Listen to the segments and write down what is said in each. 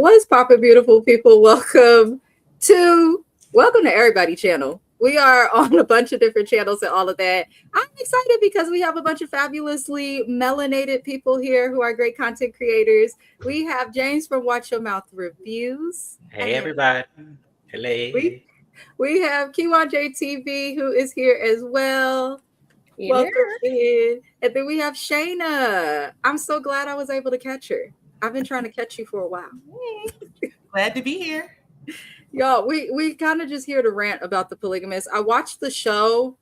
What's poppin', beautiful people? Welcome to Everybody Channel. We are on a bunch of different channels and all of that. I'm excited because we have a bunch of fabulously melanated people here who are great content creators. We have James from Watchyomouthreviews. Hey everybody. Hello. We have Kiwan TV who is here as well. Welcome in. And then we have Shayna. I'm so glad I was able to catch her. I've been trying to catch you for a while. Glad to be here. Y'all, we kind of just here to rant about the Polygamist. I watched the show.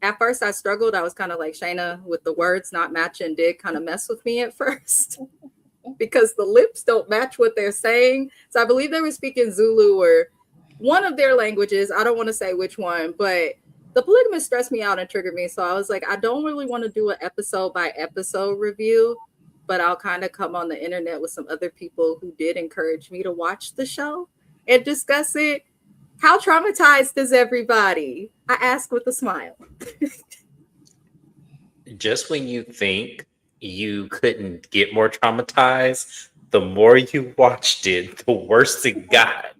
At first, I struggled. I was kind of like Shayna with the words not matching did kind of mess with me at first because the lips don't match what they're saying. So I believe they were speaking Zulu or one of their languages. I don't want to say which one, but the Polygamist stressed me out and triggered me. So I was like, I don't really want to do an episode by episode review, but I'll kind of come on the internet with some other people who did encourage me to watch the show and discuss it. How traumatized is everybody? I ask with a smile. Just when you think you couldn't get more traumatized, the more you watched it, the worse it got.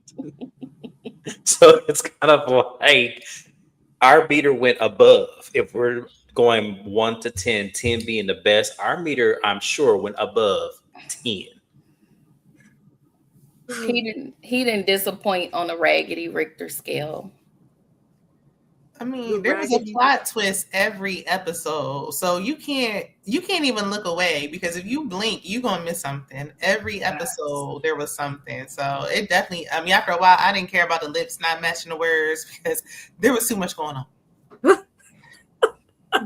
So it's kind of like our meter went above. If we're going 1 to 10, 10 being the best, our meter, I'm sure, went above 10. He didn't disappoint on a Raggedy Richter scale. I mean, there was a plot twist every episode, so you can't even look away because if you blink, you're gonna miss something. Every episode there was something. So it definitely. I mean, after a while, I didn't care about the lips not matching the words because there was too much going on.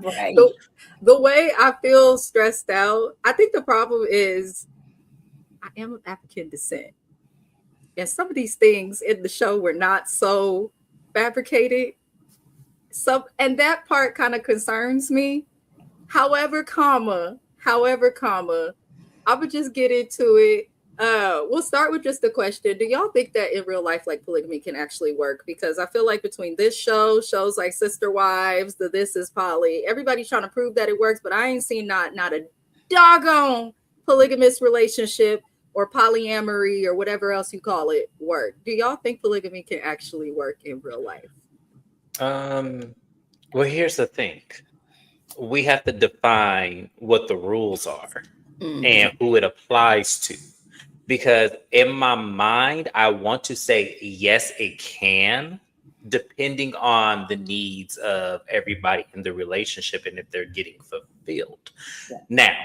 Right. The way I feel stressed out, I think the problem is I am of African descent. And some of these things in the show were not so fabricated. And that part kind of concerns me. However, I would just get into it. We'll start with just a question. Do y'all think that in real life, like polygamy can actually work? Because I feel like between this show, shows like Sister Wives, the This Is Poly, everybody's trying to prove that it works, but I ain't seen not a doggone polygamous relationship or polyamory or whatever else you call it work. Do y'all think polygamy can actually work in real life? Well, here's the thing. We have to define what the rules are and who it applies to. Because in my mind, I want to say, yes, it can, depending on the needs of everybody in the relationship and if they're getting fulfilled. Yeah. Now,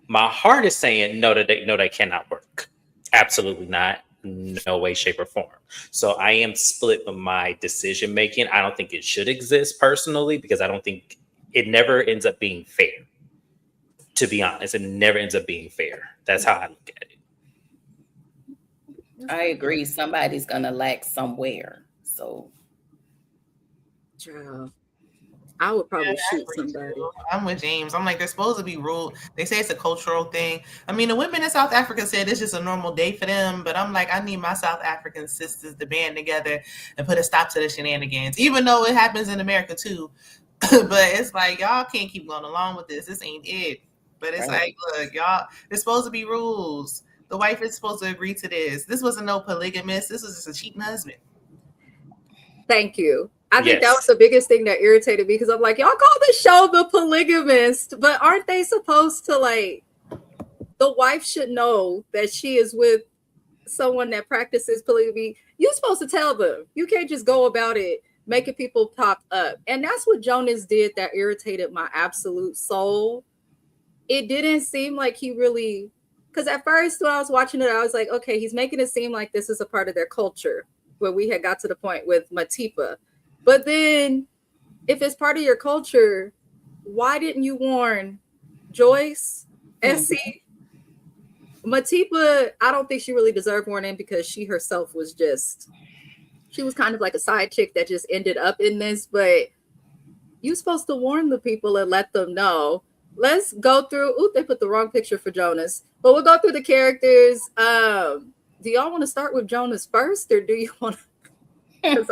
my heart is saying, no, that cannot work. Absolutely not. No way, shape, or form. So I am split with my decision making. I don't think it should exist personally because I don't think it never ends up being fair. To be honest, it never ends up being fair. That's how I look at it. I agree. Somebody's gonna lack somewhere. So I would probably shoot somebody. I'm with James. I'm like, they're supposed to be ruled. They say it's a cultural thing. I mean, the women in South Africa said it's just a normal day for them. But I'm like, I need my South African sisters to band together and put a stop to the shenanigans, even though it happens in America too. But it's like, y'all can't keep going along with this. This ain't it. But it's like, look, y'all, there's supposed to be rules. The wife is supposed to agree to this. This wasn't no polygamist. This was just a cheating husband. Thank you. I think that was the biggest thing that irritated me because I'm like, y'all call the show The Polygamist, but aren't they supposed to, like, the wife should know that she is with someone that practices polygamy? You're supposed to tell them. You can't just go about it making people pop up. And that's what Jonas did that irritated my absolute soul. It didn't seem like he really, because at first when I was watching it, I was like, okay, he's making it seem like this is a part of their culture where we had got to the point with Matipa. But then if it's part of your culture, why didn't you warn Joyce, Essie? Matipa, I don't think she really deserved warning because she herself was she was kind of like a side chick that just ended up in this. But you're supposed to warn the people and let them know. Let's go through. Ooh, they put the wrong picture for Jonas. But we'll go through the characters. Do y'all want to start with Jonas first, or do you want to?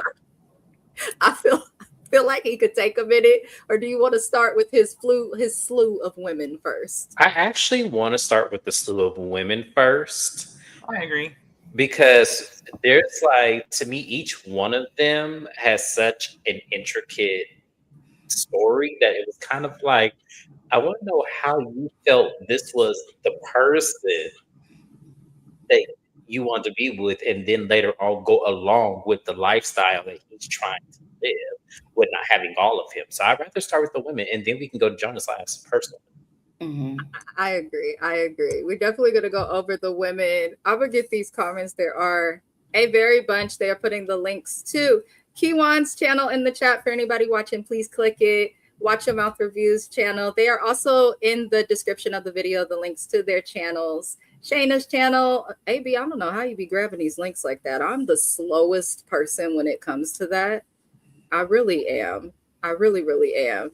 I feel like he could take a minute, or do you want to start with his slew of women first? I actually want to start with the slew of women first. I agree. because there's like, to me, each one of them has such an intricate story that it was kind of like, I want to know how you felt this was the person that you want to be with, and then later on go along with the lifestyle that he's trying to live with not having all of him. So I'd rather start with the women, and then we can go to Jonas' lives personally. I agree. We're definitely going to go over the women. I'm going to get these comments. There are a very bunch. They are putting the links to Kiwan's channel in the chat for anybody watching. Please click it. Watchyomouthreviews channel. They are also in the description of the video, the links to their channels. Shayna's channel. AB, I don't know how you be grabbing these links like that. I'm the slowest person when it comes to that. I really am. I really, really am.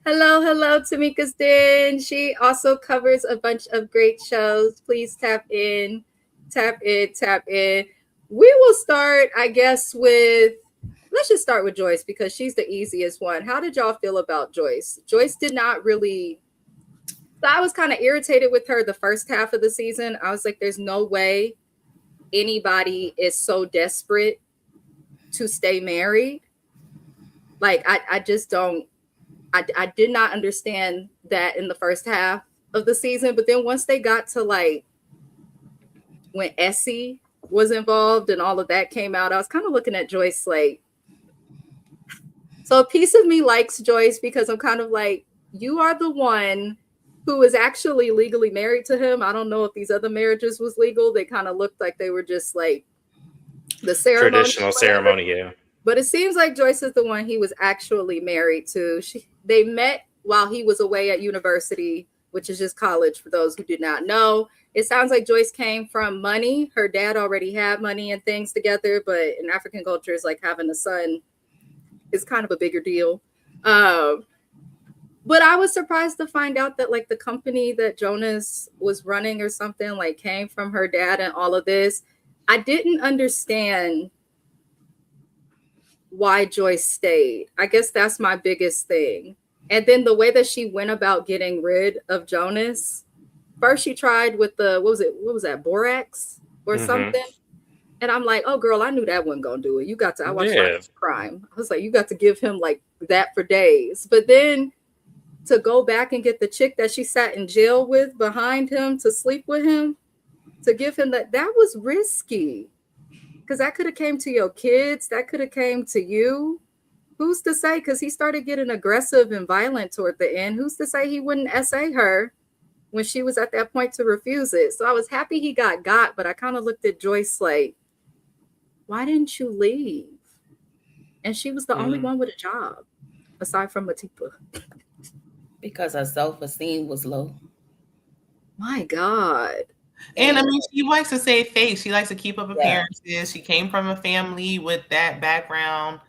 Hello, Tamika's Den. She also covers a bunch of great shows. Please tap in. We will start, I guess, let's just start with Joyce because she's the easiest one. How did y'all feel about Joyce? Joyce did not really, I was kind of irritated with her the first half of the season. I was like, there's no way anybody is so desperate to stay married. Like, I just don't. I did not understand that in the first half of the season. But then once they got to like when Essie was involved and all of that came out, I was kind of looking at Joyce like, so a piece of me likes Joyce because I'm kind of like, you are the one who is actually legally married to him. I don't know if these other marriages was legal. They kind of looked like they were just like the ceremony. Traditional ceremony, yeah. But it seems like Joyce is the one he was actually married to. They met while he was away at university, which is just college for those who did not know. It sounds like Joyce came from money. Her dad already had money and things together, but in African culture, it's like having a son is kind of a bigger deal. But I was surprised to find out that like the company that Jonas was running or something like came from her dad and all of this. I didn't understand why Joyce stayed. I guess that's my biggest thing. And then the way that she went about getting rid of Jonas. First she tried with the, what was that, borax or something? And I'm like, oh girl, I knew that wasn't gonna do it. You got to, I watched Crime. I was like, you got to give him like that for days. But then to go back and get the chick that she sat in jail with behind him to sleep with him, to give him that was risky. Because that could have came to your kids. That could have came to you. Who's to say? Because he started getting aggressive and violent toward the end. Who's to say he wouldn't essay her when she was at that point to refuse it? So I was happy he got, but I kind of looked at Joyce like, why didn't you leave? And she was the only one with a job, aside from Matipa. Because her self-esteem was low. My God. And I mean, she likes to save face. She likes to keep up appearances. Yeah. She came from a family with that background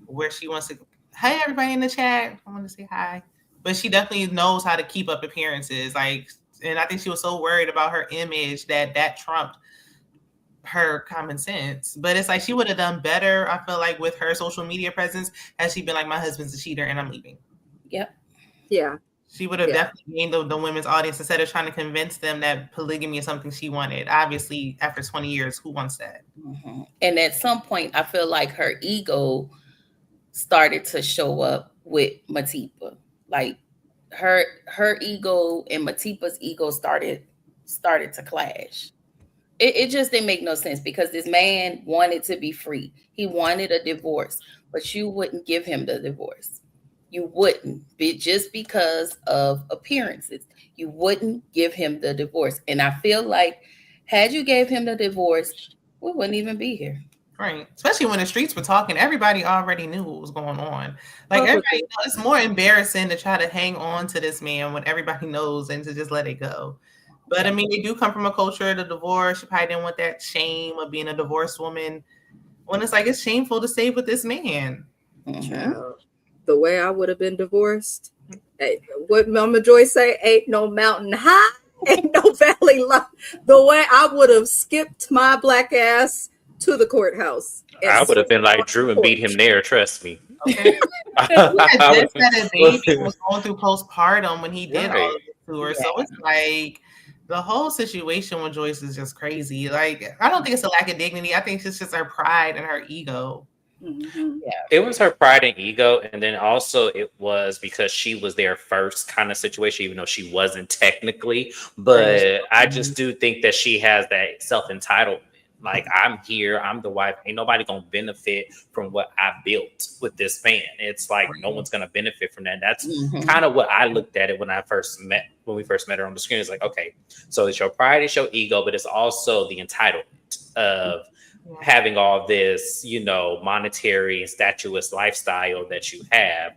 where she wants to, hey, everybody in the chat. I want to say hi. But she definitely knows how to keep up appearances. Like, and I think she was so worried about her image that trumped her common sense. But it's like she would have done better, I feel like, with her social media presence had she been like, my husband's a cheater and I'm leaving. Yep. Yeah. She would have definitely gained the women's audience instead of trying to convince them that polygamy is something she wanted. Obviously, after 20 years, who wants that? And at some point, I feel like her ego started to show up with Matipa. Like her ego and Matipa's ego started to clash. It just didn't make no sense because this man wanted to be free. He wanted a divorce, but you wouldn't give him the divorce. You wouldn't, just because of appearances. You wouldn't give him the divorce. And I feel like had you gave him the divorce, we wouldn't even be here. Right. Especially when the streets were talking, everybody already knew what was going on. Like everybody knows, it's more embarrassing to try to hang on to this man when everybody knows and to just let it go. But I mean, they do come from a culture of the divorce. She probably didn't want that shame of being a divorced woman. When it's like, it's shameful to stay with this man. The way I would have been divorced, what Mama Joy say, ain't no mountain high, ain't no valley low. The way I would have skipped my black ass to the courthouse. I would have been like Drew and beat him there, trust me. Okay. I just had a baby who was going through postpartum when he did all of this to her. So it's like, The whole situation with Joyce is just crazy. Like, I don't think it's a lack of dignity. I think it's just her pride and her ego. Mm-hmm. Yeah. It was her pride and ego, and then also it was because she was there first kind of situation, even though she wasn't technically. But I just do think that she has that self-entitlement. Like, I'm here, I'm the wife. Ain't nobody gonna benefit from what I built with this man. It's like no one's gonna benefit from that. That's kind of what I looked at it when we first met her on the screen. It's like, okay, so it's your pride, it's your ego, but it's also the entitlement of having all this, monetary and statuous lifestyle that you have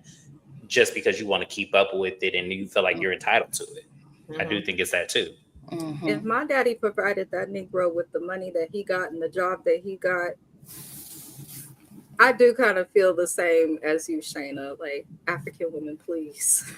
just because you want to keep up with it and you feel like you're entitled to it. I do think it's that too. If my daddy provided that Negro with the money that he got and the job that he got, I do kind of feel the same as you, Shayna. Like, African women, please.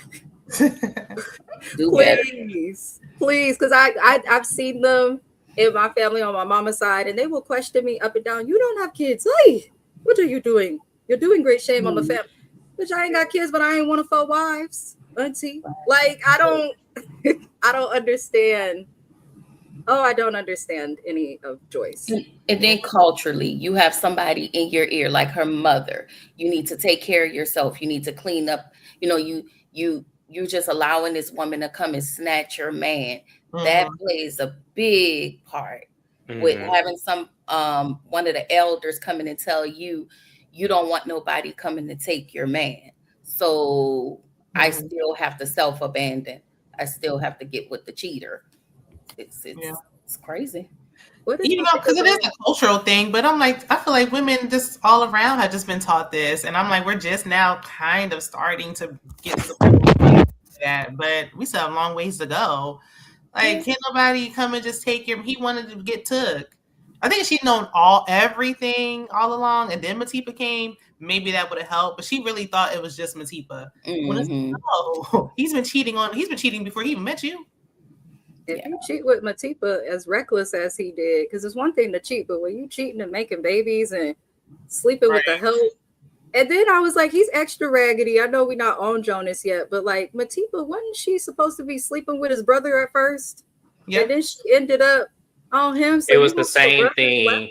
Please, because I've seen them in my family on my mama's side, and they will question me up and down. You don't have kids. Hey, what are you doing? You're doing great. Shame on the family. Which I ain't got kids, but I ain't one of 4 wives, auntie. Like, I don't understand. Oh, I don't understand any of Joyce. And then culturally, you have somebody in your ear, like her mother. You need to take care of yourself. You need to clean up. You're just allowing this woman to come and snatch your man. That plays a big part with having one of the elders come in and tell you don't want nobody coming to take your man. So I still have to self-abandon. I still have to get with the cheater. It's crazy. Because it is a cultural thing, but I'm like, I feel like women just all around have just been taught this, and I'm like, we're just now kind of starting to get that, but we still have long ways to go. Like, can't nobody come and just take him? He wanted to get took. I think if she'd known everything all along, and then Matipa came, maybe that would have helped. But she really thought it was just Matipa. No, he's been cheating before he even met you. If you cheat with Matipa as reckless as he did, because it's one thing to cheat, but when you cheating and making babies and sleeping with the help, and then I was like, he's extra raggedy. I know we're not on Jonas yet, but like Matipa, wasn't she supposed to be sleeping with his brother at first? Yeah. And then she ended up on him. So it was the same thing.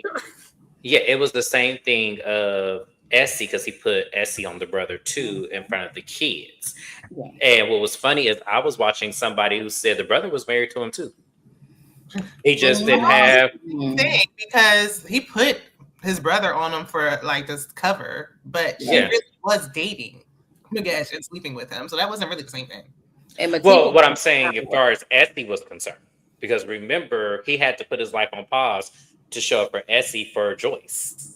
Yeah, it was the same thing of Essie, because he put Essie on the brother too in front of the kids. Yeah. And what was funny is I was watching somebody who said the brother was married to him too. He just didn't have thing because he put his brother on him for like this cover, but she really was dating Mugesh and sleeping with him, so that wasn't really the same thing. Well, what I'm saying as far as Essie was concerned, because remember he had to put his life on pause to show up for Essie for Joyce.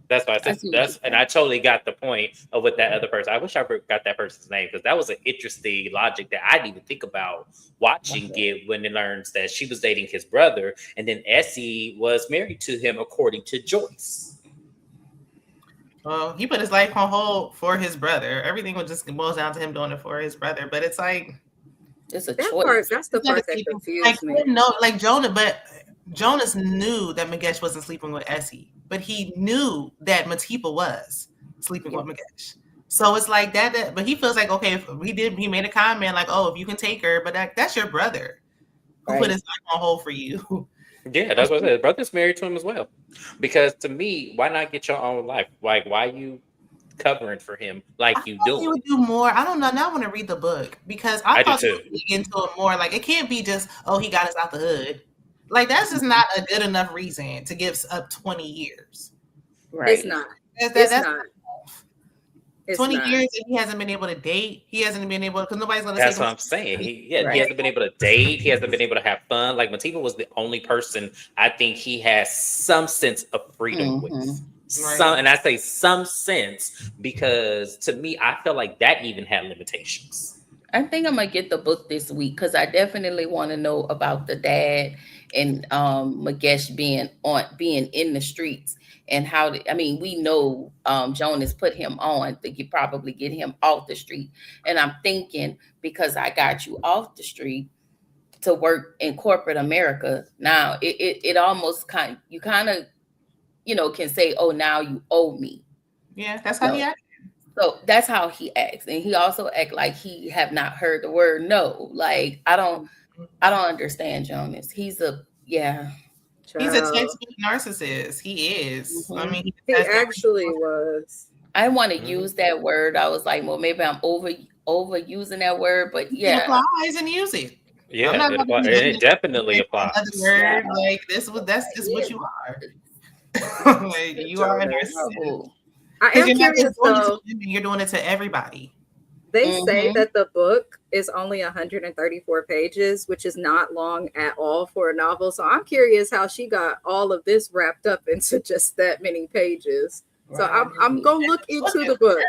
That's why I said and I totally got the point of what that other person. I wish I got that person's name, because that was an interesting logic that I didn't even think about watching it when it learns that she was dating his brother, and then Essie was married to him according to Joyce. Well, he put his life on hold for his brother. Everything would just boils down to him doing it for his brother. But it's like it's a choice. That's the part that confused me. No, like Jonas knew that Mugesh wasn't sleeping with Essie, but he knew that Matipa was sleeping with Mugesh. So it's like that. But he feels like, okay, if he made a comment like, oh, if you can take her, but that's your brother who put his life on hold for you. Yeah, that's what I said. His brother's married to him as well. Because to me, why not get your own life? Like, why you covering for him like you do? He would do more. I don't know. Now I want to read the book, because I thought he would dig into it more. Like, it can't be just, oh, he got us out the hood. Like, that's just not a good enough reason to give up 20 years. Right. It's not. It's not. 20 years and he hasn't been able to date. He hasn't been able, because nobody's going to say. That's what I'm saying. He hasn't been able to date. He hasn't been able to have fun. Like, Matipa was the only person I think he has some sense of freedom with. And I say some sense because to me, I feel like that even had limitations. I think I'm going to get the book this week, because I definitely want to know about the dad and Mugesh being in the streets. And how, we know Jonas put him on to probably get him off the street. And I'm thinking, because I got you off the street to work in corporate America, now it almost can say, oh, now you owe me. Yeah, that's how he acts. So that's how he acts. And he also act like he have not heard the word no. Like, I don't understand Jonas. He's a textbook narcissist. He is. Mm-hmm. I mean, he actually was. I want to use that word. I was like, well, maybe I'm overusing that word, but yeah, it applies and use it. Yeah, it definitely applies. Word, like that's just what you are. Like, you are a narcissist. I am curious though. You're doing it to everybody. They say that the book is only 134 pages, which is not long at all for a novel. So I'm curious how she got all of this wrapped up into just that many pages. So I'm gonna look into the book.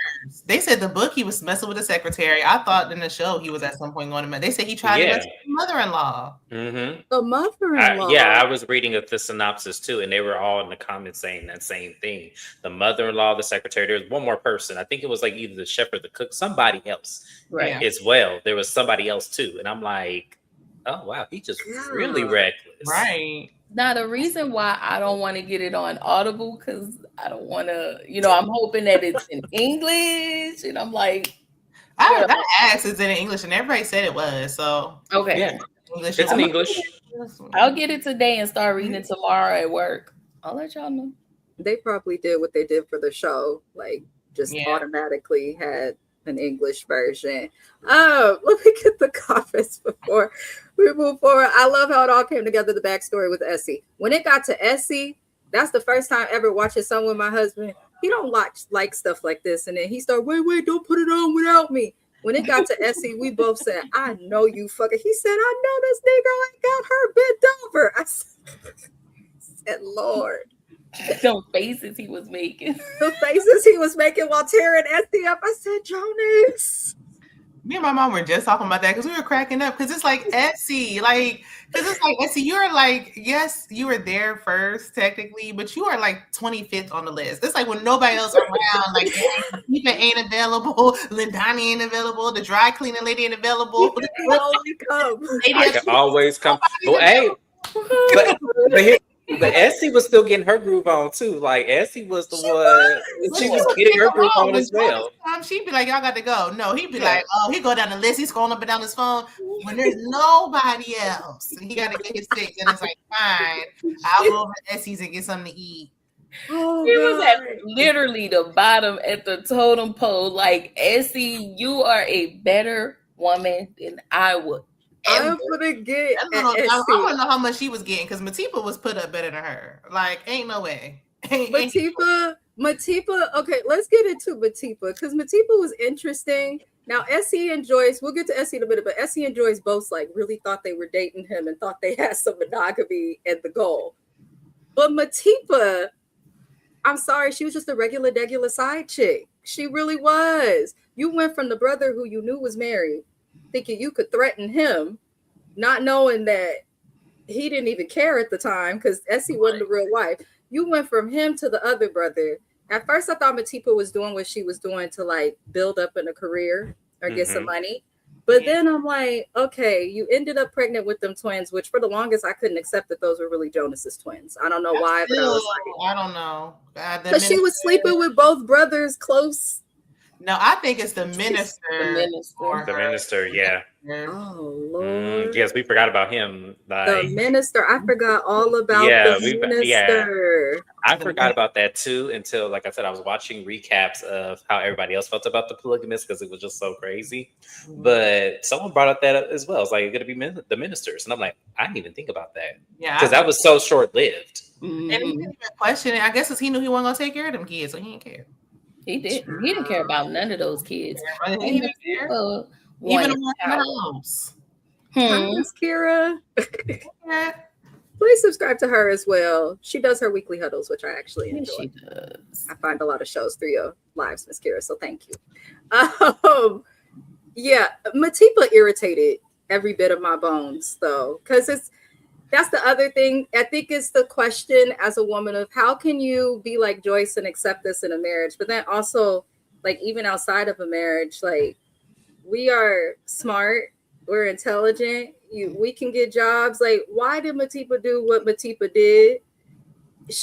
They said the book he was messing with the secretary. I thought in the show he was at some point going to. They said he tried to mess with the mother-in-law. Mm-hmm. The mother-in-law. I was reading the synopsis too, and they were all in the comments saying that same thing. The mother-in-law, the secretary. There was one more person. I think it was like either the chef or the cook. Somebody else, as well. There was somebody else too, and I'm like, oh wow, he just really reckless, right? Now, the reason why I don't want to get it on Audible, because I don't want to, I'm hoping that it's in English. And I'm like, I asked, is it in English? And everybody said it was. So, okay. Yeah, it's in English. I'll get it today and start reading it tomorrow at work. I'll let y'all know. They probably did what they did for the show, like just automatically had an English version. Let me get the comments before we move forward. I love how it all came together, the backstory with Essie. When it got to Essie, that's the first time ever watching something with my husband. He don't like stuff like this. And then he started, wait, don't put it on without me. When it got to Essie, we both said, I know you fucking. He said, I know this nigga ain't got her bent over. I said, Lord. The faces he was making. The faces he was making while tearing Essie up. I said, Jonas. Me and my mom were just talking about that because we were cracking up because it's like Essie, because it's like Essie, you're like, yes, you were there first technically, but you are like 25th on the list. It's like when nobody else around, like Eva ain't available, Lindani ain't available, the dry cleaning lady ain't available. I can always come. Well, hey, but Essie was still getting her groove on too. Like Essie was the one. She was getting her groove on as well. She'd be like, "Y'all got to go." No, he'd be like, "Oh, he go down the list. He's scrolling up and down his phone when there's nobody else. He got to get his fix." And it's like, "Fine, I'll go over to Essie's and get something to eat." Oh, he was at literally the bottom at the totem pole. Like, Essie, you are a better woman than I would. I'm gonna get. I don't know how much she was getting because Matipa was put up better than her. Like, ain't no way. Matipa. Okay, let's get into Matipa because Matipa was interesting. Now, Essie and Joyce, we'll get to Essie in a minute, but Essie and Joyce both really thought they were dating him and thought they had some monogamy at the goal. But Matipa, I'm sorry, she was just a regular side chick. She really was. You went from the brother who you knew was married, thinking you could threaten him, not knowing that he didn't even care at the time because Essie wasn't the real wife. You went from him to the other brother. At first, I thought Matipa was doing what she was doing to build up in a career or get some money. But then I'm like, okay, you ended up pregnant with them twins, which for the longest I couldn't accept that those were really Jonas's twins. I don't know why, but I was like, I don't know. Because she was sleeping with both brothers close. No, I think it's the minister. The minister, yeah. Oh Lord! Yes, we forgot about him. The minister, I forgot all about the minister. Yeah. I forgot about that too until, like I said, I was watching recaps of how everybody else felt about the polygamist because it was just so crazy. But someone brought up that as well. It's like it's gonna be the ministers, and I'm like, I didn't even think about that. Yeah, because that was so short lived. And he didn't even question it. I guess because he knew he wasn't gonna take care of them kids, so he didn't care. He didn't. He didn't care about none of those kids. He didn't care. Even the one in the house. Miss Kira. Please subscribe to her as well. She does her weekly huddles, which I actually enjoy. She does. I find a lot of shows through your lives, Miss Kira. So thank you. Yeah, Matipa irritated every bit of my bones, though, because that's the other thing. I think it's the question as a woman of how can you be like Joyce and accept this in a marriage, but then also even outside of a marriage, we are smart, we're intelligent, we can get jobs. Why did Matipa do what Matipa did?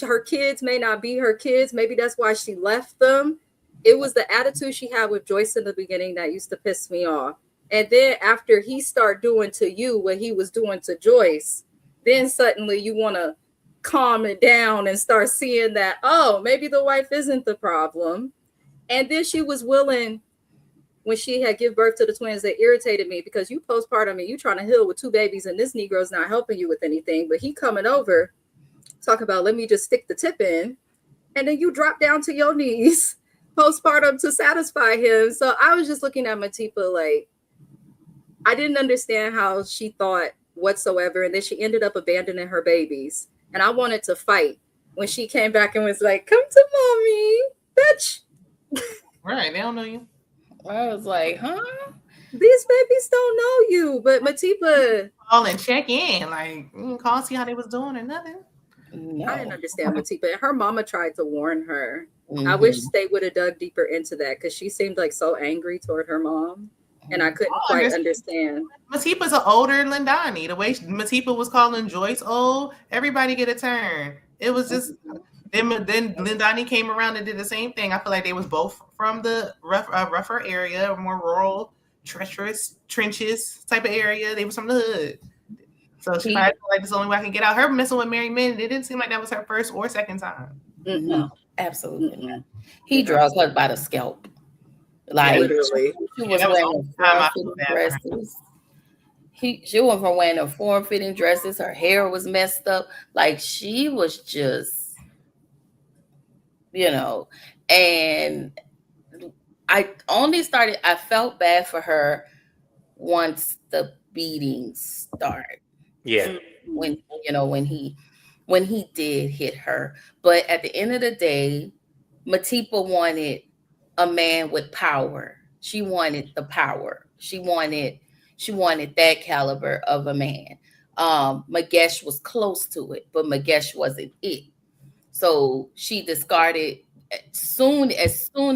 Her kids may not be her kids. Maybe that's why she left them. It was the attitude she had with Joyce in the beginning that used to piss me off. And then after he start doing to you what he was doing to Joyce, then suddenly you want to calm it down and start seeing that, oh, maybe the wife isn't the problem. And then she was willing, when she had give birth to the twins, that irritated me because you postpartum and you trying to heal with 2 babies and this Negro's not helping you with anything, but he coming over, talk about, let me just stick the tip in. And then you drop down to your knees postpartum to satisfy him. So I was just looking at Matipa like, I didn't understand how she thought whatsoever. And then she ended up abandoning her babies. And I wanted to fight when she came back and was like, come to mommy, bitch. Right, they don't know you. I was like, huh? These babies don't know you. But Matipa, Call and check in. Like, you can call, see how they was doing or nothing. No. I didn't understand Matipa. And her mama tried to warn her. I wish they would have dug deeper into that because she seemed like so angry toward her mom. And I couldn't quite understand. Matipa's an older Lindani. The way Matipa was calling Joyce old, everybody get a turn. It was just then Lindani came around and did the same thing. I feel like they was both from the rougher area, more rural, treacherous trenches type of area. They was from the hood. So she probably felt like this is the only way I can get out. Her messing with married men, it didn't seem like that was her first or second time. No, absolutely not. He drugged her by the scalp. Like, literally. She was wearing form-fitting dresses. She went from wearing her form-fitting dresses. Her hair was messed up. Like, she was just, and I felt bad for her once the beatings started. Yeah. When he did hit her. But at the end of the day, Matipa wanted a man with power. She wanted the power. She wanted that caliber of a man. Magesh was close to it, but Magesh wasn't it. So she discarded as soon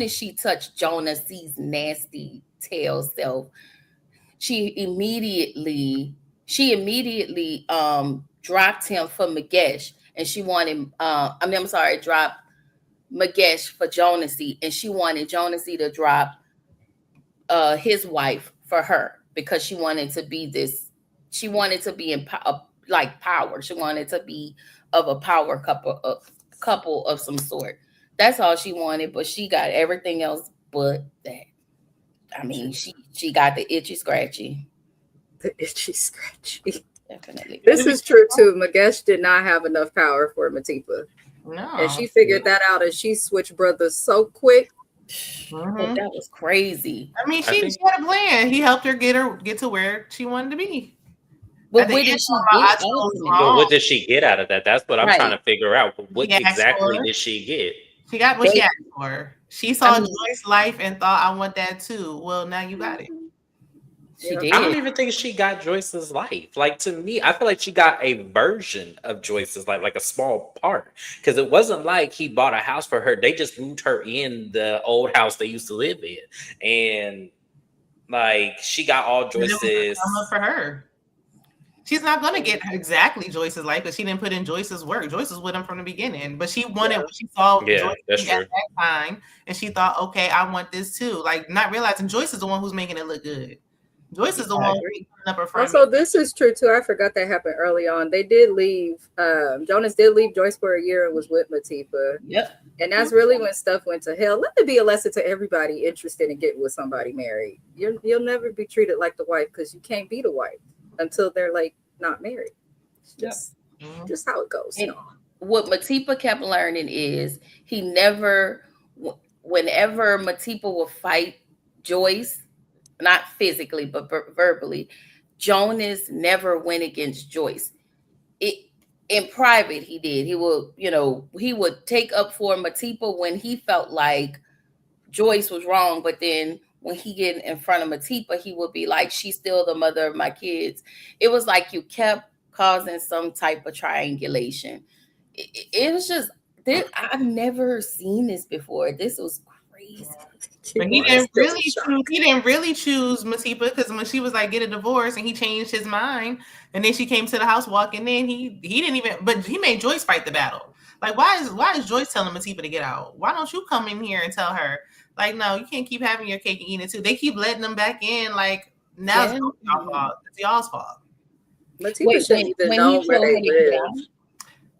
as she touched Jonas's nasty tail self. She immediately dropped him for Magesh, and she wanted dropped Magesh for Jonasy, and she wanted Jonasy to drop his wife for her because she wanted to be in power. She wanted to be of a power couple of some sort. That's all she wanted, but she got everything else but that. I mean, she got the itchy scratchy. The itchy scratchy. Definitely. This is true too. Magesh did not have enough power for Matipa. No. And she figured that out, and she switched brothers so quick. That was crazy. I mean, she had a plan. He helped her get to where she wanted to be. But what did she get out of that? That's what I'm trying to figure out. What exactly did she get? She got what she asked for. She saw Joyce's life and thought, I want that too. Well, now you got it. She did. I don't even think she got Joyce's life. Like, to me, I feel like she got a version of Joyce's life, like a small part. Because it wasn't like he bought a house for her. They just moved her in the old house they used to live in. And, like, she got all Joyce's. For her. She's not going to get exactly Joyce's life because she didn't put in Joyce's work. Joyce was with him from the beginning. But she wanted what she saw Joyce at that time. And she thought, okay, I want this too. Like, not realizing Joyce is the one who's making it look good. Joyce is the one putting up her front. Also, this is true too. I forgot that happened early on. They did leave. Jonas did leave Joyce for a year and was with Matipa. Yep. And that's really when stuff went to hell. Let it be a lesson to everybody interested in getting with somebody married. You'll never be treated like the wife because you can't be the wife until they're like not married. It's just how it goes. What Matipa kept learning is whenever Matipa would fight Joyce, not physically, but verbally, Jonas never went against Joyce. In private, he did. He would take up for Matipa when he felt like Joyce was wrong. But then when he get in front of Matipa, he would be like, she's still the mother of my kids. It was like you kept causing some type of triangulation. It was just, I've never seen this before. This was crazy. But he didn't really choose Matipa because when she was like, get a divorce, and he changed his mind, and then she came to the house walking in, he didn't even, but he made Joyce fight the battle. Like, why is Joyce telling Matipa to get out? Why don't you come in here and tell her? Like, no, you can't keep having your cake and eating it too. They keep letting them back in, like, Now it's y'all's fault. It's y'all's fault. Latifa shouldn't even know where they live.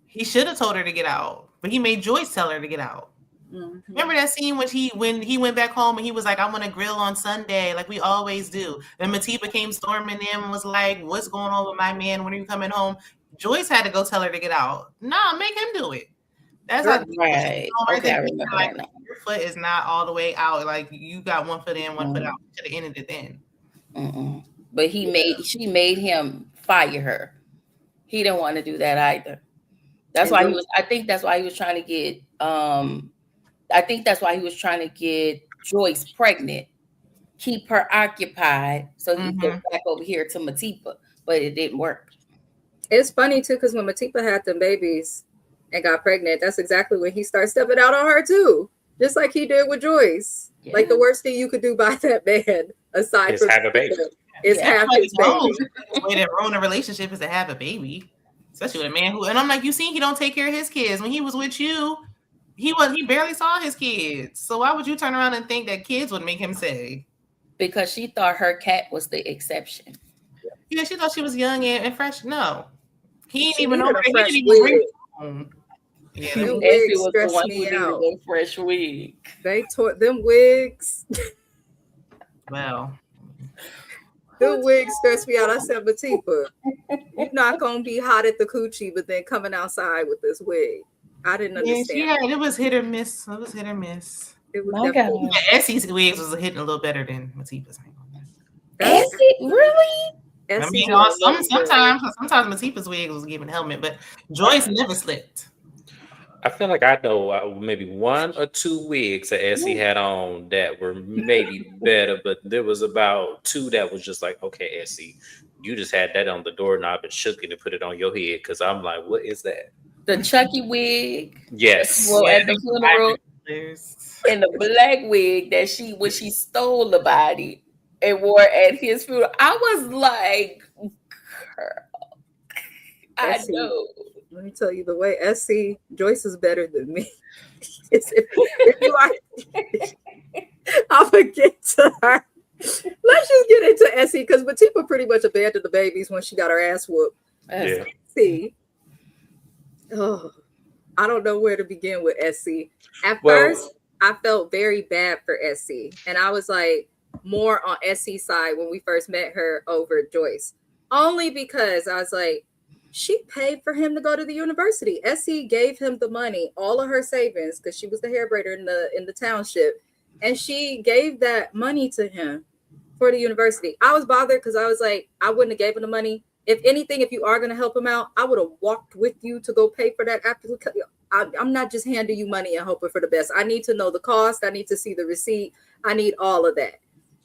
He should have told her to get out, but he made Joyce tell her to get out. Mm-hmm. Remember that scene when he went back home and he was like, "I want to grill on Sunday, like we always do." And Matipa came storming in and was like, "What's going on with my man? When are you coming home?" Joyce had to go tell her to get out. Nah, make him do it. That's right. Okay, I remember like, that. Your foot is not all the way out. Like you got one foot in, one foot out. Should have ended it then. But she made him fire her. He didn't want to do that either. That's why I think that's why he was trying to get Joyce pregnant, keep her occupied so he could go back over here to Matipa, but it didn't work. It's funny too, because when Matipa had them babies and got pregnant, that's exactly when he started stepping out on her too, just like he did with Joyce. Yeah. Like the worst thing you could do by that man, aside from have a baby, is have his baby. The way that ruin a relationship is to have a baby, especially with a man who. And I'm like, you see, he don't take care of his kids. When he was with you, he barely saw his kids. So why would you turn around and think that kids would make him say? Because she thought her cat was the exception. Yeah, she thought she was young and fresh. No. He didn't even know. He didn't even bring home. Yeah, them wigs stressed me out. Fresh wig. They tore them wigs. Well, the wigs stressed me out. I said, Matipa, you're not gonna be hot at the coochie, but then coming outside with this wig. I didn't understand. Yeah, it was hit or miss. It was hit or miss. It was definitely. Essie's wigs was hitting a little better than Matipa's. Essie, really? I mean, sometimes Matipa's wig was giving helmet, but Joyce never slipped. I feel like I know maybe one or two wigs that Essie had on that were maybe better, but there was about two that was just like, okay, Essie, you just had that on the doorknob and shook it and put it on your head, because I'm like, what is that? The Chucky wig. Yes. Well, at the funeral, and the black wig that when she stole the body and wore at his funeral. I was like, girl, I know. Let me tell you, the way Essie, Joyce is better than me. I'll get to her. Let's just get into Essie, because Matipa pretty much abandoned the babies when she got her ass whooped. Yeah. Essie. Oh, I don't know where to begin with Essie. At first, I felt very bad for Essie, and I was like more on Essie's side when we first met her over Joyce, only because I was like, she paid for him to go to the university. Essie gave him the money, all of her savings, because she was the hair braider in the township, and she gave that money to him for the university. I was bothered because I was like, I wouldn't have given the money. If anything, if you are going to help him out, I would have walked with you to go pay for that after. I'm not just handing you money and hoping for the best. I need to know the cost. I need to see the receipt. I need all of that.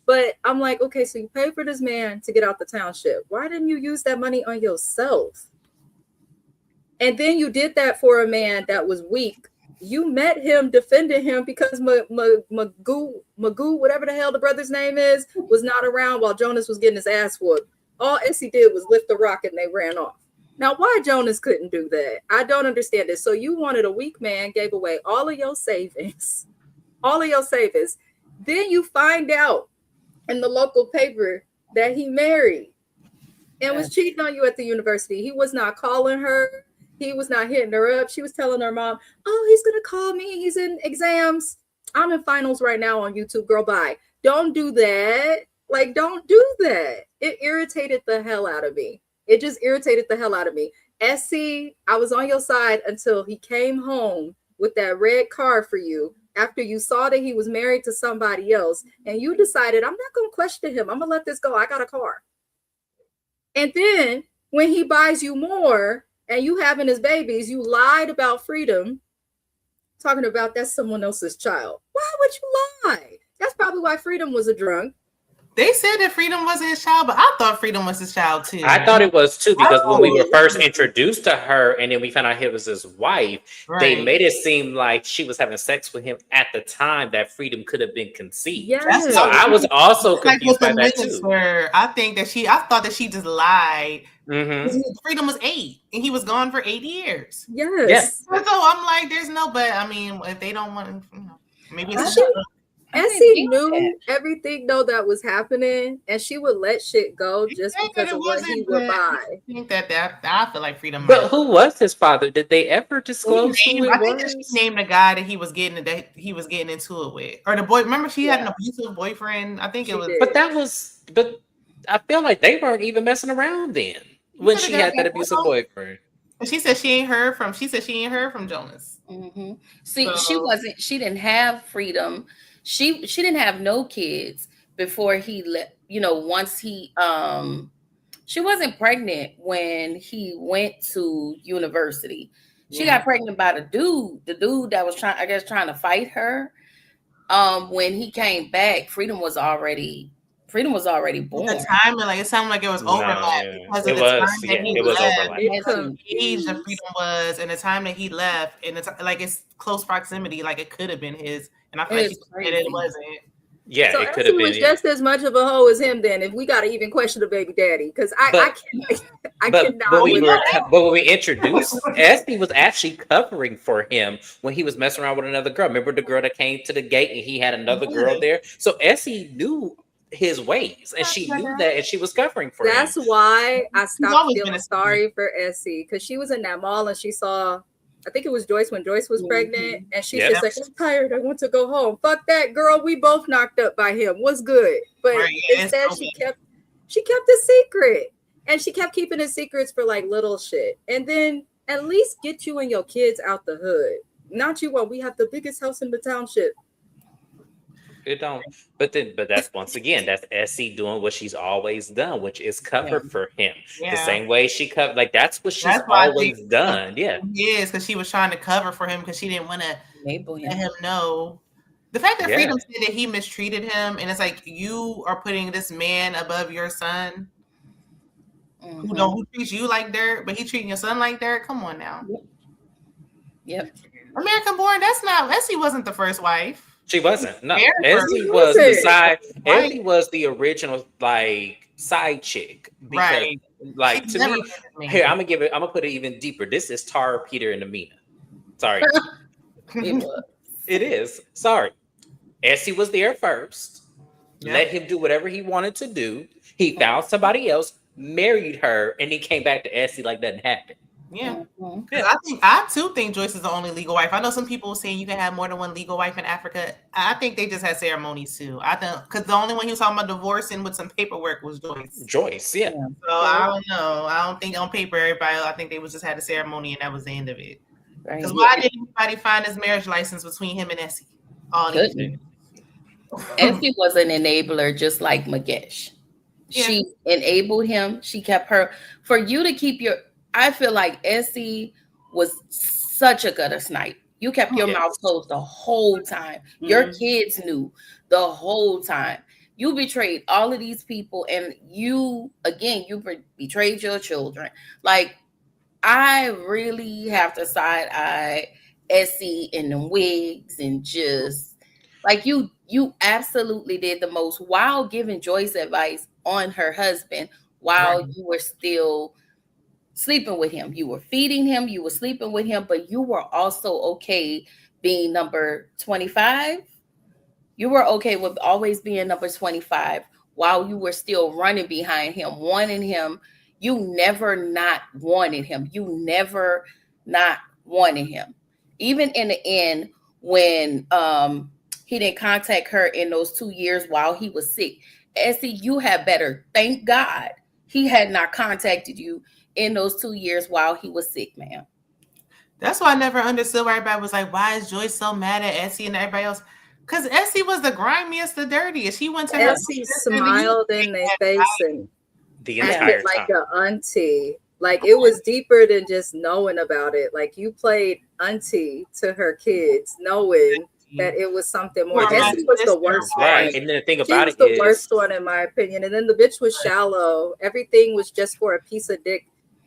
But I'm like, okay, so you paid for this man to get out the township. Why didn't you use that money on yourself? And then you did that for a man that was weak. You met him, defended him because Magoo, whatever the hell the brother's name is, was not around while Jonas was getting his ass whooped. All Essie did was lift the rock and they ran off. Now, why Jonas couldn't do that? I don't understand this. So you wanted a weak man, gave away all of your savings. Then you find out in the local paper that he married and was cheating on you at the university. He was not calling her. He was not hitting her up. She was telling her mom, oh, he's going to call me. He's in exams. I'm in finals right now on YouTube. Girl, bye. Don't do that. Like, don't do that. It irritated the hell out of me. It just irritated the hell out of me. Essie, I was on your side until he came home with that red car for you after you saw that he was married to somebody else. And you decided, I'm not going to question him. I'm going to let this go. I got a car. And then when he buys you more and you having his babies, you lied about Freedom, talking about that's someone else's child. Why would you lie? That's probably why Freedom was a drunk. They said that Freedom wasn't his child, but I thought Freedom was his child too. I thought it was too, because when we were first introduced to her and then we found out he was his wife, they made it seem like she was having sex with him at the time that Freedom could have been conceived. Yes. So I was also confused by that too. I thought that she just lied. Mm-hmm. Freedom was 8 and he was gone for 8 years. Yes. So I'm like, there's no, but I mean, if they don't want, maybe it's Essie knew everything though that was happening, and she would let shit go just because of what he would buy. I think that I feel like Freedom. But who was his father? Did they ever disclose who it I was? think that she named the guy that he was getting into it with, or the boy. Remember, she had an abusive boyfriend. I think it was. But I feel like they weren't even messing around then when she had that abusive boyfriend. And she said she ain't heard from. She said she ain't heard from Jonas. Mm-hmm. See, she didn't have Freedom. She didn't have no kids before he let. Once he she wasn't pregnant when he went to university. She got pregnant by the dude that was trying to fight her. When he came back, Freedom was already born. The timing, it sounded like it was overlap because of the time that he left. The age that Freedom was, and the time that he left, and it's close proximity. Like it could have been his, and I feel like it wasn't. Yeah, so it could have been. Was just as much of a hoe as him. Then, if we got to even question the baby daddy, because I cannot. But when we introduced, Essie was actually covering for him when he was messing around with another girl. Remember the girl that came to the gate and he had another girl there. So Essie knew his ways, and she knew that, and she was covering for him. That's why I stopped feeling sorry for Essie, because she was in that mall and she saw. I think it was Joyce when Joyce was pregnant, and she's just like, I'm tired, I want to go home. Fuck that, girl. We both knocked up by him. What's good? But instead, she kept the secret, and she kept keeping his secrets for little shit. And then at least get you and your kids out the hood. Not you. Well, we have the biggest house in the township. It don't, but that's once again, that's Essie doing what she's always done, which is cover for him. The same way she covered, that's what she's always done. Yeah, because she was trying to cover for him because she didn't want to let him know. The fact that Freedom said that he mistreated him, and it's like you are putting this man above your son, who treats you like dirt, but he treating your son like dirt. Come on now. Yep. American born. That's not. Essie wasn't the first wife. She wasn't. No, Essie was the side. Essie was the original side chick. Because to me, here I'm gonna put it even deeper. This is Tara, Peter, and Amina. Sorry, it is. Sorry, Essie was there first. Let him do whatever he wanted to do. He found somebody else, married her, and he came back to Essie like nothing happened. Yeah. I too think Joyce is the only legal wife. I know some people saying you can have more than one legal wife in Africa. I think they just had ceremonies too. I think because the only one he was talking about divorcing with some paperwork was Joyce. Yeah. So I don't know. I don't think on paper everybody. I think they was just had a ceremony and that was the end of it. Because why didn't anybody find his marriage license between him and Essie? Essie was an enabler, just like Magesh. She enabled him. She kept her for you to keep your. I feel like Essie was such a gutter snipe. You kept your mouth closed the whole time. Your kids knew the whole time. You betrayed all of these people, and you betrayed your children. I really have to side eye Essie in the wigs and just you absolutely did the most while giving Joyce advice on her husband while you were still sleeping with him. You were feeding him, you were sleeping with him, but you were also okay being number 25. You were okay with always being number 25 while you were still running behind him, wanting him. You never not wanted him. You never not wanted him. Even in the end, when he didn't contact her in those 2 years while he was sick. Essie, you had better thank God he had not contacted you in those 2 years while he was sick, ma'am. That's why I never understood why everybody was like, why is Joyce so mad at Essie and everybody else? Because Essie was the grimiest, the dirtiest. She went to her. Essie smiled in their face and the entire time. Like an auntie. It was deeper than just knowing about it. You played auntie to her kids, knowing that it was something more. Essie was the worst one. And then the thing about it is the worst one in my opinion. And then the bitch was shallow. Everything was just for a piece of dick,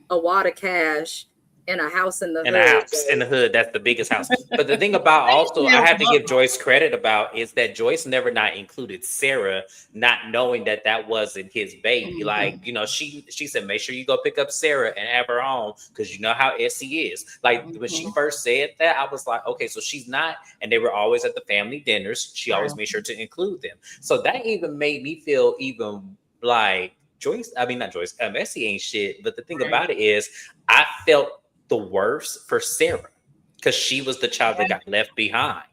a wad of cash. in a house in the in hood. a house in the hood. That's the biggest house. But the thing about also, I have to give Joyce credit about is that Joyce never not included Sarah, not knowing that that wasn't his baby. Like, you know, she said, make sure you go pick up Sarah and have her on because you know how Essie is. Like when she first said that, I was like, okay, so she's not. And they were always at the family dinners. She always made sure to include them. So that even made me feel even like Joyce. I mean, not Joyce. Essie ain't shit. But the thing about it is, I felt the worst for Sarah because she was the child that got left behind.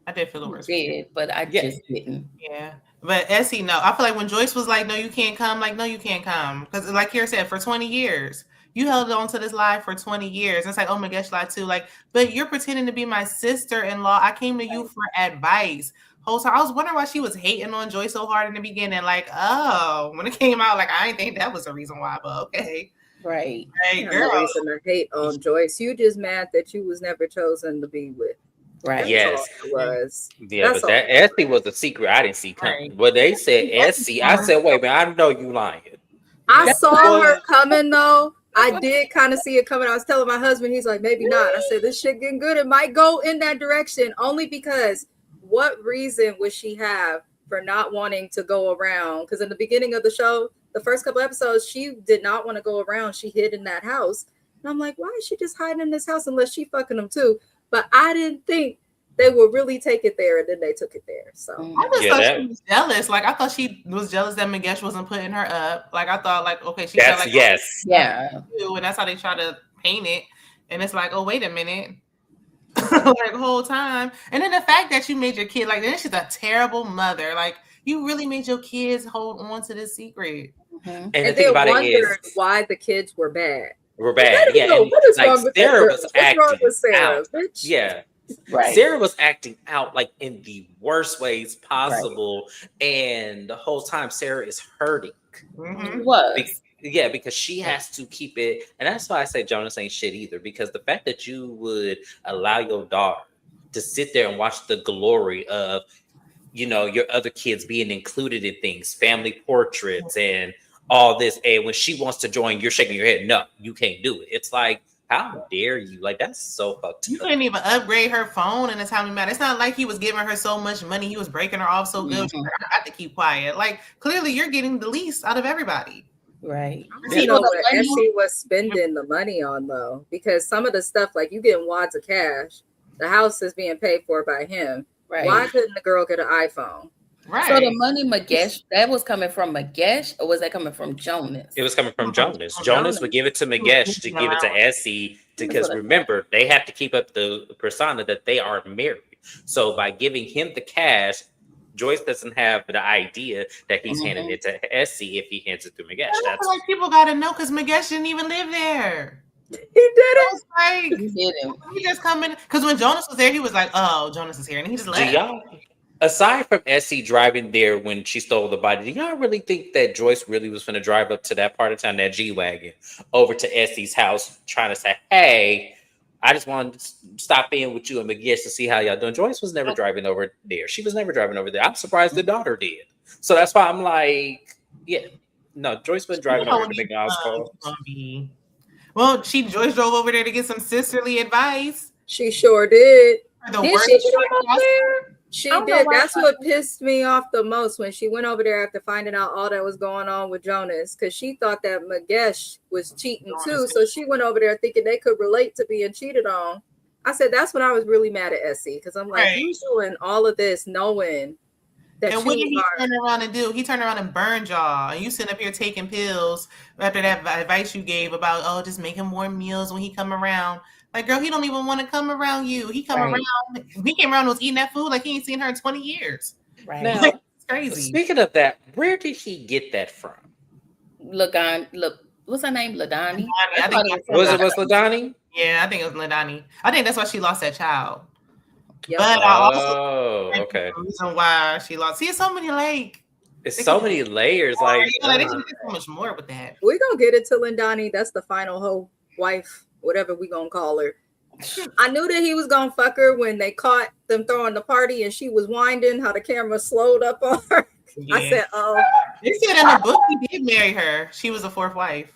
I did feel the worst. But I just didn't. Yeah. But Essie, no. I feel like when Joyce was like, no, you can't come, like, no, you can't come. Because like Kira said, for 20 years, you held on to this lie for 20 years. And it's like, oh my gosh, lie too. Like, but you're pretending to be my sister-in-law. I came to you for advice. Whole time I was wondering why she was hating on Joyce so hard in the beginning. Like, oh, when it came out, like, I didn't think that was the reason why, but okay. Right. Hey, girl. No reason to hate on Joyce. You just mad that you was never chosen to be with. Right. Yes. Was. Yeah, but that Essie was a secret I didn't see coming. Right. When they said Essie, I said, wait, man, I know you lying. I saw her coming though. I did kind of see it coming. I was telling my husband, he's like, maybe not. I said, this shit getting good. It might go in that direction only because what reason would she have for not wanting to go around? Because in the beginning of the show, the first couple episodes, she did not want to go around. She hid in that house. And I'm like, why is she just hiding in this house unless she fucking them too? But I didn't think they would really take it there. And then they took it there. So I just thought she was jealous. Like, I thought she was jealous that Magesh wasn't putting her up. Like, I thought, like, okay, she felt like, and that's how they try to paint it. And it's like, oh, wait a minute. Like, the whole time. And then the fact that you made your kid, like, then she's a terrible mother. Like, you really made your kids hold on to this secret. And the thing about it is why the kids were bad. Yeah, and what is wrong with Sarah was acting Sarah, out. Bitch? Yeah, right. Sarah was acting out like in the worst ways possible, and the whole time Sarah is hurting. Because she has to keep it, and that's why I say Jonas ain't shit either. Because the fact that you would allow your daughter to sit there and watch the glory of, you know, your other kids being included in things, family portraits and all this. And when she wants to join, you're shaking your head. No, you can't do it. It's like, how dare you? Like, that's so fucked up. You couldn't even upgrade her phone in a timely manner. It's not like he was giving her so much money. He was breaking her off so good. I have to keep quiet. Like, clearly you're getting the least out of everybody. Right. You know what Essie was spending the money on though, because some of the stuff, like you getting wads of cash, the house is being paid for by him. Right. Why couldn't the girl get an iPhone? Right. So the money Magesh, that was coming from Magesh, or was that coming from Jonas? It was coming from Jonas. Jonas would give it to Magesh to give it to Essie, because remember, they have to keep up the persona that they are married. So by giving him the cash, Joyce doesn't have the idea that he's handing it to Essie if he hands it to Magesh. That's like people gotta know because Magesh didn't even live there. He did it. Like, he just come in because when Jonas was there, he was like, "Oh, Jonas is here," and he just left. Aside from Essie driving there when she stole the body, do y'all really think that Joyce really was going to drive up to that part of town, that G-Wagon, over to Essie's house, trying to say, hey, I just wanted to stop in with you and Magesh to see how y'all doing? Joyce was never driving over there. She was never driving over there. I'm surprised the daughter did. So that's why I'm like, yeah. No, Joyce was driving over to McDonald's. Well, Joyce drove over there to get some sisterly advice. She sure did. Did she drive over there? She did. That's what pissed me off the most when she went over there after finding out all that was going on with Jonas, because she thought that Magesh was cheating too. So she went over there thinking they could relate to being cheated on. I said that's when I was really mad at Essie, because I'm like, you doing all of this knowing that. And what did he turn around and do? He turned around and burned y'all, and you sitting up here taking pills after that advice you gave about just make him more meals when he come around. Like, girl, he don't even want to come around you. He come around. He came around and was eating that food like he ain't seen her in 20 years. Right. Now, it's crazy. Speaking of that, where did he get that from? Look, what's her name? Ladani? Was it Ladani? Yeah, I think it was Ladani. I think that's why she lost that child. Yep. But I also okay. The reason why she lost. See, it's so many It's so many layers. Like, they can do so much more with that. We're gonna get it to Lindani. That's the final whole wife, whatever we gonna call her. I knew that he was gonna fuck her when they caught them throwing the party and she was winding, how the camera slowed up on her. Yeah. I said, oh. They said in the book he did marry her. She was a fourth wife.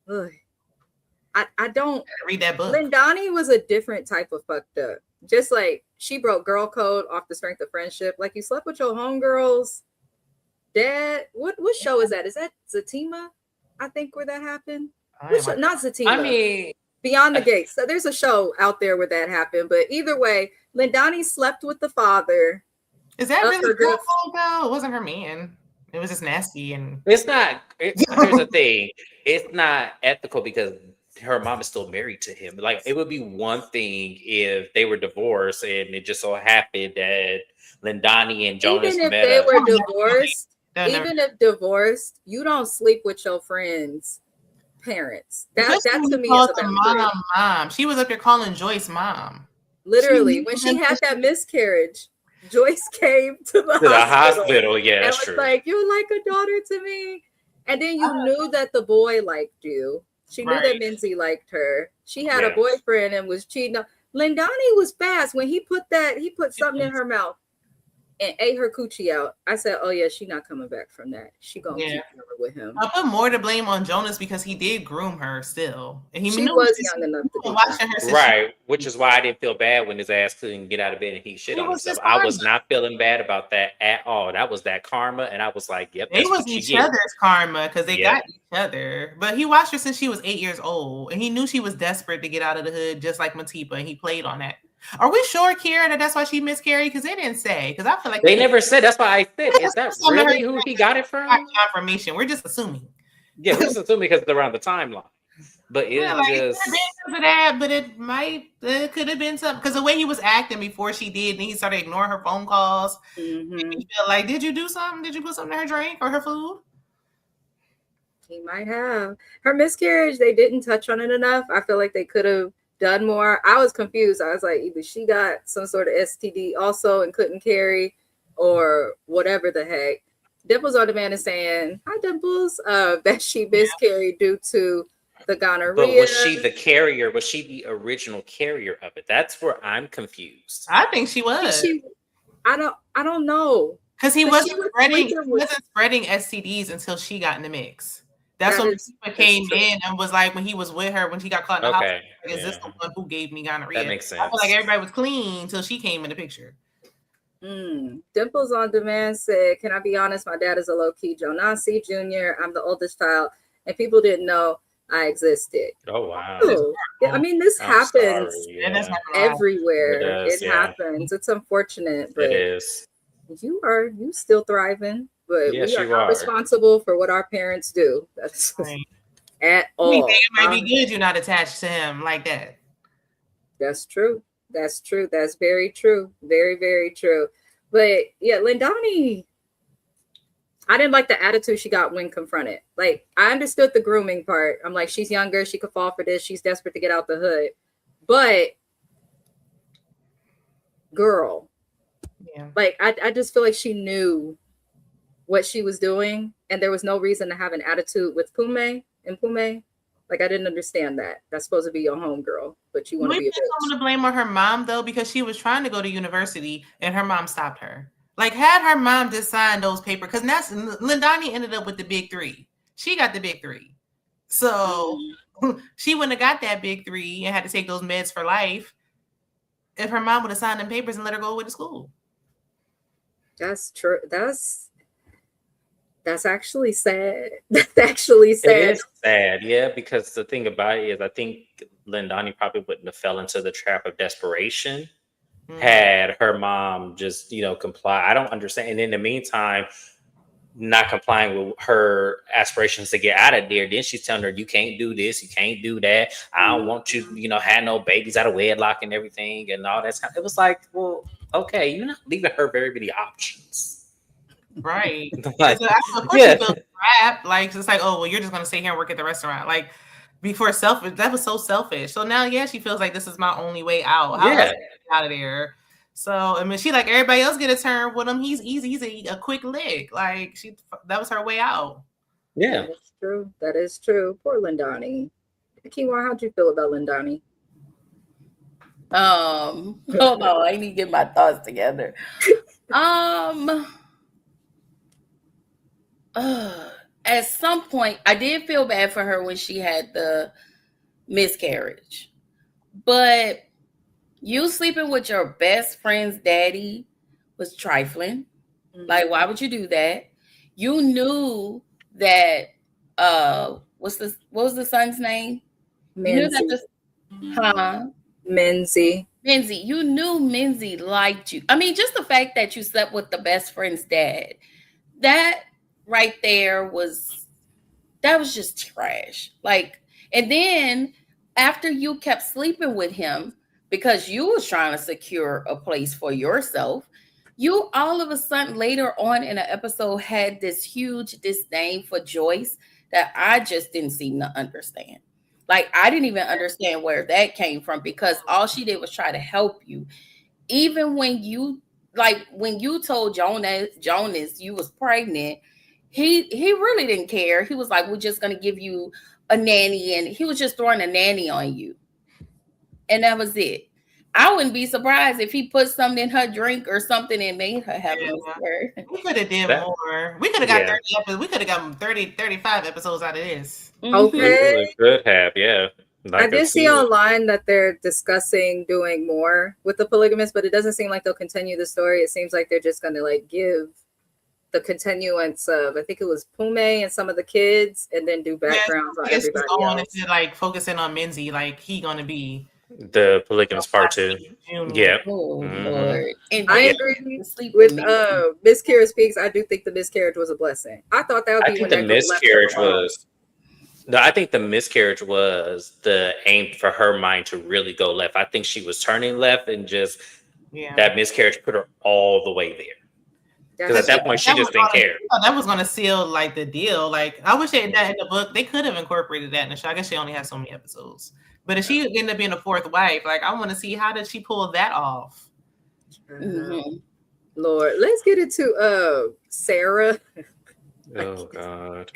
Ugh. I don't read that book. Lindani was a different type of fucked up. Just like she broke girl code off the strength of friendship. Like you slept with your homegirls. Dad, what show is that? Is that Zatima? I think where that happened. Not Zatima. I mean, Beyond the Gates. So there's a show out there where that happened. But either way, Lindani slept with the father. Is that really girl code though? It wasn't her man. It was just nasty and it's not. Here's the thing. It's not ethical because her mom is still married to him. Like it would be one thing if they were divorced and it just so happened that Lindani and Jonas even if met they up. were divorced, even if divorced, you don't sleep with your friends' parents. That to me is about mom. She was up there calling Joyce mom. Literally, when she had that miscarriage, Joyce came to the hospital. Yeah, that's true. Like, you're like a daughter to me. And then you knew that the boy liked you. She knew that Minzy liked her. She had a boyfriend and was cheating. Lindani was fast when he put something in her mouth and ate her coochie out. I said, "Oh yeah, she not coming back from that. She gonna keep with him." I put more to blame on Jonas because he did groom her still, and she was young enough to be watching her. Right, which is why I didn't feel bad when his ass couldn't get out of bed and he shit on himself. I was not feeling bad about that at all. That was that karma, and I was like, "Yep." It was each other's karma because they got each other. But he watched her since she was 8 years old, and he knew she was desperate to get out of the hood, just like Matipa, and he played on that. Are we sure, Kira, that that's why she miscarried? Because they didn't say. Because I feel like they never said. That's why I said, is that really who he got it from? Confirmation. We're just assuming. Yeah, we're just assuming because they're around the timeline. But it's just because of that. But it could have been something because the way he was acting before she did, and he started ignoring her phone calls. Mm-hmm. Made me feel like, did you do something? Did you put something in her drink or her food? He might have. Her miscarriage, they didn't touch on it enough. I feel like they could have done more. I was confused. I was like, either she got some sort of STD also and couldn't carry, or whatever the heck. Dimples on Demand is saying, "Hi Dimples," that she miscarried due to the gonorrhea. But was she the carrier? Was she the original carrier of it? That's where I'm confused. I think she was. I don't know. Because he wasn't spreading STDs until she got in the mix. That's when people came in and was like, when he was with her, when she got caught in the hospital, like, is this the one who gave me gonorrhea? That makes sense. I feel like everybody was clean until she came in the picture. Dimples on Demand said, "Can I be honest? My dad is a low-key Jonasi Jr. I'm the oldest child, and people didn't know I existed." Oh, wow. I mean, this happens everywhere. It happens. It's unfortunate, but it is. You still thriving. But yes, we are not responsible for what our parents do. That's at all. We think it might be good you're not attached to him like that. That's true. That's true. That's very true. Very, very true. But yeah, Lindani, I didn't like the attitude she got when confronted. Like, I understood the grooming part. I'm like, she's younger. She could fall for this. She's desperate to get out the hood. But girl, like, I just feel like she knew what she was doing, and there was no reason to have an attitude with Pume. Like, I didn't understand that. That's supposed to be your homegirl, but you want to be a bitch. I'm gonna blame on her mom though, because she was trying to go to university and her mom stopped her. Like, had her mom just signed those papers, because that's Lindani ended up with the big 3. She got the big 3, so she wouldn't have got that big 3 and had to take those meds for life if her mom would have signed them papers and let her go away to school. That's true. That's actually sad. That's actually sad. It is sad, yeah, because the thing about it is I think Lindani probably wouldn't have fell into the trap of desperation had her mom just, comply. I don't understand. And in the meantime, not complying with her aspirations to get out of there. Then she's telling her, you can't do this, you can't do that. I don't want you, have no babies out of wedlock and everything and all that. It was like, well, okay, you're not leaving her very many options. Right. Like, so of course she feels trapped. Like, it's like, oh, well, you're just going to stay here and work at the restaurant. Like, before selfish, that was so selfish. So now, she feels like this is my only way out. How else can I get out of there? So, I mean, she, like everybody else, get a turn with him. He's easy. He's a quick lick. Like, that was her way out. Yeah. That's true. That is true. Poor Lindani. Kiwa, how'd you feel about Lindani? Hold on, I need to get my thoughts together. At some point, I did feel bad for her when she had the miscarriage. But you sleeping with your best friend's daddy was trifling. Like, why would you do that? You knew that what was the son's name? You knew that Menzie. You knew Menzie liked you. I mean, just the fact that you slept with the best friend's dad, that right there was just trash. Like, and then after you kept sleeping with him because you was trying to secure a place for yourself, you all of a sudden later on in an episode had this huge disdain for Joyce that I just didn't seem to understand. Like, I didn't even understand where that came from, because all she did was try to help you. Even when you told Jonas you was pregnant, he really didn't care. He was like, we're just going to give you a nanny, and he was just throwing a nanny on you. And that was it. I wouldn't be surprised if he put something in her drink or something and made her have a miscarriage. We could have did more. We could have got 30 episodes. We could have gotten 35 episodes out of this. Okay. We really could have, yeah. Like I did see online that they're discussing doing more with the Polygamist, but it doesn't seem like they'll continue the story. It seems like they're just going to like give the continuance of, I think it was Pume and some of the kids, and then do backgrounds on everybody else. Instead, like focusing on Menzie, like he gonna be the Polygamist part 2. Yeah. Oh, Lord. And I agree with Miss Kira Speaks. I do think the miscarriage was a blessing. I thought that would be I think the miscarriage was. No, I think the miscarriage was the aim for her mind to really go left. I think she was turning left, and just that miscarriage put her all the way there. Because at that point, she just didn't care. That was going to seal like the deal. Like, I wish they had that in the book. They could have incorporated that in the show. I guess she only has so many episodes. But if she ended up being a fourth wife, like, I want to see how did she pull that off. Lord, let's get into Sarah. Oh God.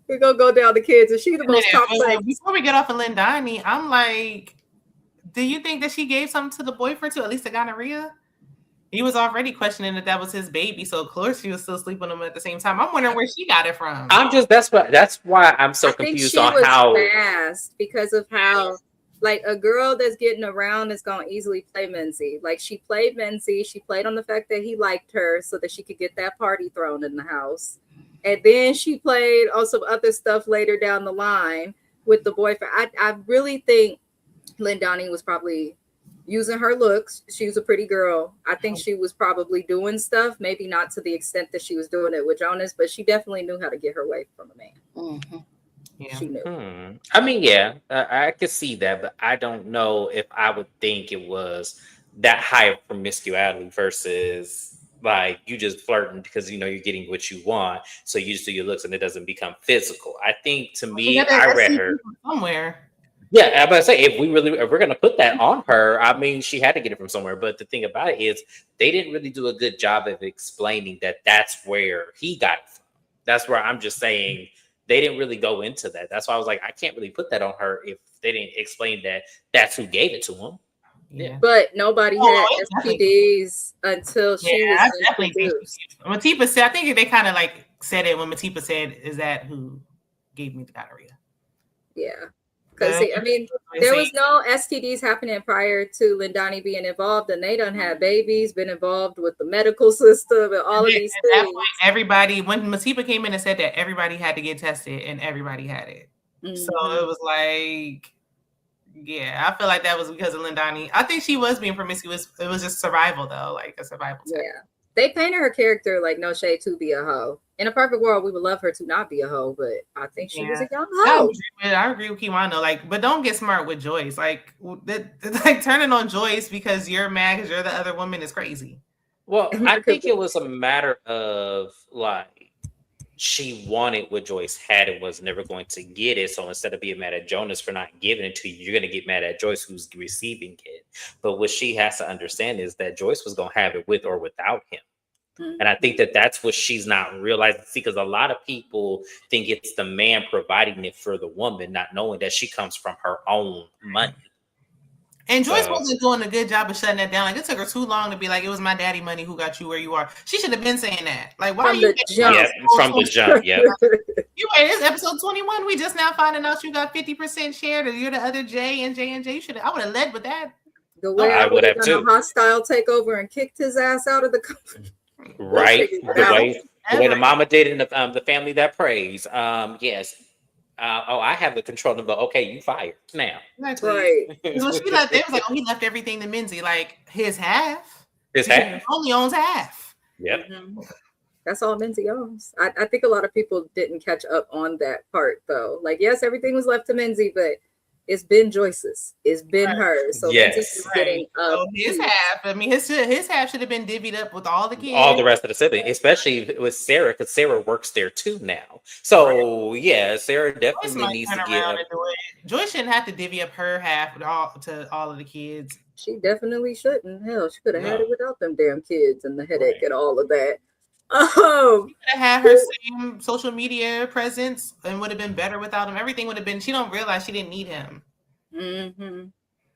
We're gonna go down the kids, and she's the most complex. Before we get off of Lindani, I'm like, do you think that she gave something to the boyfriend too, at least the gonorrhea? He was already questioning that was his baby, so of course she was still sleeping with him at the same time. I'm wondering where she got it from. That's why I'm so confused on how fast, because of how like a girl that's getting around is gonna easily play Menzie. Like, she played Menzie, she played on the fact that he liked her so that she could get that party thrown in the house. And then she played on some other stuff later down the line with the boyfriend. I really think Lindani was probably using her looks. She was a pretty girl. I think she was probably doing stuff, maybe not to the extent that she was doing it with Jonas, but she definitely knew how to get her way from a man. Mm-hmm. Yeah. She knew. I mean, yeah, I could see that, but I don't know if I would think it was that high of promiscuity versus like you just flirting because you're getting what you want, so you just do your looks and it doesn't become physical. I think to me, I read her somewhere. Yeah, I'm about to say if we're gonna put that on her, I mean, she had to get it from somewhere. But the thing about it is, they didn't really do a good job of explaining that that's where he got it from. That's where I'm just saying they didn't really go into that. That's why I was like, I can't really put that on her if they didn't explain that that's who gave it to him. Yeah, but nobody had STDs until she was introduced. Matipa said, I think they kind of like said it when Matipa said, "Is that who gave me the gonorrhea?" Yeah. Because I mean, there was no STDs happening prior to Lindani being involved, and they done had babies, been involved with the medical system and all of these things. Everybody, when Matipa came in and said that everybody had to get tested, and everybody had it, so it was like, yeah, I feel like that was because of Lindani. I think she was being promiscuous. It was just survival, though, like a survival tactic. Yeah, they painted her character like no shade to be a hoe. In a perfect world, we would love her to not be a hoe, but I think she was a young hoe. I agree with Kiwano. Like, but don't get smart with Joyce. Like turning on Joyce because you're mad because you're the other woman is crazy. Well, I think it was a matter of like she wanted what Joyce had and was never going to get it. So instead of being mad at Jonas for not giving it to you, you're going to get mad at Joyce who's receiving it. But what she has to understand is that Joyce was going to have it with or without him. And I think that that's what she's not realizing. See, because a lot of people think it's the man providing it for the woman, not knowing that she comes from her own money. And Joyce wasn't doing a good job of shutting that down. Like, it took her too long to be like, it was my daddy money who got you where you are. She should have been saying that. Like, why From are you the jump. Yeah, from the jump. Yeah. You wait, it's episode 21. We just now finding out you got 50% share. That you're the other J and J and J. You should have. I would have led with that. The way I would have done too. a hostile takeover and kicked his ass out of the company. Right. The way the mama did in the family that prays. Yes. I have the control of the. Okay, you fired now. Exactly. Right. When she left, it was like, oh, he left everything to Minzy, like his half. His half. He only owns half. Yep. Mm-hmm. That's all Minzy owns. I think a lot of people didn't catch up on that part though. Like, yes, everything was left to Minzy, but it's been Joyce's. It's been hers. So yes. Minzy's getting so his half. I mean, his half should have been divvied up with all the kids. All the rest of the siblings, especially with Sarah, because Sarah works there too now. So yeah, Sarah definitely needs to give. Joyce shouldn't have to divvy up her half to all of the kids. She definitely shouldn't. Hell, she could have had it without them damn kids and the headache and all of that. She could have had her same social media presence and would have been better without him. Everything would have been. She don't realize she didn't need him. Mm-hmm.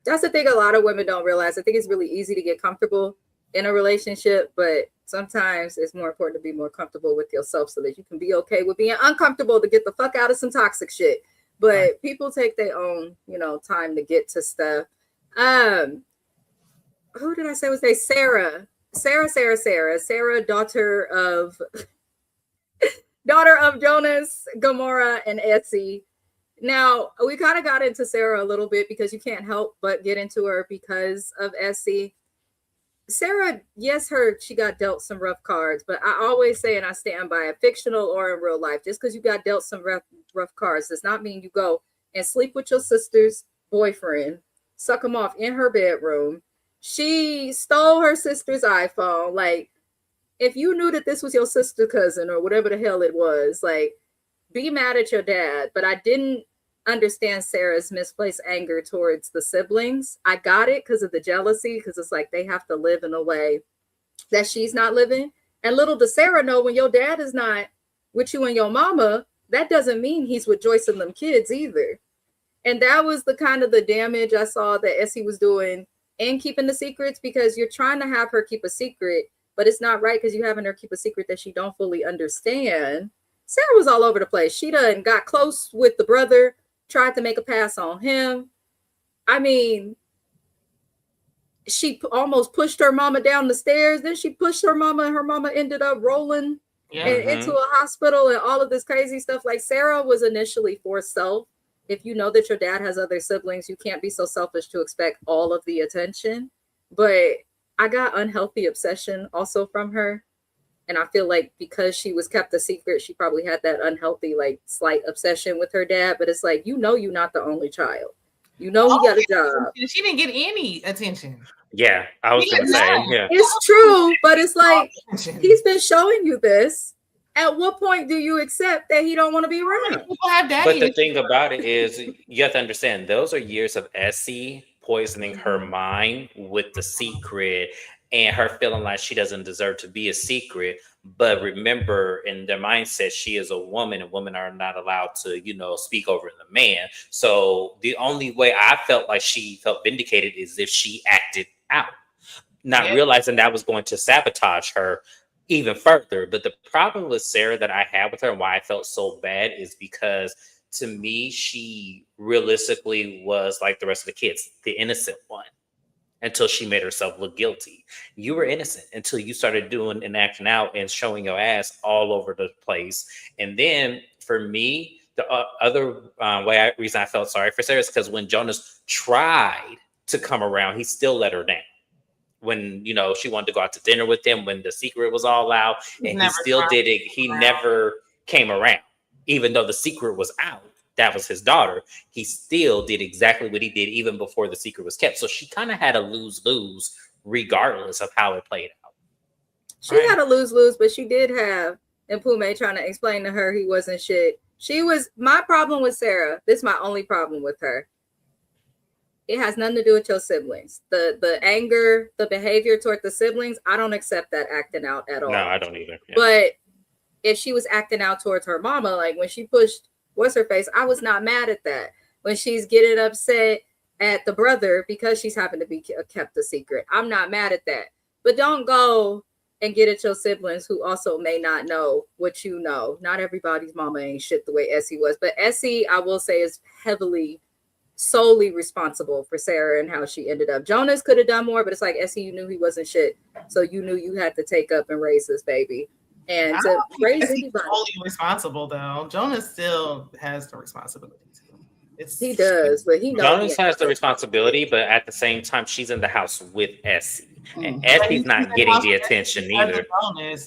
That's the thing a lot of women don't realize. I think it's really easy to get comfortable in a relationship, but sometimes it's more important to be more comfortable with yourself so that you can be okay with being uncomfortable to get the fuck out of some toxic shit. But people take their own, time to get to stuff. Who did I say was they? Sarah, daughter of Jonas, Gomorrah, and Etsy. Now, we kind of got into Sarah a little bit because you can't help but get into her because of Etsy. Sarah, yes, she got dealt some rough cards, but I always say, and I stand by it, fictional or in real life, just because you got dealt some rough cards does not mean you go and sleep with your sister's boyfriend, suck him off in her bedroom. She stole her sister's iPhone. Like, if you knew that this was your sister cousin or whatever the hell it was, like, be mad at your dad. But I didn't understand Sarah's misplaced anger towards the siblings. I got it because of the jealousy, because it's like they have to live in a way that she's not living. And little does Sarah know, when your dad is not with you and your mama, that doesn't mean he's with Joyce and them kids either. And that was the kind of the damage I saw that Essie was doing in keeping the secrets, because you're trying to have her keep a secret, but it's not right because you're having her keep a secret that she don't fully understand. Sarah was all over the place. She done got close with the brother, tried to make a pass on him. I mean, she almost pushed her mama down the stairs. Then she pushed her mama, and her mama ended up rolling into a hospital and all of this crazy stuff. Like, Sarah was initially for self. If you know that your dad has other siblings, you can't be so selfish to expect all of the attention. But I got unhealthy obsession also from her. And I feel like because she was kept a secret, she probably had that unhealthy, like, slight obsession with her dad. But it's like, you're not the only child. He got a job. She didn't get any attention. Yeah, I was going to say. Yeah. It's true, but it's like, he's been showing you this. At what point do you accept that he don't want to be around? But the thing about it is, you have to understand, those are years of Essie poisoning her mind with the secret and her feeling like she doesn't deserve to be a secret. But remember, in their mindset, she is a woman, and women are not allowed to, speak over the man. So the only way I felt like she felt vindicated is if she acted out, not realizing that was going to sabotage her even further. But the problem with Sarah that I had with her and why I felt so bad is because, to me, she realistically was like the rest of the kids, the innocent one, until she made herself look guilty. You were innocent until you started doing and acting out and showing your ass all over the place. And then for me, the other reason I felt sorry for Sarah is because when Jonas tried to come around, he still let her down. When, she wanted to go out to dinner with him, when the secret was all out, and he still did it. He never came around, even though the secret was out. That was his daughter. He still did exactly what he did even before the secret was kept. So she kind of had a lose-lose regardless of how it played out. She had a lose-lose, but she did have Mpume trying to explain to her he wasn't shit. My problem with Sarah, this is my only problem with her. It has nothing to do with your siblings. The anger, the behavior toward the siblings, I don't accept that acting out at all. No, I don't either. Yeah. But if she was acting out towards her mama, like when she pushed what's her face, I was not mad at that. When she's getting upset at the brother because she's happened to be kept a secret. I'm not mad at that. But don't go and get at your siblings who also may not know what you know. Not everybody's mama ain't shit the way Essie was. But Essie, I will say, is solely responsible for Sarah and how she ended up. Jonas could have done more, but it's like, Essie, you knew he wasn't shit. So you knew you had to take up and raise this baby. And to raise anybody. Totally responsible, though. Jonas still has the responsibility. He does, but he knows Jonas has the responsibility, but at the same time, she's in the house with Essie. And Essie's not getting the attention either.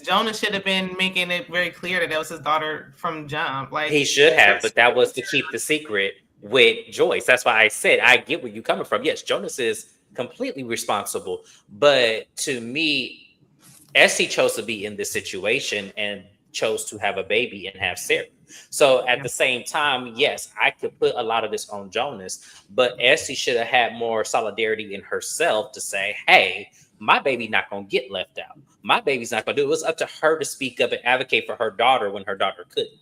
Jonas should have been making it very clear that was his daughter from jump. Like he should have, but that was to keep the secret with Joyce. That's why I said I get where you're coming from. Yes, Jonas is completely responsible, but to me, Essie chose to be in this situation and chose to have a baby and have Sarah. So at the same time, yes, I could put a lot of this on Jonas, but Essie should have had more solidarity in herself to say, hey, my baby not going to get left out. My baby's not going to do it. It was up to her to speak up and advocate for her daughter when her daughter couldn't.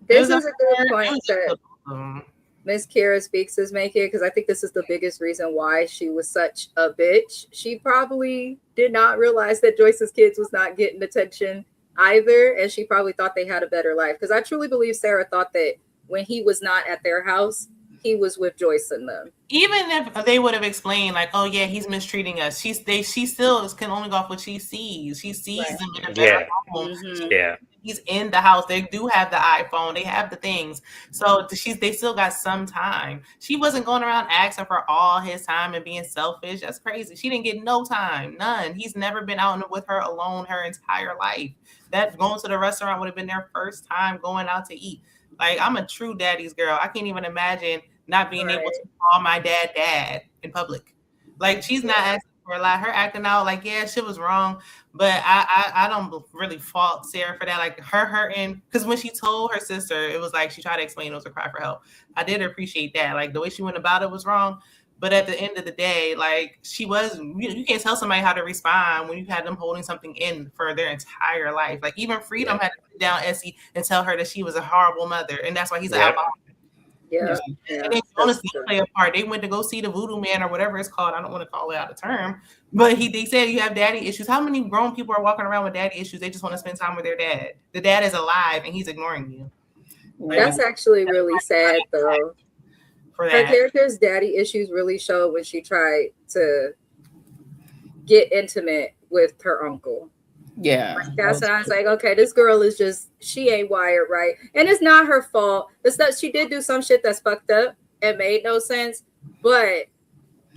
This is a good point that Miss Kira Speaks is making, because I think this is the biggest reason why she was such a bitch. She probably did not realize that Joyce's kids was not getting attention either, and she probably thought they had a better life, because I truly believe Sarah thought that when he was not at their house, he was with Joyce and them. Even if they would have explained, like, oh yeah, he's mistreating us, she still can only go off what she sees. She sees them in a better home. Yeah, he's in the house. They do have the iPhone. They have the things. So they still got some time. She wasn't going around asking for all his time and being selfish. That's crazy. She didn't get no time, none. He's never been out with her alone her entire life. That going to the restaurant would have been their first time going out to eat. Like, I'm a true daddy's girl. I can't even imagine not being able to call my dad in public. Like, she's not asking for a lot. Her acting out like, yeah, shit was wrong. But I don't really fault Sarah for that. Like, her hurting, because when she told her sister, it was like she tried to explain it was a cry for help. I did appreciate that. Like, the way she went about it was wrong. But at the end of the day, like, you can't tell somebody how to respond when you had them holding something in for their entire life. Like, even Freedom had to sit down Essie and tell her that she was a horrible mother. And that's why he's an alcoholic. Yeah. And then Jonas did play a part. They went to go see the Voodoo Man or whatever it's called. I don't want to call it out of term. But they said you have daddy issues. How many grown people are walking around with daddy issues? They just want to spend time with their dad. The dad is alive and he's ignoring you. Like, that's actually really sad, though. Her character's daddy issues really showed when she tried to get intimate with her uncle. Yeah. Like, that's when I was like, okay, this girl is just, she ain't wired right. And it's not her fault. It's that she did do some shit that's fucked up and made no sense. But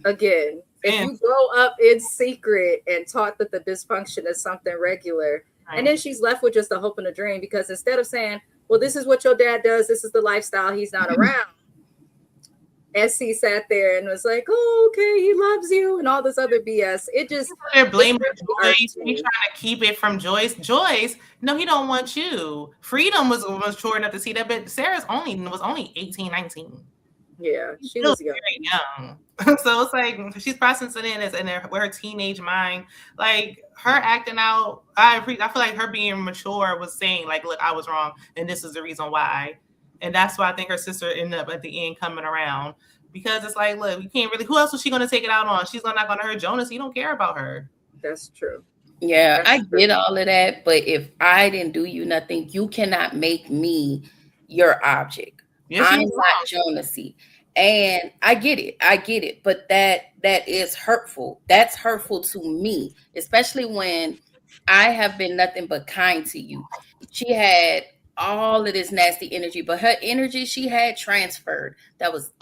again, if you grow up in secret and taught that the dysfunction is something regular, and then she's left with just a hope and a dream, because instead of saying, well, this is what your dad does, this is the lifestyle, he's not around. Essie sat there and was like, oh, okay, he loves you and all this other BS. It just, they're blaming Joyce. He's trying to keep it from Joyce. Joyce, no, he don't want you. Freedom was mature enough to see that, but Sarah's was only 18, 19. Yeah, she was young. Very young. So it's like she's processing it as with her teenage mind. Like, her acting out, I feel like her being mature was saying, like, look, I was wrong and this is the reason why. And that's why I think her sister ended up at the end coming around, because it's like, look, you can't really, who else was she going to take it out on? She's not going to hurt Jonas. You don't care about her. That's true. Yeah, I get all of that. But if I didn't do you nothing, you cannot make me your object. Yes, I'm not Jonasy. And I get it. But that is hurtful. That's hurtful to me, especially when I have been nothing but kind to you. She had all of this nasty energy, but her energy she had transferred. That was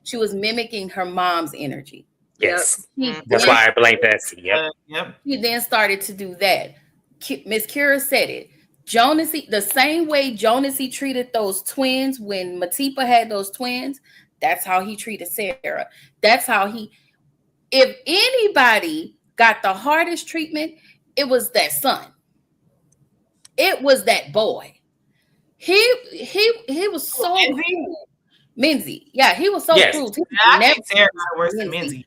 she was mimicking her mom's energy. Yes. That's why I blame Bessie. Yep. She then started to do that. Miss Kira said it. Jonasy, the same way Jonasy treated those twins when Matipa had those twins, that's how he treated Sarah. That's how if anybody got the hardest treatment, it was that son. It was that boy. He was so cruel. Minzy. Yeah, he was so cruel. I think Sarah got worse than Minzy.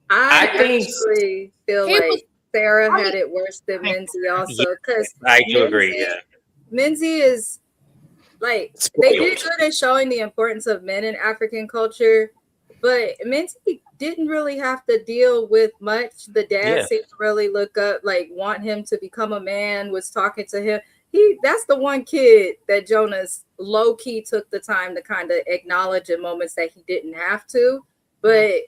I actually feel like Sarah had it worse than Minzy also, because I do agree. Yeah, Minzy is like, they did good at showing the importance of men in African culture, But Minty didn't really have to deal with much. The dad seemed to really look up, like want him to become a man, was talking to him. That's the one kid that Jonas low-key took the time to kind of acknowledge in moments that he didn't have to. But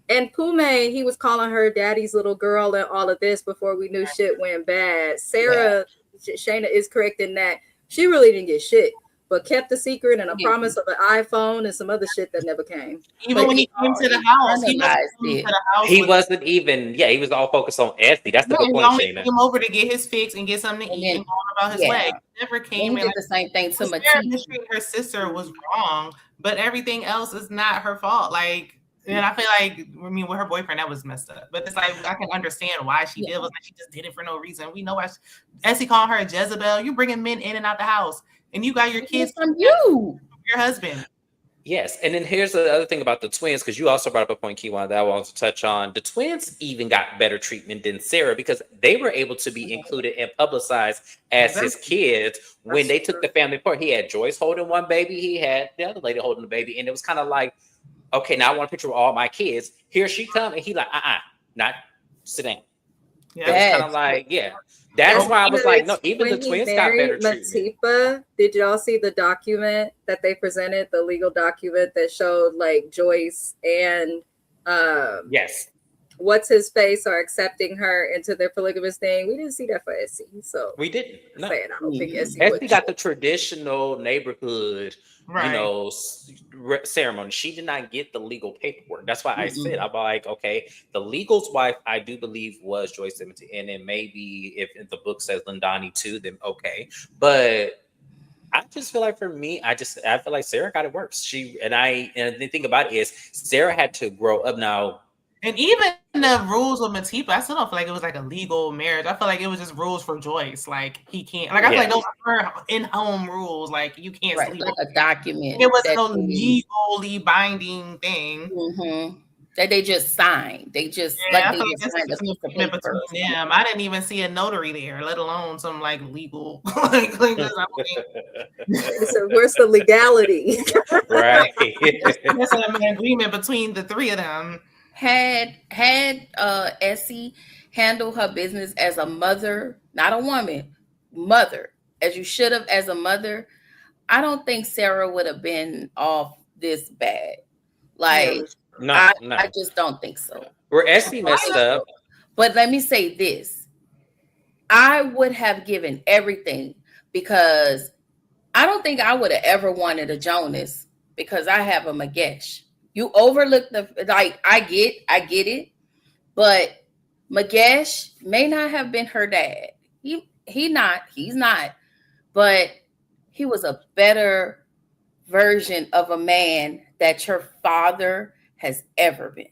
and Pume, he was calling her daddy's little girl and all of this before we knew shit went bad. Sarah, Shayna is correct in that she really didn't get shit, but kept the secret and a promise of an iPhone and some other shit that never came. Even when he came to the house, he wasn't even, he was all focused on Essie. That's the good point, Shayna. He came over to get his fix and get something to eat and go on about his way. He never came in. Did the same thing to Matisse. Her sister was wrong, but everything else is not her fault. Like, and I feel like, I mean, with her boyfriend, that was messed up. But it's like, I can understand why she did. It was like she just did it for no reason. We know why. Essie called her a Jezebel. You bringing men in and out the house, and you got your kids from your husband. Yes, and then here's the other thing about the twins, because you also brought up a point, Kiwan, that I want to touch on. The twins even got better treatment than Sarah because they were able to be included and publicized as his kids when they took the family apart. He had Joyce holding one baby, he had the other lady holding the baby, and it was kind of like, okay, now I want a picture of all my kids. Here she come, and he like, not sit down. Yeah, it was kind of like, That's why I was like, no, even the twins got better treatment. Matipa, did y'all see the document that they presented, the legal document that showed like Joyce and what's his face are accepting her into their polygamous thing? We didn't see that for Essie, so we didn't. No. I don't think Essie got the traditional neighborhood, ceremony. She did not get the legal paperwork. That's why I said, I'm like, okay, the legal's wife, I do believe was Joyce Dimity, and then maybe if the book says Lindani too, then okay. But I just feel like for me, I feel like Sarah got it worse. And the thing about it is Sarah had to grow up now. And even the rules of Matipa, I still don't feel like it was like a legal marriage. I feel like it was just rules for Joyce. Like he can't, like I feel like those are in-home rules. Like you can't sleep like a document. It was no legally binding thing that they just signed. They just signed a piece of paper between them. I didn't even see a notary there, let alone some like legal. like so where's the legality? Right. That's an agreement between the three of them. Had Essie handled her business as a mother, not a woman, mother, as you should have as a mother, I don't think Sarah would have been off this bad. Like, I just don't think so. Where Essie messed up. But let me say this. I would have given everything because I don't think I would have ever wanted a Jonas because I have a Magesh. You overlook I get it, but Magesh may not have been her dad. He's not, but he was a better version of a man that your father has ever been.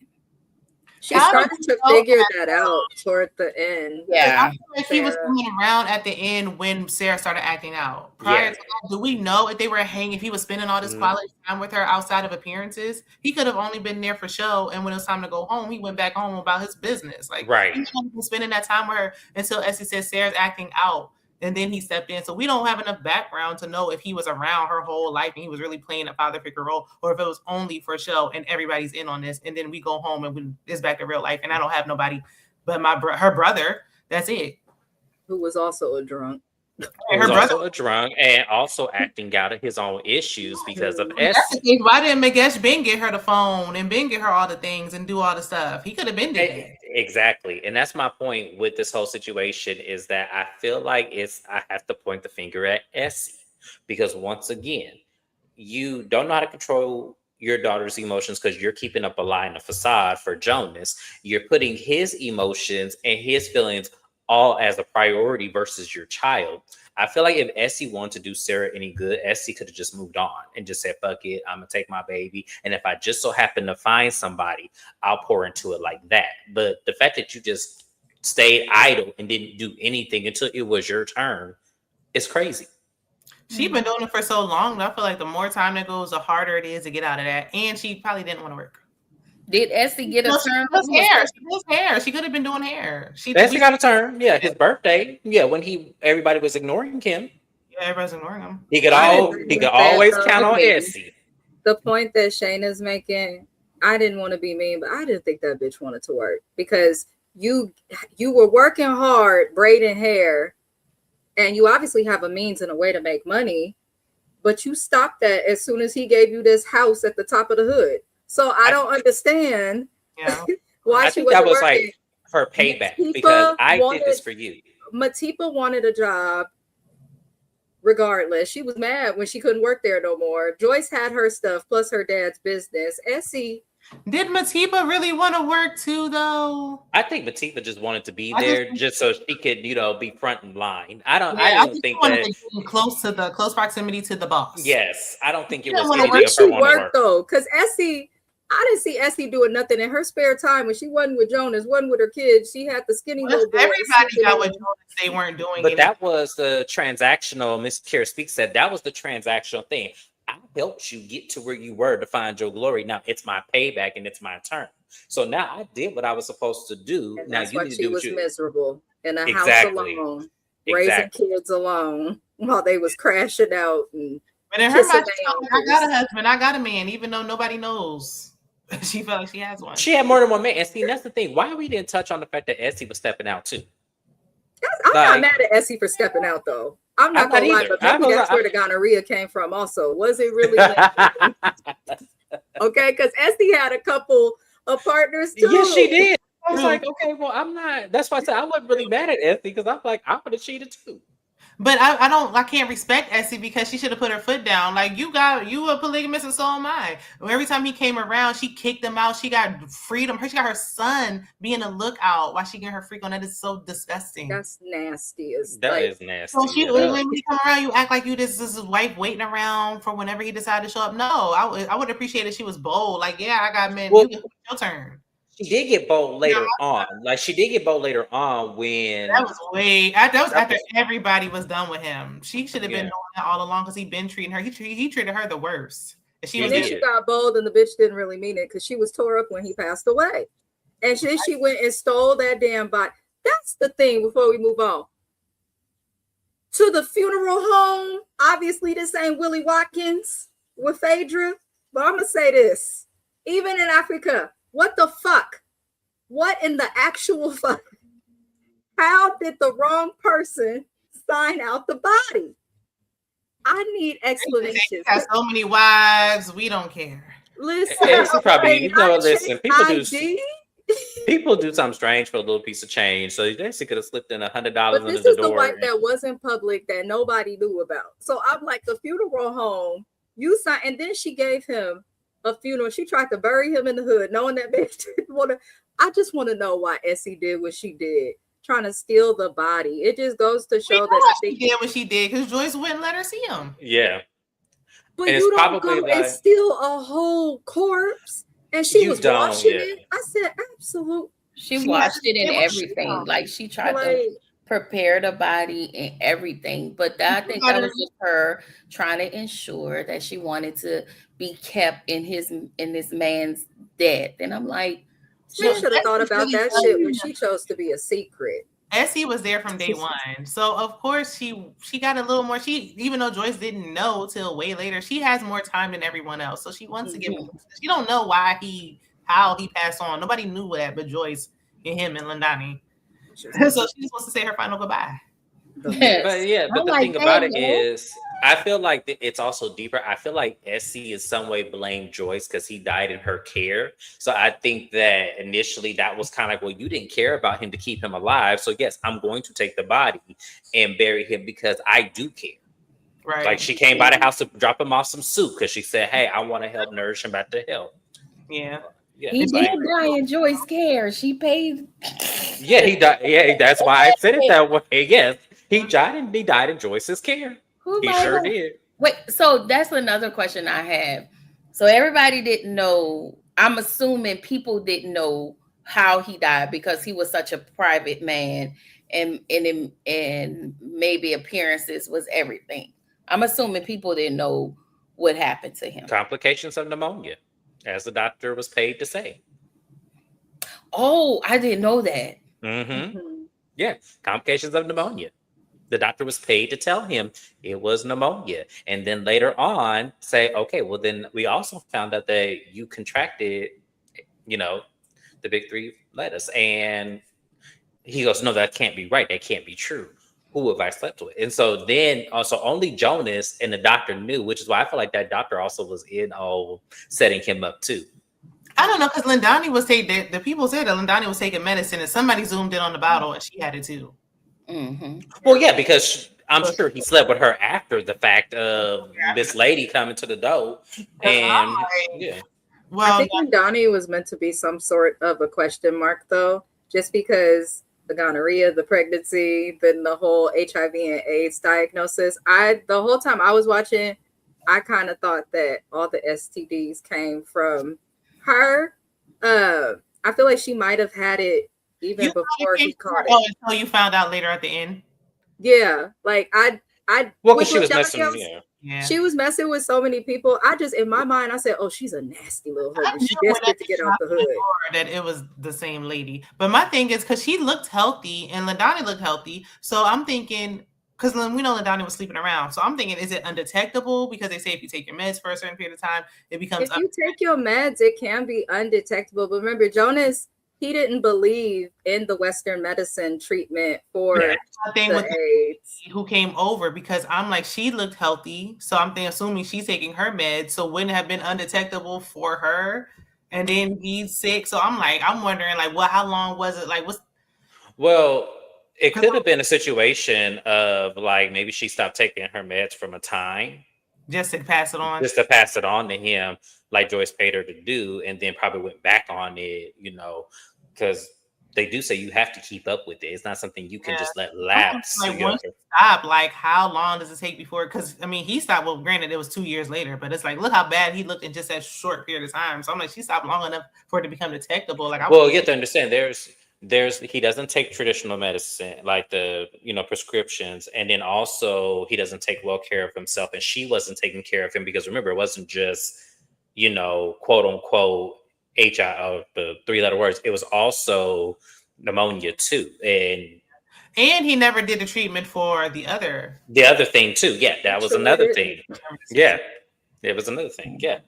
She started to figure that out toward the end. Yeah. I feel like he was coming around at the end when Sarah started acting out. Prior to that, do we know if they were hanging, if he was spending all this quality time with her outside of appearances? He could have only been there for show, and when it was time to go home, he went back home about his business. Like, he hadn't been spending that time with her until Essie said Sarah's acting out. And then he stepped in. So we don't have enough background to know if he was around her whole life and he was really playing a father figure role, or if it was only for show and everybody's in on this. And then we go home and it's back to real life. And I don't have nobody but her brother. That's it. Who was also a drunk. Also a drunk and also acting out of his own issues because of Essie. Why didn't Magesh Ben get her the phone and Ben get her all the things and do all the stuff? He could have been there. Exactly. And that's my point with this whole situation is that I feel like I have to point the finger at Essie because once again, you don't know how to control your daughter's emotions because you're keeping up a lie and a facade for Jonas. You're putting his emotions and his feelings all as a priority versus your child. I feel like if Essie wanted to do Sarah any good, Essie could have just moved on and just said, fuck it, I'm gonna take my baby. And if I just so happen to find somebody, I'll pour into it like that. But the fact that you just stayed idle and didn't do anything until it was your turn is crazy. She's been doing it for so long. I feel like the more time that goes, the harder it is to get out of that. And she probably didn't want to work. Did Essie get a turn? She does hair. She could have been doing hair. Essie got a turn. Yeah, his birthday. Yeah, when everybody was ignoring him. Yeah, everybody's ignoring him. He could always count on Essie. The point that Shayna's making I didn't want to be mean, but I didn't think that bitch wanted to work because you were working hard braiding hair, and you obviously have a means and a way to make money, but you stopped that as soon as he gave you this house at the top of the hood. So I don't understand why I she think that was working. like her payback Matipa because I did this for you. Matipa wanted a job regardless. She was mad when she couldn't work there no more. Joyce had her stuff plus her dad's business. Essie. Did Matipa really want to work too, though? I think Matipa just wanted to be there just so she could, be front in line. I don't think that close proximity to the boss. Yes, I don't think it was anything of her want to work though, because Essie, I didn't see Essie doing nothing in her spare time when she wasn't with Jonas, wasn't with her kids. She had the skinny little boy. Everybody got what Jonas they weren't doing. But that was the transactional. Miss Kara Speaks said that was the transactional thing. I helped you get to where you were to find your glory. Now it's my payback and it's my turn. So now I did what I was supposed to do. And now that's you why need to she do was what you miserable in a house alone, raising kids alone while they was crashing out. And but in her mind, I got a husband, I got a man, even though nobody knows. She felt like she has one. She had more than one man. And see, that's the thing. Why we didn't touch on the fact that Essie was stepping out too? I'm not mad at Essie for stepping out though. I'm not gonna lie, but maybe that's where the gonorrhea came from. Also, was it really? Okay, because Essie had a couple of partners too. Yes, she did. I was like, okay, well, I'm not. That's why I said I wasn't really mad at Essie because I'm like, I would have cheated too. But I can't respect Essie because she should have put her foot down. Like you a polygamist and so am I. Every time he came around, she kicked him out. She got freedom. She got her son being a lookout while she getting her freak on. That is so disgusting. That's nasty. That is nasty. So when you come around, you act like you this is his wife waiting around for whenever he decided to show up. No, I would appreciate if she was bold. Like, yeah, I got men. Your turn. She did get bold later on. Like she did get bold later on when that was after everybody was done with him. She should have been doing that all along because he been treating her. He treated her the worst. And then she got bold, and the bitch didn't really mean it because she was tore up when he passed away, and then she went and stole that damn body. That's the thing. Before we move on to the funeral home, obviously this ain't Willie Watkins with Phaedra, but I'm gonna say this: even in Africa. What the fuck? What in the actual fuck? How did the wrong person sign out the body? I need explanations. Has so many wives, we don't care. Listen, listen. People do something strange for a little piece of change, so she could have slipped in $100 under the door. But this is the wife that wasn't public that nobody knew about. So I'm like, the funeral home, you signed, and then she gave him a funeral. She tried to bury him in the hood, knowing that bitch didn't want to. I just want to know why Essie did what she did, trying to steal the body. It just goes to show that she did what she did because Joyce wouldn't let her see him. Yeah, but and you don't go and steal a whole corpse. And she was washing it. I said, absolutely. She washed it and everything. Like she tried to prepare the body and everything. But I think that was just her trying to ensure that she wanted to be kept in this man's death. And I'm like, she should have thought about that shit when she chose to be a secret. Essie was there from day one. So of course she got a little more. Even though Joyce didn't know till way later, she has more time than everyone else. So she wants to give him. She don't know how he passed on. Nobody knew that but Joyce and him and Lindani. So she just wants to say her final goodbye. Yes. But the thing about it is, I feel like it's also deeper. I feel like Essie in some way blamed Joyce because he died in her care. So I think that initially that was kind of like, well, you didn't care about him to keep him alive. So yes, I'm going to take the body and bury him because I do care. Right. Like she came by the house to drop him off some soup because she said, hey, I want to help nourish him back to health. Yeah. He did die in Joyce's care. She paid. Yeah, he died. Yeah, that's why I said it that way. Yes, he died in Joyce's care. He sure did. Wait, so that's another question I have. So everybody didn't know. I'm assuming people didn't know how he died because he was such a private man, and maybe appearances was everything. I'm assuming people didn't know what happened to him. Complications of pneumonia, as the doctor was paid to say. Oh, I didn't know that. Mm-hmm. Yeah, complications of pneumonia. The doctor was paid to tell him it was pneumonia. And then later on say, okay, well, then we also found out that you contracted the big three lettuce. And he goes, no, that can't be right. That can't be true. Who have I slept with? And so then also only Jonas and the doctor knew, which is why I feel like that doctor also was in setting him up too. I don't know, because Lindani was taking, the people said that Lindani was taking medicine and somebody zoomed in on the bottle and she had it too. Mm-hmm. Well, yeah, because I'm sure he slept with her after the fact of this lady coming to the door. And yeah. Well, I think Lindani was meant to be some sort of a question mark though, just because the gonorrhea, the pregnancy, then the whole HIV and AIDS diagnosis. The whole time I was watching, I kind of thought that all the STDs came from her. I feel like she might have had it even before he caught it. Oh, until you found out later at the end. Yeah, like because she was messing. Yeah. She was messing with so many people. In my mind, I said, "Oh, she's a nasty little hood. She's desperate to get out the hood." That it was the same lady. But my thing is, because she looked healthy and Lindani looked healthy, so I'm thinking, because we know Lindani was sleeping around, so I'm thinking, is it undetectable? Because they say if you take your meds for a certain period of time, it becomes. If you take your meds, it can be undetectable. But remember, Jonas, he didn't believe in the Western medicine treatment for the AIDS. Who came over, because I'm like, she looked healthy, so I'm assuming she's taking her meds, so wouldn't it have been undetectable for her? And then he's sick, so I'm wondering, like, well, how long was it? Like, it could have been a situation of like maybe she stopped taking her meds from a time, just to pass it on, to him, like Joyce paid her to do, and then probably went back on it, because they do say you have to keep up with it. It's not something you can just let lapse. Like, once you stop, like, how long does it take before? Because I mean, he stopped. Well, granted, it was 2 years later, but it's like, look how bad he looked in just that short period of time. So I'm like, she stopped long enough for it to become detectable. Like, you have to understand, he doesn't take traditional medicine, like the prescriptions, and then also he doesn't take well care of himself, and she wasn't taking care of him, because remember, it wasn't just quote unquote HIV, the 3-letter words. It was also pneumonia too, and he never did the treatment for the other thing too. Yeah, that was another thing. Yeah, it was another thing. Yeah,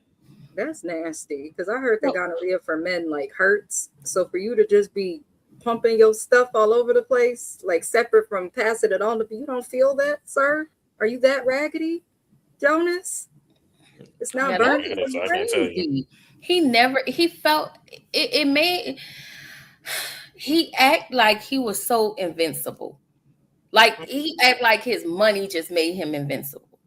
that's nasty, because I heard that gonorrhea for men like hurts. So for you to just be pumping your stuff all over the place, like separate from passing it on to you, don't feel that, sir? Are you that raggedy, Jonas? It's not burning. He felt it made he act like he was so invincible. Like he act like his money just made him invincible.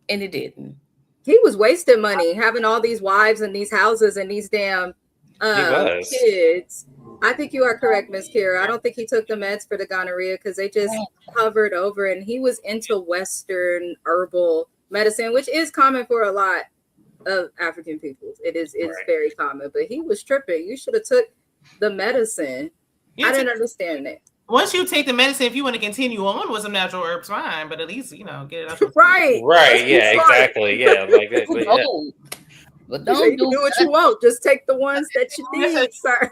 And it didn't. He was wasting money having all these wives and these houses and these damn kids. I think you are correct, Miss Kira. I don't think he took the meds for the gonorrhea, because they just covered over, and he was into Western herbal medicine, which is common for a lot of African peoples. It's very common, but he was tripping. You should have took the medicine. I didn't understand that. Once you take the medicine, if you want to continue on with some natural herbs, fine, but at least get it up. Right, yeah, exactly, yeah, like that. But don't do what you want. Just take the ones that you need, sir.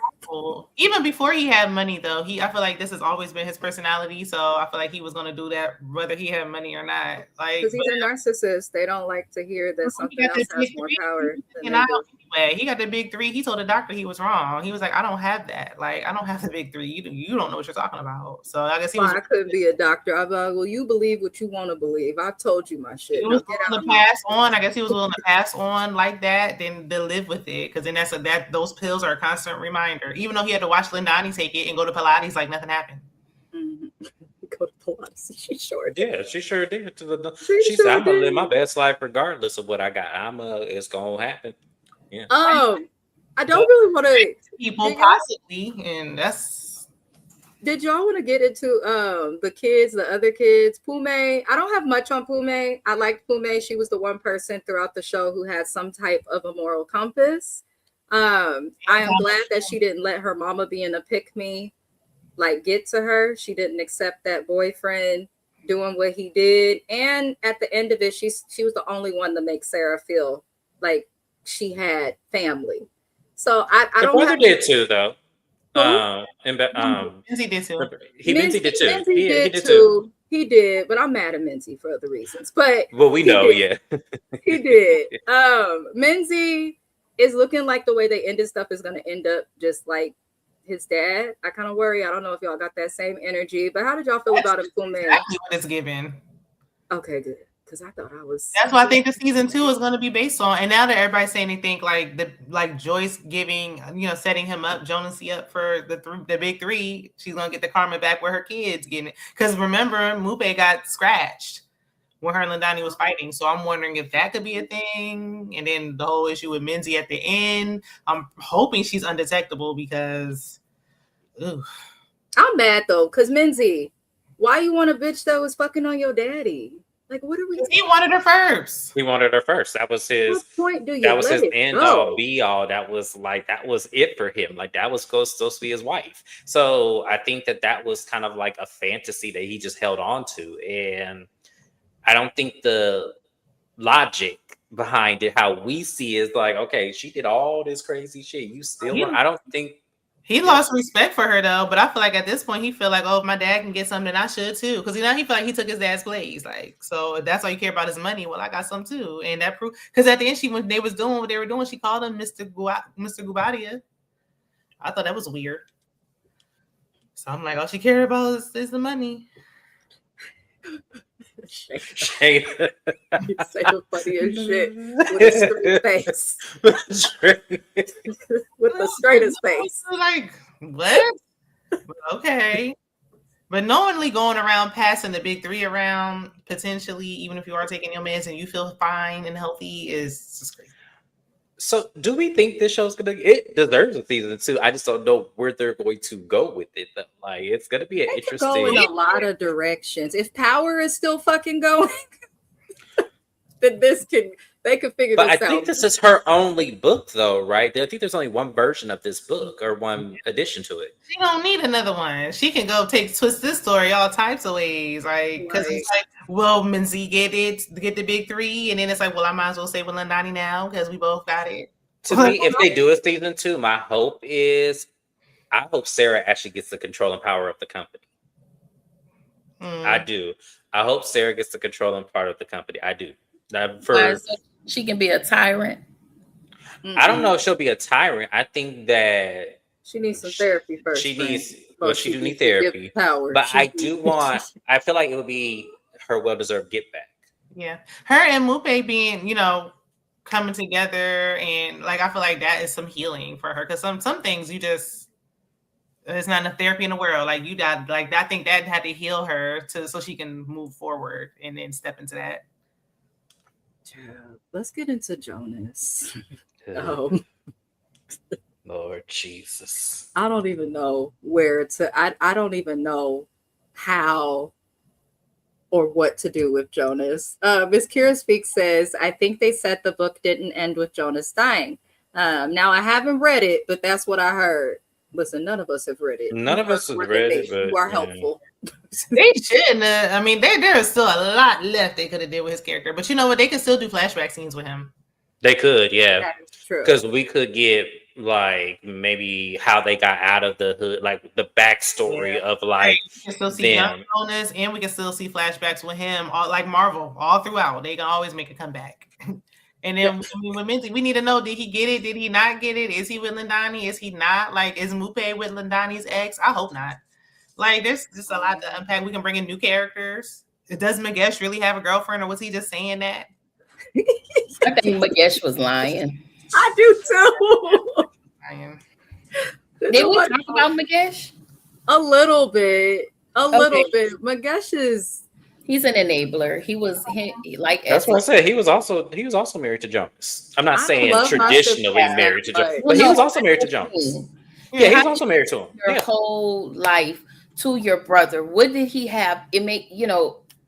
Even before he had money, though, I feel like this has always been his personality. So I feel like he was going to do that whether he had money or not. Like, because he's a narcissist, they don't like to hear that something else has more power. He got the big 3. He told the doctor he was wrong. He was like, "I don't have that. Like, I don't have the big 3. You don't know what you're talking about." So I guess I couldn't be a doctor. I'm like, well, you believe what you want to believe. I've told you my shit. He was willing to pass on. I guess he was willing to pass on like that, then to live with it, because then those pills are a constant reminder. Even though he had to watch Lindani take it and go to Pilates like nothing happened. Go to Pilates. She sure did. Yeah, she sure did. She said, "I'm gonna live my best life regardless of what I got. It's gonna happen." Yeah. I don't really want to people possibly, and that's. Did y'all want to get into the other kids? Pume. I don't have much on Pume. I liked Pume. She was the one person throughout the show who had some type of a moral compass. I am glad that she didn't let her mama be in a pick-me, like, get to her. She didn't accept that boyfriend doing what he did. And at the end of it, she was the only one to make Sarah feel like she had family. So I don't. The brother did too, though. Minzy did too. Minzy did too. Minzy did too. He did, but I'm mad at Minzy for other reasons. But we know, yeah. He did. Minzy, it's looking like the way they ended stuff is going to end up just like his dad. I kind of worry. I don't know if y'all got that same energy, but how did y'all feel about him, man? Exactly what it's given. Okay, good. Because I thought I was. That's what I think the season 2 is going to be based on. And now that everybody's saying they think like Joyce giving, setting him up, Jonasy up for the big 3, she's going to get the karma back with her kids getting it. Because remember, Mupe got scratched when her and Lindani was fighting. So I'm wondering if that could be a thing. And then the whole issue with Minzy at the end. I'm hoping she's undetectable because, ooh. I'm mad though, because Minzy, why you want a bitch that was fucking on your daddy? Like, what are we? He wanted her first. He wanted her first. That was his. What point do you? That was his end all, go? be all. That was it for him. Like that was supposed to be his wife. So I think that was kind of like a fantasy that he just held on to, and I don't think the logic behind it, how we see, is like, okay, she did all this crazy shit. You still, I don't think. He lost respect for her though, but I feel like at this point he feel like, oh, if my dad can get something, I should too. Because he feel like he took his dad's place. Like, so if that's all you care about is money, well, I got some too, and that proved. Because at the end, when they was doing what they were doing, she called him Mr. Gubadia. I thought that was weird. So I'm like, all she cared about is the money. Shane. You say the funniest shit with a straight face. With the straightest face. Like, what? Okay. But knowingly going around passing the big 3 around, potentially, even if you are taking your meds and you feel fine and healthy, is just crazy. So do we think this show's it deserves a season 2? I just don't know where they're going to go with it. Like, it's gonna be an interesting. Go in a lot of directions. If Power is still fucking going, then they could figure this out. But I think this is her only book, though, right? I think there's only one version of this book or one addition to it. She don't need another one. She can go twist this story all types of ways, right? Because it's like, well, Minzy get the big 3, and then it's like, well, I might as well say with Lindani now because we both got it. To me, if they do a season 2, my hope is, I hope Sarah actually gets the control and power of the company. I do. I hope Sarah gets the control and part of the company. I do. She can be a tyrant. I don't know if she'll be a tyrant. I think that she needs some therapy first. She do need therapy. Power. But I feel like it would be her well-deserved get back. Yeah. Her and Mupe being, coming together, and like I feel like that is some healing for her. Because some things there's not enough therapy in the world. Like you got I think that had to heal her so she can move forward and then step into that. Let's get into Jonas. Lord Jesus. I don't even know where I don't even know how or what to do with Jonas. Miss Kira Speaks says, I think they said the book didn't end with Jonas dying. Now I haven't read it, but that's what I heard. Listen, none of us have read it. None of us have read it, but you are helpful. They shouldn't. I mean, there's still a lot left they could have did with his character. But you know what? They could still do flashback scenes with him. They could, yeah. That is true. Because we could get like maybe how they got out of the hood, like the backstory of like we can still see young Jonas, and we can still see flashbacks with him, all like Marvel, all throughout. They can always make a comeback. And then with Minzy, we need to know, did he get it? Did he not get it? Is he with Lindani? Is he not? Like, is Mupe with Lindani's ex? I hope not. Like, there's just a lot to unpack. We can bring in new characters. Does Magesh really have a girlfriend, or was he just saying that? I think Magesh was lying. I do too. Did we talk about Magesh? A little bit. Magesh is. He's an enabler. He was like. That's what I said. He was also married to Jonas. I'm not saying traditionally married to Jonas, but he was also married to Jonas. Yeah, he was also married to him. Your whole life to your brother. What did he have? It make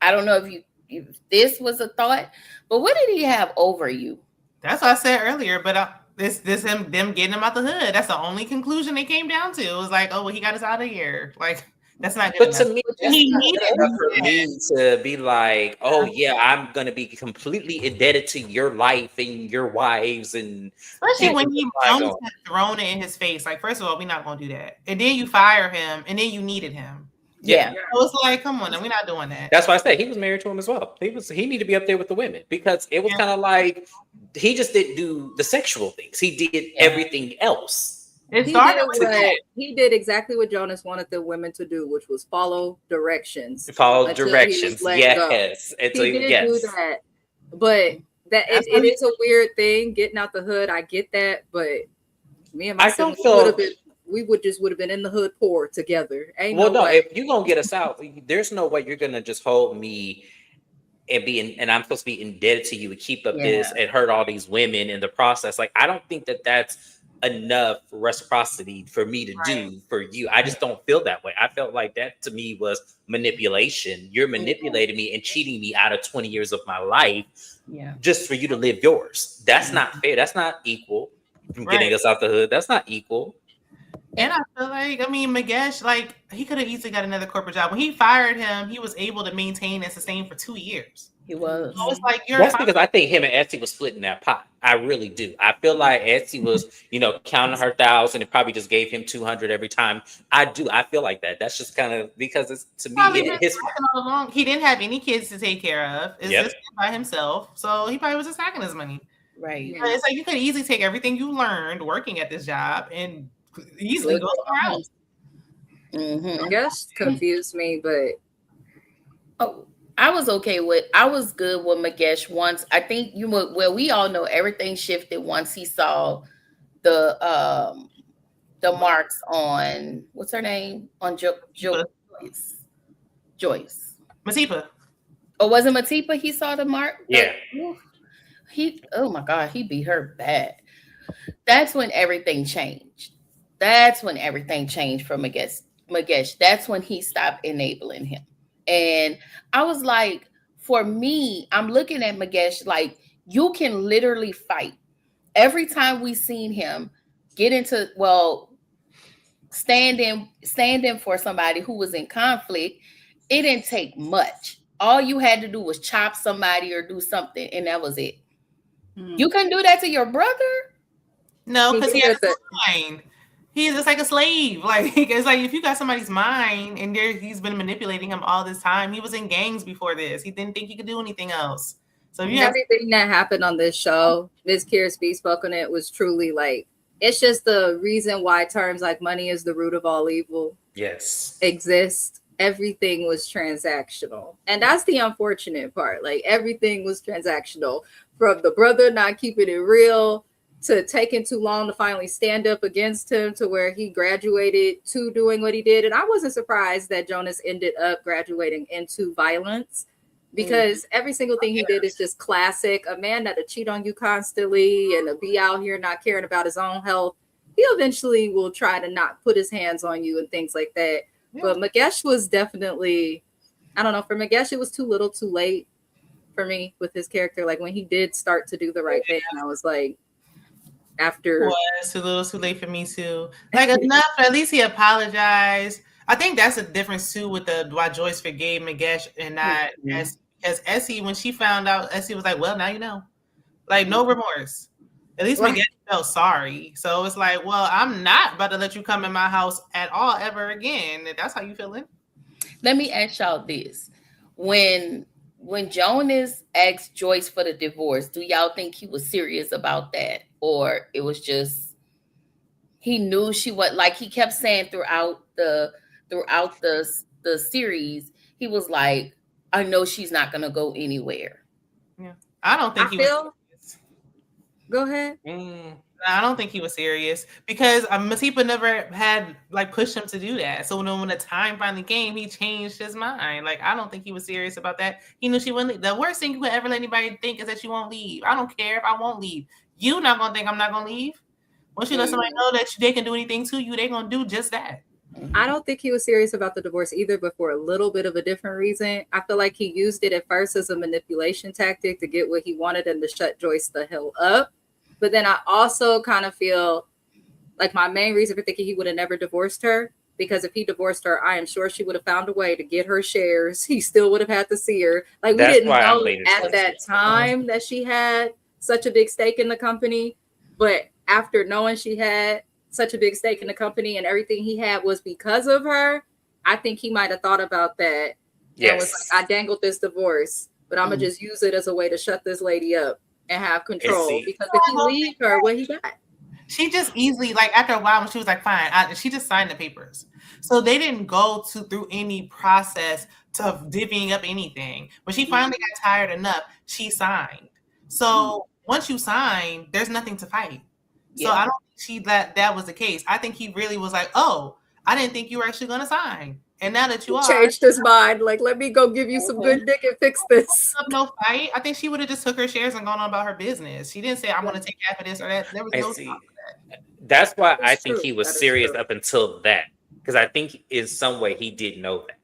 I don't know if this was a thought, but what did he have over you? That's what I said earlier. But them getting him out the hood. That's the only conclusion they came down to. It was like, oh well, he got us out of here. Like. That's not good. But to me, he needed for me to be like, oh yeah, I'm gonna be completely indebted to your life and your wives, and especially when Jonas had thrown it in his face. Like, first of all, we're not gonna do that, and then you fire him, and then you needed him. Yeah, so it's like, come on, we're not doing that. That's why I said he was married to him as well. He needed to be up there with the women because it was kind of like he just didn't do the sexual things. He did everything else. He did exactly what Jonas wanted the women to do, which was follow directions. Follow directions. Yes. He did do that. But it is a weird thing getting out the hood. I get that, but me and my son would have been in the hood poor together. If you're gonna get us out, there's no way you're gonna just hold me and I'm supposed to be indebted to you and keep up this and hurt all these women in the process. Like, I don't think that that's enough reciprocity for me to do for you. I just don't feel that way. I felt like that to me was manipulation. You're manipulating me and cheating me out of 20 years of my life just for you to live yours. That's not fair. That's not equal from getting us out the hood. That's not equal. And I feel like, Magesh, like, he could have easily got another corporate job. When he fired him, he was able to maintain and sustain for 2 years. He was. So it's like that's because I think him and Etsy was splitting that pot. I really do. I feel like Etsy was, counting her 1,000 and probably just gave him 200 every time. I do. I feel like that. That's just kind of because it's to me. All along. He didn't have any kids to take care of. It's just by himself. So he probably was just hacking his money. Right. But it's like you could easily take everything you learned working at this job and easily go somewhere else. I guess confused me, but I was good with Magesh once. I think we all know everything shifted once he saw the marks on what's her name on Joyce. Matipa. Oh, was it Matipa? He saw the mark. Yeah. Oh my God, he beat her bad. That's when everything changed. That's when everything changed for Magesh. That's when he stopped enabling him. And I was like, for me, I'm looking at Magesh like, you can literally fight. Every time we seen him stand in for somebody who was in conflict, it didn't take much. All you had to do was chop somebody or do something, and that was it. You couldn't do that to your brother? No, because he has a mind. He's just like a slave. Like, it's like if you got somebody's mind and he's been manipulating him all this time. He was in gangs before this. He didn't think he could do anything else. So everything that happened on this show, Ms. Kira B spoke on it, was truly like, it's just the reason why terms like money is the root of all evil exist. Everything was transactional. And that's the unfortunate part. Like, everything was transactional, from the brother not keeping it real to taking too long to finally stand up against him, to where he graduated to doing what he did. And I wasn't surprised that Jonas ended up graduating into violence, because every single thing he did is just classic. A man that'll cheat on you constantly and to be out here not caring about his own health, he eventually will try to not put his hands on you and things like that. But Magesh was definitely, I don't know, for Magesh, it was too little too late for me with his character. Like, when he did start to do the right thing, I was like, after. It was too little too late for me too. Like, enough, at least he apologized. I think that's a difference too with why Joyce forgave Magesh and not as Essie. When she found out, Essie was like, well, now you know. Like, no remorse. At least Magesh felt sorry. So it's like, well, I'm not about to let you come in my house at all ever again. That's how you feeling? Let me ask y'all this. When Jonas asked Joyce for the divorce, do y'all think he was serious about that? Or it was just, he knew she was, like he kept saying throughout the series, he was like, I know she's not going to go anywhere. Yeah. I don't think he was serious. Go ahead. I don't think he was serious, because Matipa never had pushed him to do that. So when the time finally came, he changed his mind. Like, I don't think he was serious about that. He knew she wouldn't leave. The worst thing you could ever let anybody think is that you won't leave. I don't care if I won't leave. You not gonna think I'm not gonna leave. Once you let somebody know that they can do anything to you, they're gonna do just that. I don't think he was serious about the divorce either, but for a little bit of a different reason. I feel like he used it at first as a manipulation tactic to get what he wanted and to shut Joyce the hell up. But then I also kind of feel like my main reason for thinking he would have never divorced her, because if he divorced her, I am sure she would have found a way to get her shares. He still would have had to see her. Like, we didn't know at that time that she had such a big stake in the company. But after knowing she had such a big stake in the company and everything he had was because of her, I think he might have thought about that. Yes. And was like, I dangled this divorce, but I'm going to just use it as a way to shut this lady up. and have control. see- Because if he leave her, what he got? She just easily, like, after a while, when she was like, fine, she just signed the papers. So they didn't go through any process to divvying up anything. When she finally got tired enough, she signed. So once you sign, there's nothing to fight. So I don't think that was the case. I think he really was like, oh, I didn't think you were actually going to sign. And now that you are, changed his mind. Like, let me go give you some good dick and fix this. No fight. I think she would have just took her shares and gone on about her business. She didn't say, I'm going to take half of this or that. There was no talk of that. That's why That is I think true. he was That is serious true. up until that. Because I think in some way he did know that.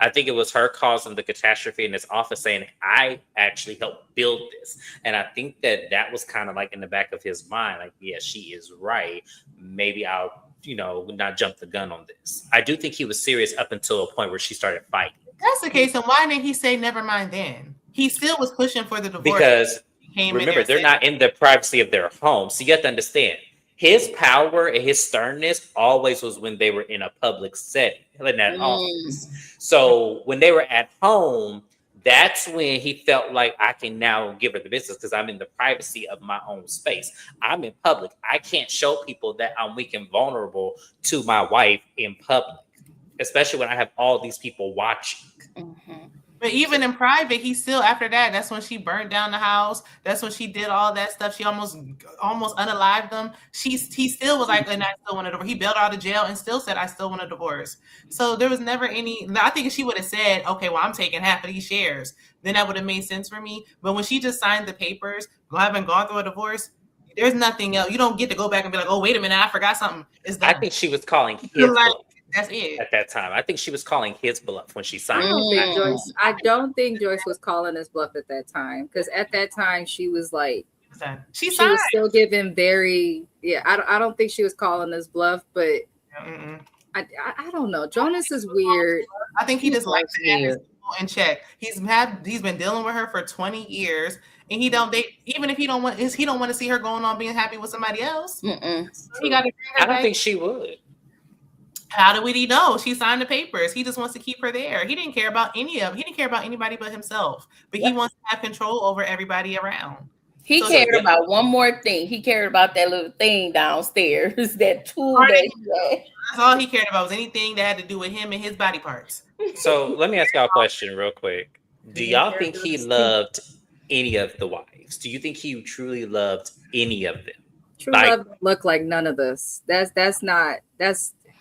I think it was her causing the catastrophe in his office saying, I actually helped build this. And I think that was kind of like in the back of his mind, like, yeah, she is right. Maybe I'll, not jump the gun on this. I do think he was serious up until a point where she started fighting. If that's the case, then why didn't he say never mind then? He still was pushing for the divorce. Because came remember, they're not in the privacy of their home. So you have to understand, his power and his sternness always was when they were in a public setting, in that office. So when they were at home, that's when he felt like I can now give her the business because I'm in the privacy of my own space. I'm in public. I can't show people that I'm weak and vulnerable to my wife in public, especially when I have all these people watching. But even in private, he still, after that, that's when she burned down the house. That's when she did all that stuff. She almost unalived them. He still was like, and I still want a divorce. He bailed out of jail and still said, I still want a divorce. So there was never any, I think if she would have said, okay, well, I'm taking half of these shares, then that would have made sense for me. But when she just signed the papers, having gone through a divorce, there's nothing else. You don't get to go back and be like, oh, wait a minute, I forgot something. It's done. I think she was calling his bluff. That's it. At that time, I think she was calling his bluff when she signed. I don't think Joyce was calling his bluff at that time, because at that time she was like, she was still giving very, I don't think she was calling his bluff, but I don't know. Jonas is weird. I think he just likes to have his people in check. He's been dealing with her for 20 years, and he don't date, even if he don't want to see her going on being happy with somebody else. He got to. I don't think she would. How would he know? She signed the papers. He just wants to keep her there. He didn't care about he didn't care about anybody but himself. But he wants to have control over everybody around. He cared about one more thing. He cared about that little thing downstairs, that tool that he had. That's all he cared about, was anything that had to do with him and his body parts. So let me ask y'all a question real quick. Do y'all think he loved any of the wives? Do you think he truly loved any of them? True love don't look like none of this.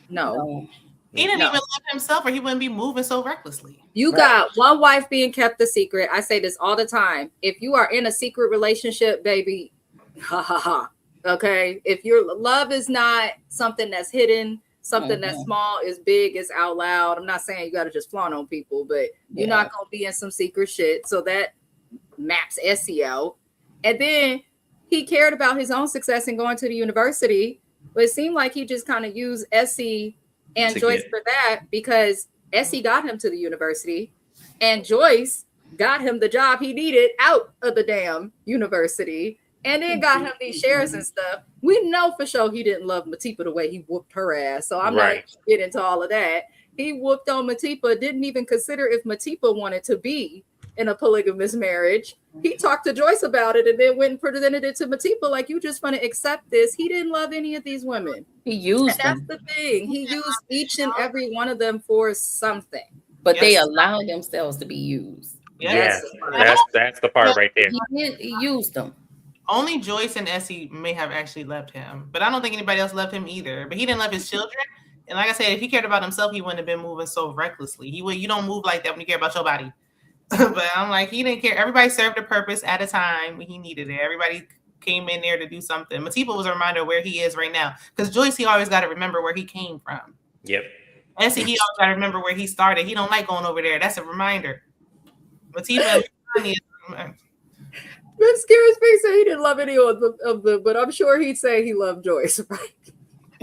No. He didn't even love himself, or he wouldn't be moving so recklessly. You got one wife being kept a secret. I say this all the time. If you are in a secret relationship, baby, okay? If your love is not something that's hidden, something that's small, is big, is out loud. I'm not saying you got to just flaunt on people, but you're not going to be in some secret shit. So that maps SEO. And then he cared about his own success in going to the university. But it seemed like he just kind of used Essie and Joyce for that, because Essie got him to the university and Joyce got him the job he needed out of the damn university, and then got him these shares and stuff. We know for sure he didn't love Matipa the way he whooped her ass. So I'm not going to get into all of that. He whooped on Matipa, didn't even consider if Matipa wanted to be in a polygamous marriage. He talked to Joyce about it and then went and presented it to Matipa like, you just want to accept this. He didn't love any of these women. He used them. That's the thing. He used each and every one of them for something. But they allowed themselves to be used. Yes, that's the part right there. He used them. Only Joyce and Essie may have actually loved him, but I don't think anybody else loved him either. But he didn't love his children. And like I said, if he cared about himself, he wouldn't have been moving so recklessly. You don't move like that when you care about your body. But I'm like, he didn't care. Everybody served a purpose at a time when he needed it. Everybody came in there to do something. Matipa was a reminder of where he is right now. Because Joyce, he always got to remember where he came from. Yep. Essie, he always got to remember where he started. He don't like going over there. That's a reminder. Matipa is Miss Kira's face said he didn't love any of them, but I'm sure he'd say he loved Joyce, right?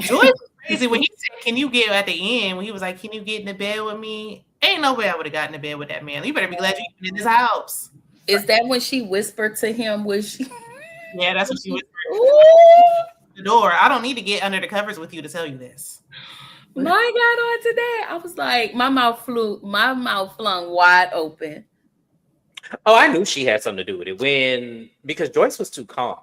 Joyce was crazy when he said, can you get, at the end, when he was like, can you get in the bed with me? Ain't no way I would have gotten in bed with that man. You better be glad you even in this house. Is that when she whispered to him? Was she? Yeah, that's what she whispered. The door. I don't need to get under the covers with you to tell you this. Mine got on today. I was like, my mouth flung wide open. Oh, I knew she had something to do with it because Joyce was too calm.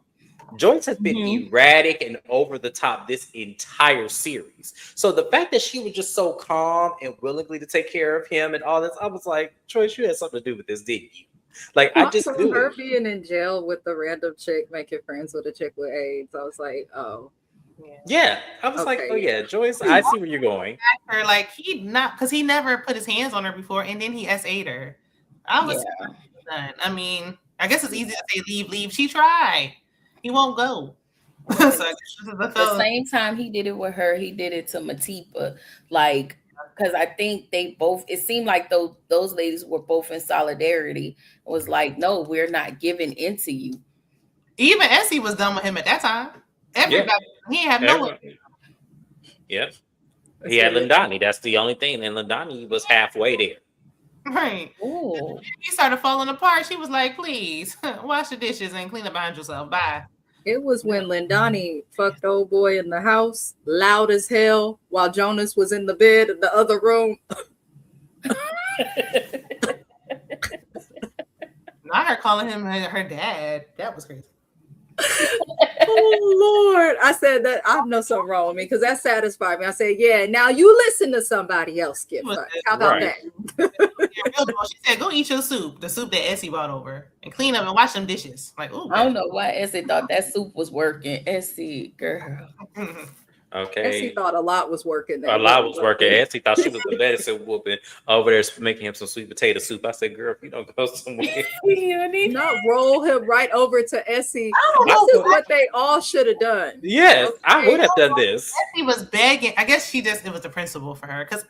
Joyce has been erratic and over the top this entire series. So the fact that she was just so calm and willingly to take care of him and all this, I was like, Joyce, you had something to do with this, didn't you? Like, I just knew her it. being in jail with the random chick making friends with a chick with AIDS. I was like, oh. Yeah, I was like, oh yeah, Joyce, I see where you're going. Her, like because he never put his hands on her before, and then he SA'd her. I was done. I mean, I guess it's easy to say leave. She tried. He won't go. So the same time he did it with her, he did it to Matipa. Like, because I think they both, it seemed like those ladies were both in solidarity. It was like, no, we're not giving into you. Even Essie was done with him at that time. Everybody, he didn't have no one. Yep. He had Lindani. That's the only thing. And Lindani was halfway there. Right. Ooh. He started falling apart. She was like, please wash the dishes and clean up behind yourself. Bye. It was when Lindani fucked old boy in the house, loud as hell, while Jonas was in the bed in the other room. Not her calling him her dad. That was crazy. Oh Lord. I said that I know something wrong with me because that satisfied me. I said, yeah, now you listen to somebody else get fucked. How about that? She said, go eat your soup, the soup that Essie brought over, and clean up and wash them dishes. Like, oh, I don't know why Essie thought that soup was working. Essie, girl. Okay. Essie thought a lot was working. A lot was working. Essie thought she was the medicine whooping over there making him some sweet potato soup. I said, girl, if you don't go somewhere. Not roll him right over to Essie. This is what they all should have done. Yes, okay. I would have done this. Essie was begging. I guess it was the principle for her. Because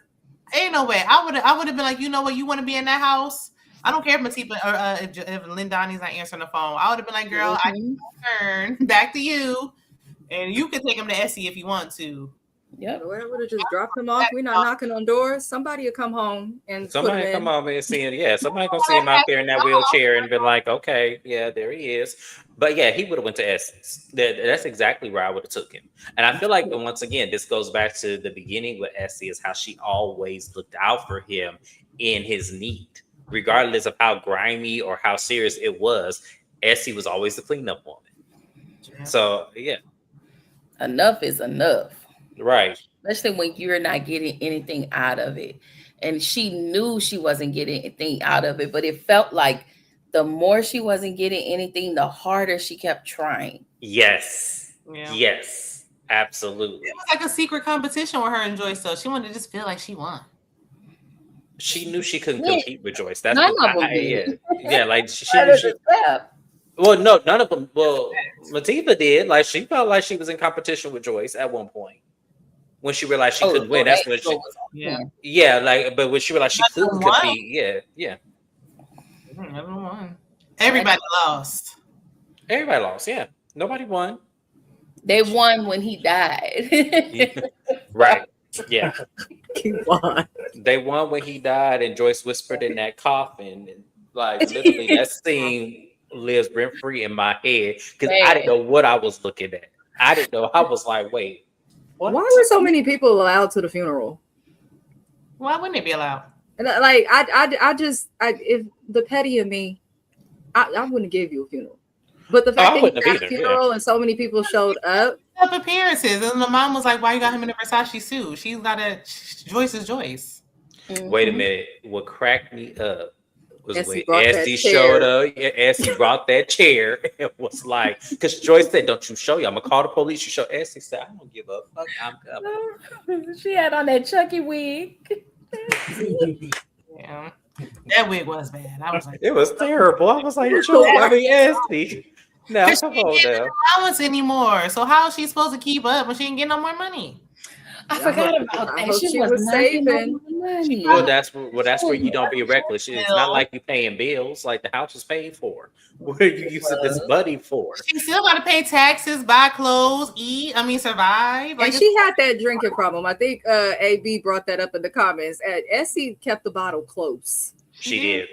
ain't no way. I would have been like, you know what, you want to be in that house? I don't care if Matipa or if Lindani's not answering the phone. I would have been like, girl, I can turn back to you. And you can take him to Essie if you want to. Yeah, I would have just dropped him off. We're not knocking on doors. Somebody will come home and somebody come home and see him. Yeah, somebody gonna see him out there in that wheelchair and be like, okay, yeah, there he is. But yeah, he would have went to Essex. That's exactly where I would have took him. And I feel like once again, this goes back to the beginning with Essie is how she always looked out for him in his need, regardless of how grimy or how serious it was. Essie was always the cleanup woman. Yeah. So yeah. Enough is enough. Right. Especially when you're not getting anything out of it. And she knew she wasn't getting anything out of it, but it felt like the more she wasn't getting anything, the harder she kept trying. Yes. Yeah. Yes. Absolutely. It was like a secret competition with her and Joyce, though. She wanted to just feel like she won. She knew she couldn't compete with Joyce. That's none of them did. Yeah, like she well, no, none of them. Well, Matipa did. Like she felt like she was in competition with Joyce at one point when she realized she couldn't win. That's when she, but when she realized she couldn't compete, Never won. Everybody lost. Everybody lost. Yeah, nobody won. They won when he died. Right. Yeah. He won. They won when he died, and Joyce whispered in that coffin, and like literally that scene lives rent free in my head because I didn't know what I was looking at. I didn't know. I was like, wait, what? Why were so many people allowed to the funeral? Why wouldn't they be allowed? And like, if the petty in me, I wouldn't give you a funeral. But the fact that he got a funeral and so many people showed up. Appearances, and the mom was like, "Why you got him in a Versace suit? She's got Joyce is Joyce." Mm-hmm. Wait a minute. What cracked me up was when Essie showed up. Essie brought that chair and was like, because Joyce said, "Don't you show you? I'm gonna call the police." You show. Essie said, "I don't give a fuck. I'm coming." She had on that Chucky wig. Yeah, that wig was bad. I was like, it was terrible. I was like, Essie. Now come on now. Allowance anymore. So how is she supposed to keep up when she ain't getting no more money? I forgot about that. She was saving money. Well, that's where you don't be reckless. It's not like you paying bills. Like the house is paid for. What are you using this money for? She still got to pay taxes, buy clothes, survive. Like, and she had that drinking problem. I think AB brought that up in the comments. Essie kept the bottle close. She did.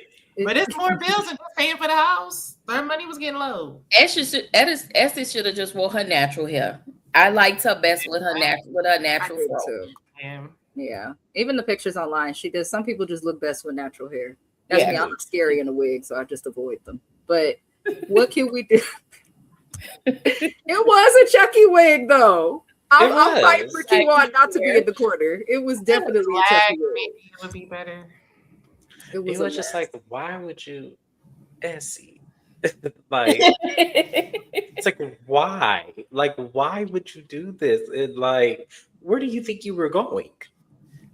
But it's more bills than just paying for the house. Her money was getting low. Essie should have just wore her natural hair. I liked her best with her natural fro. Yeah. Even the pictures online, she does. Some people just look best with natural hair. That's me. I'm scary in a wig, so I just avoid them. But what can we do? It was a Chucky wig, though. I'm fighting for Kiwan not to be in the corner. It was definitely a Chucky wig. Maybe it would be better. It was just like, why would you, Essie? Like, it's like, why? Like, why would you do this? And like, where do you think you were going?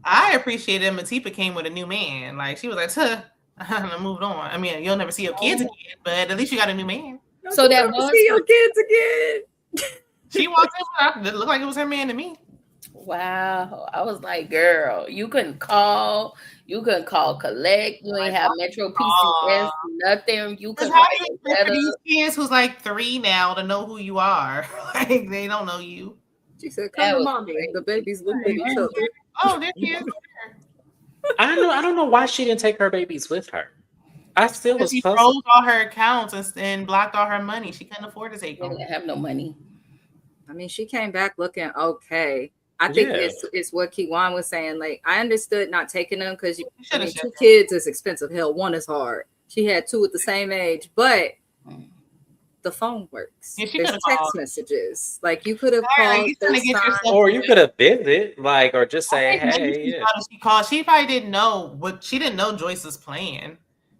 I appreciated Matipa came with a new man. Like, she was like, I moved on. I mean, you'll never see your kids again, but at least you got a new man. So that was see your kids again. She walked in, it looked like it was her man to me. Wow. I was like, girl, you couldn't call collect. You ain't have Metro PCS, nothing. You could how do you expect for these kids who's like 3 now to know who you are? Like, they don't know you. She said, come to mommy. The babies look at each other. Oh, there she is. I don't know why she didn't take her babies with her. I still was She puzzled. froze all her accounts and blocked all her money. She couldn't afford to take them. She didn't have no money. I mean, she came back looking okay. I think it's what Kiwan was saying. Like, I understood not taking them because 2 kids is expensive. Hell, 1 is hard. She had 2 at the same age, but the phone works. Yeah, there's text messages. Like, you could have called, or you could have visited, like, or just say, hey. She called. She probably didn't know she didn't know Joyce's plan.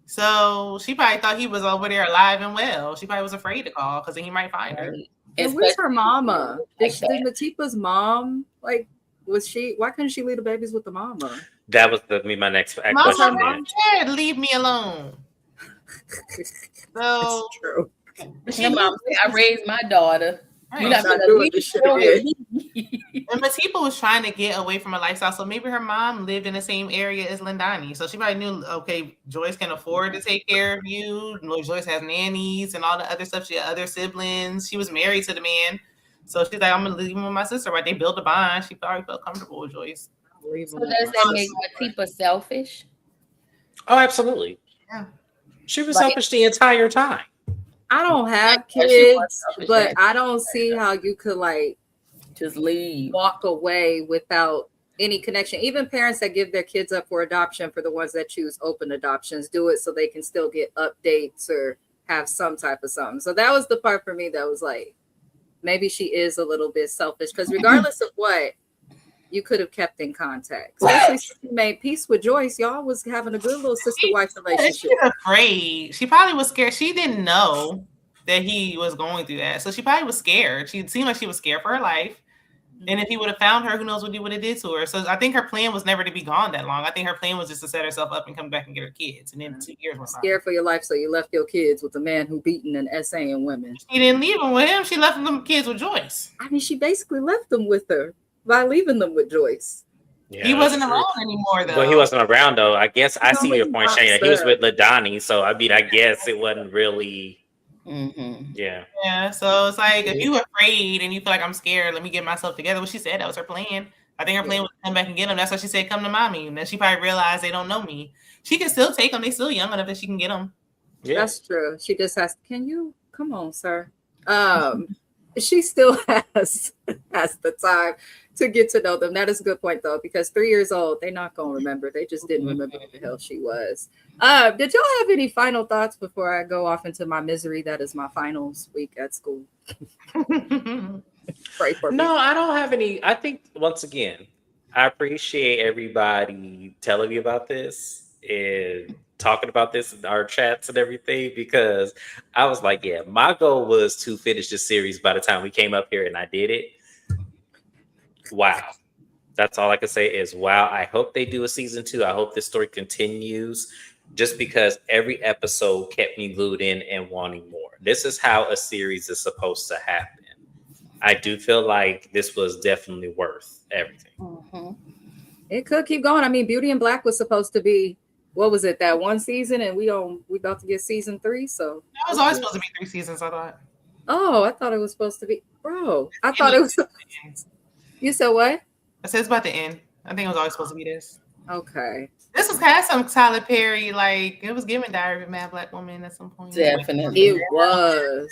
So she probably thought he was over there alive and well. She probably was afraid to call because he might find her. And where's her mama? Did Matipa's mom, like, was she? Why couldn't she leave the babies with the mama? That was my next question. Mom said, leave me alone. So it's true. Her mom said, I raised my daughter. You're not doing this shit again. And Matipa was trying to get away from a lifestyle, so maybe her mom lived in the same area as Lindani. So she probably knew, okay, Joyce can afford to take care of you. Joyce has nannies and all the other stuff. She had other siblings. She was married to the man. So she's like, I'm going to leave him with my sister. Right? They built a bond. She probably felt comfortable with Joyce. So does that make Matipa selfish? Oh, absolutely. Yeah. She was selfish the entire time. I don't have kids, but I don't see how you could like just leave, walk away without any connection. Even parents that give their kids up for adoption, for the ones that choose open adoptions, do it so they can still get updates or have some type of something. So that was the part for me that was like, maybe she is a little bit selfish because regardless of what, you could have kept in contact. Especially since you made peace with Joyce. Y'all was having a good little sister-wife relationship. She was afraid. She probably was scared. She didn't know that he was going through that. So she probably was scared. She seemed like she was scared for her life. And if he would have found her, who knows what he would have did to her. So I think her plan was never to be gone that long. I think her plan was just to set herself up and come back and get her kids. And then 2 years went by. Scared for your life, so you left your kids with a man who beaten and essaying women. She didn't leave them with him. She left them kids with Joyce. I mean, she basically left them with her by leaving them with Joyce. Yeah, he wasn't around anymore, though. Well, he wasn't around, though. I guess I see your point, Shayna. He was with Ladani, so I mean, I guess it wasn't really. Mm-hmm. Yeah. So it's like if you were afraid and you feel like I'm scared, let me get myself together. What she said, that was her plan. I think her plan was to come back and get them. That's why she said, "Come to mommy." And then she probably realized they don't know me. She can still take them. They still young enough that she can get them. Yeah. That's true. She just has. Can you come on, sir? She still has the time to get to know them. That is a good point, though, because 3 years old, they're not going to remember. They just didn't remember who the hell she was. Did y'all have any final thoughts before I go off into my misery? That is my finals week at school. Pray for me. No, I don't have any. I think, once again, I appreciate everybody telling me about this and talking about this in our chats and everything, because I was like, yeah, my goal was to finish this series by the time we came up here, and I did it. Wow. That's all I can say is wow. I hope they do a season 2. I hope this story continues, just because every episode kept me glued in and wanting more. This is how a series is supposed to happen. I do feel like this was definitely worth everything. Mm-hmm. It could keep going. I mean, Beauty and Black was supposed to be, what was it, that 1 season, and we about to get season 3. So that was always supposed to be 3 seasons, I thought. Oh, I thought it was supposed to be, bro. I thought it was. You said what? I said it's about to end. I think it was always supposed to be this. Okay. This was kind of some Tyler Perry, like it was giving Diary of a Mad Black Woman at some point. Definitely, it was.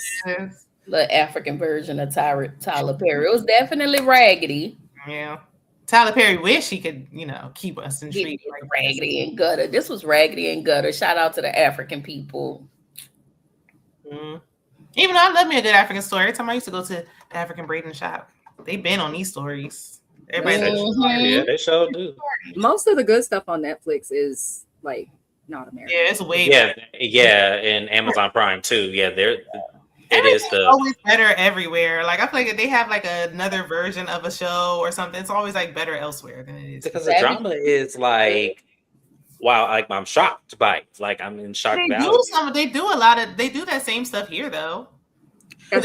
The African version of Tyler Perry. It was definitely raggedy. Yeah. Tyler Perry wish he could, keep us intrigued. Like Raggedy and Gutter. This was Raggedy and Gutter. Shout out to the African people. Mm. Even though I love me a good African story. Every time I used to go to the African braiding shop, they've been on these stories. Everybody's yeah, they sure do. Most of the good stuff on Netflix is like not American. Yeah, it's way better. And Amazon Prime too. Yeah, it's always better everywhere. Like I feel like they have like another version of a show or something. It's always like better elsewhere than it is. Because the drama is like, wow, like I'm shocked by it. Like I'm in shock value. They do that same stuff here though. But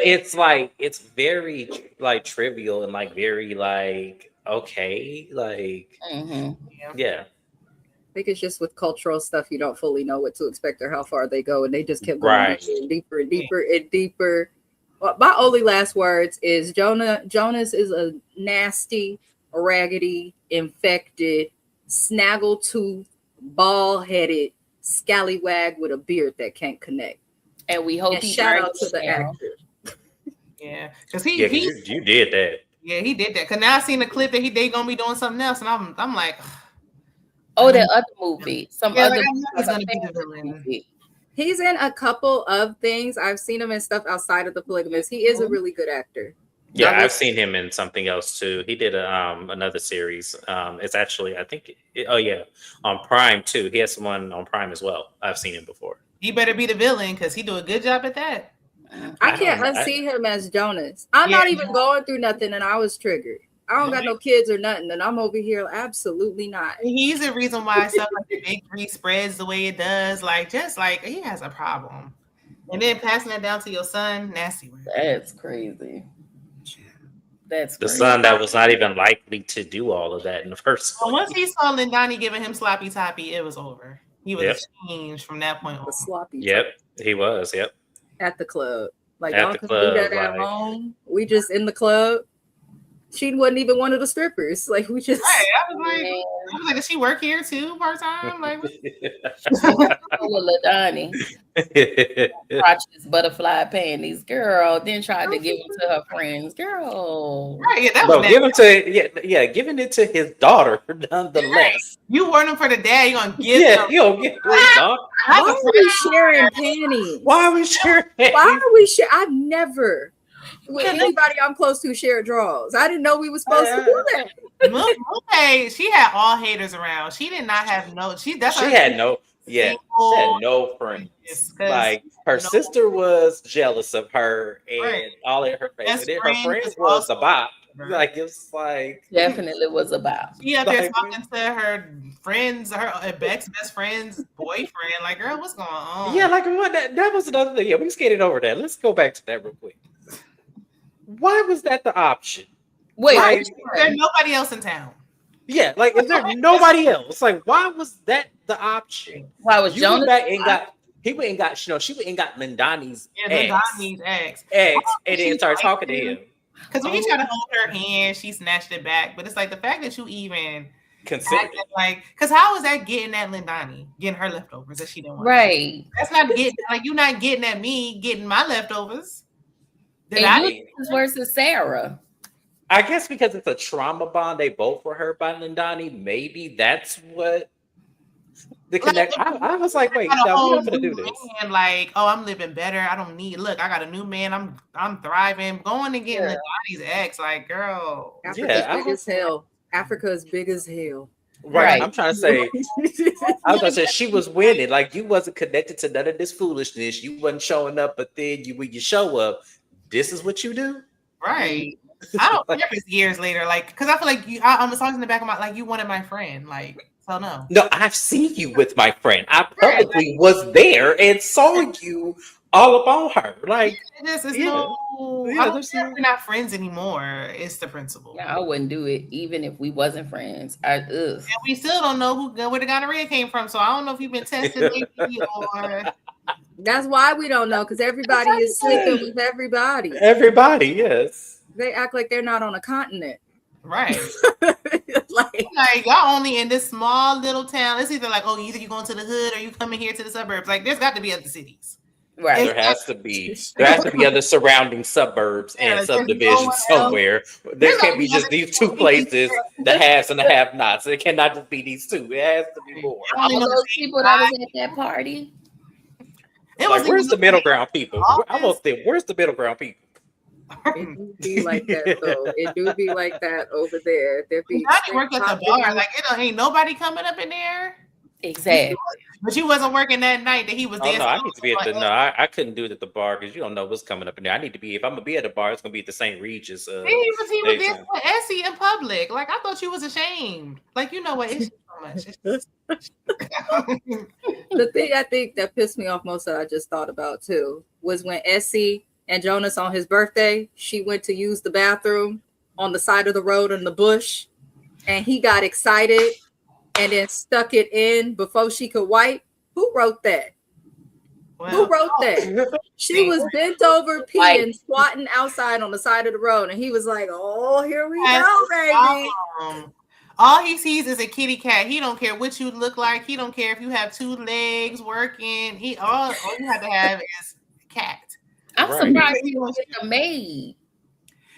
it's like it's very like trivial and like very like okay, like yeah. I think it's just with cultural stuff, you don't fully know what to expect or how far they go, and they just kept going deeper and deeper and deeper. Well, my only last words is Jonas is a nasty, raggedy, infected, snaggletooth, ball-headed scallywag with a beard that can't connect. And we hope shout out to the actor. Yeah, because he you did that. Yeah, he did that. Because now I seen the clip that they gonna be doing something else, and I'm like. Oh, that other movie. He's gonna be the villain. He's in a couple of things. I've seen him in stuff outside of The Polygamist. He is a really good actor. Yeah, I've seen him in something else too. He did another series. It's actually, I think, on Prime too. He has one on Prime as well. I've seen him before. He better be the villain because he do a good job at that. I can't unsee him as Jonas. I'm not even going through nothing, and I was triggered. I don't got no kids or nothing, and I'm over here absolutely not. He's the reason why stuff like the Big Three spreads the way it does. Like, just like he has a problem, and then passing that down to your son, nasty word. That's crazy. That's the son that was not even likely to do all of that in the first place. Well, once he saw Lindani giving him sloppy toppy, it was over. He was changed from that point on. The sloppy. Yep, he was. Yep. At the club, like y'all could do that at home. We just in the club. She wasn't even one of the strippers. Like we just. Right, I was like, does she work here too part time? Like, Ladani, crotchless butterfly panties, girl. Then tried to give them to her friends, girl. Right, yeah, that was giving it to his daughter nonetheless. You want him for the dad? You gonna give? Yeah, you gonna give his daughter. Why are we sharing panties? Why are we sharing? I've never. With anybody I'm close to share draws. I didn't know we were supposed to do that. Lupe, she had all haters around. She did not have she had no friends. Like her sister was jealous of her and all in her face. And then her friends was a bop. Like it's like definitely was a bop. She out there talking to her friends, her best friend's boyfriend. Like, girl, what's going on? Yeah, like what that was another thing. Yeah, we skated over that. Let's go back to that real quick. Why was that the option? Wait, there's nobody else in town. Yeah, like is there nobody else? Like, why was that the option? Why was Jonas? He went and got she went and got Lindani's ex, and then started talking to him. Because when he tried to hold her hand, she snatched it back. But it's like the fact that you even consider like, because how is that getting at Lindani, getting her leftovers that she didn't want? Right. That's not getting like you're not getting at me getting my leftovers. Versus Sarah. I guess because it's a trauma bond they both were hurt by Lindani. Maybe that's what the connect. I was like, wait, no, we're not gonna do this. Like, oh, I'm living better. I don't need. Look, I got a new man. I'm thriving. Going and getting Lindani's ex. Like, girl. Africa's big as hell. Africa is big as hell. Right. I'm trying to say. I was gonna say she was winning. Like you wasn't connected to none of this foolishness. You wasn't showing up, but then when you show up. This is what you do, right? I don't care if it's years later, like, because I feel like I'm talking in the back of my like you wanted my friend, like, so no. No, I've seen you with my friend. I publicly was there and saw you all up on her, like. We're not friends anymore. It's the principle. Yeah, I wouldn't do it even if we wasn't friends. And we still don't know where the gonorrhea came from, so I don't know if you've been tested lately or. That's why we don't know, because everybody is sleeping with everybody. Everybody, yes. They act like they're not on a continent. Right. like y'all only in this small little town. It's either like, oh, either you going to the hood or you coming here to the suburbs. Like, there's got to be other cities. Right. There has to be other surrounding suburbs and subdivisions somewhere. There can't be just these two places, the haves and the have-nots. It cannot just be these two. It has to be more. All those people that was at that party. Like, where's the middle ground people? Almost there. Where's the middle ground people? It do be like that though. It do be like that over there. There be work at the bar. Like ain't nobody coming up in there. Exactly. But you wasn't working that night that he was there. No, I need to be at the. No, I couldn't do it at the bar because you don't know what's coming up in there. I need to be. If I'm gonna be at the bar, it's gonna be at the St. Regis. He was there with Essie in public. Like I thought you was ashamed. Like you know what? It's so much. The thing I think that pissed me off most that I just thought about too was when Essie and Jonas on his birthday, she went to use the bathroom on the side of the road in the bush, and he got excited and then stuck it in before she could wipe. Who wrote that? Well, who wrote that? She was bent over peeing, squatting outside on the side of the road, and he was like, "Oh, here we go, baby." All he sees is a kitty cat. He don't care what you look like. He don't care if you have 2 legs working. All you have to have is a cat. I'm surprised he was a maid.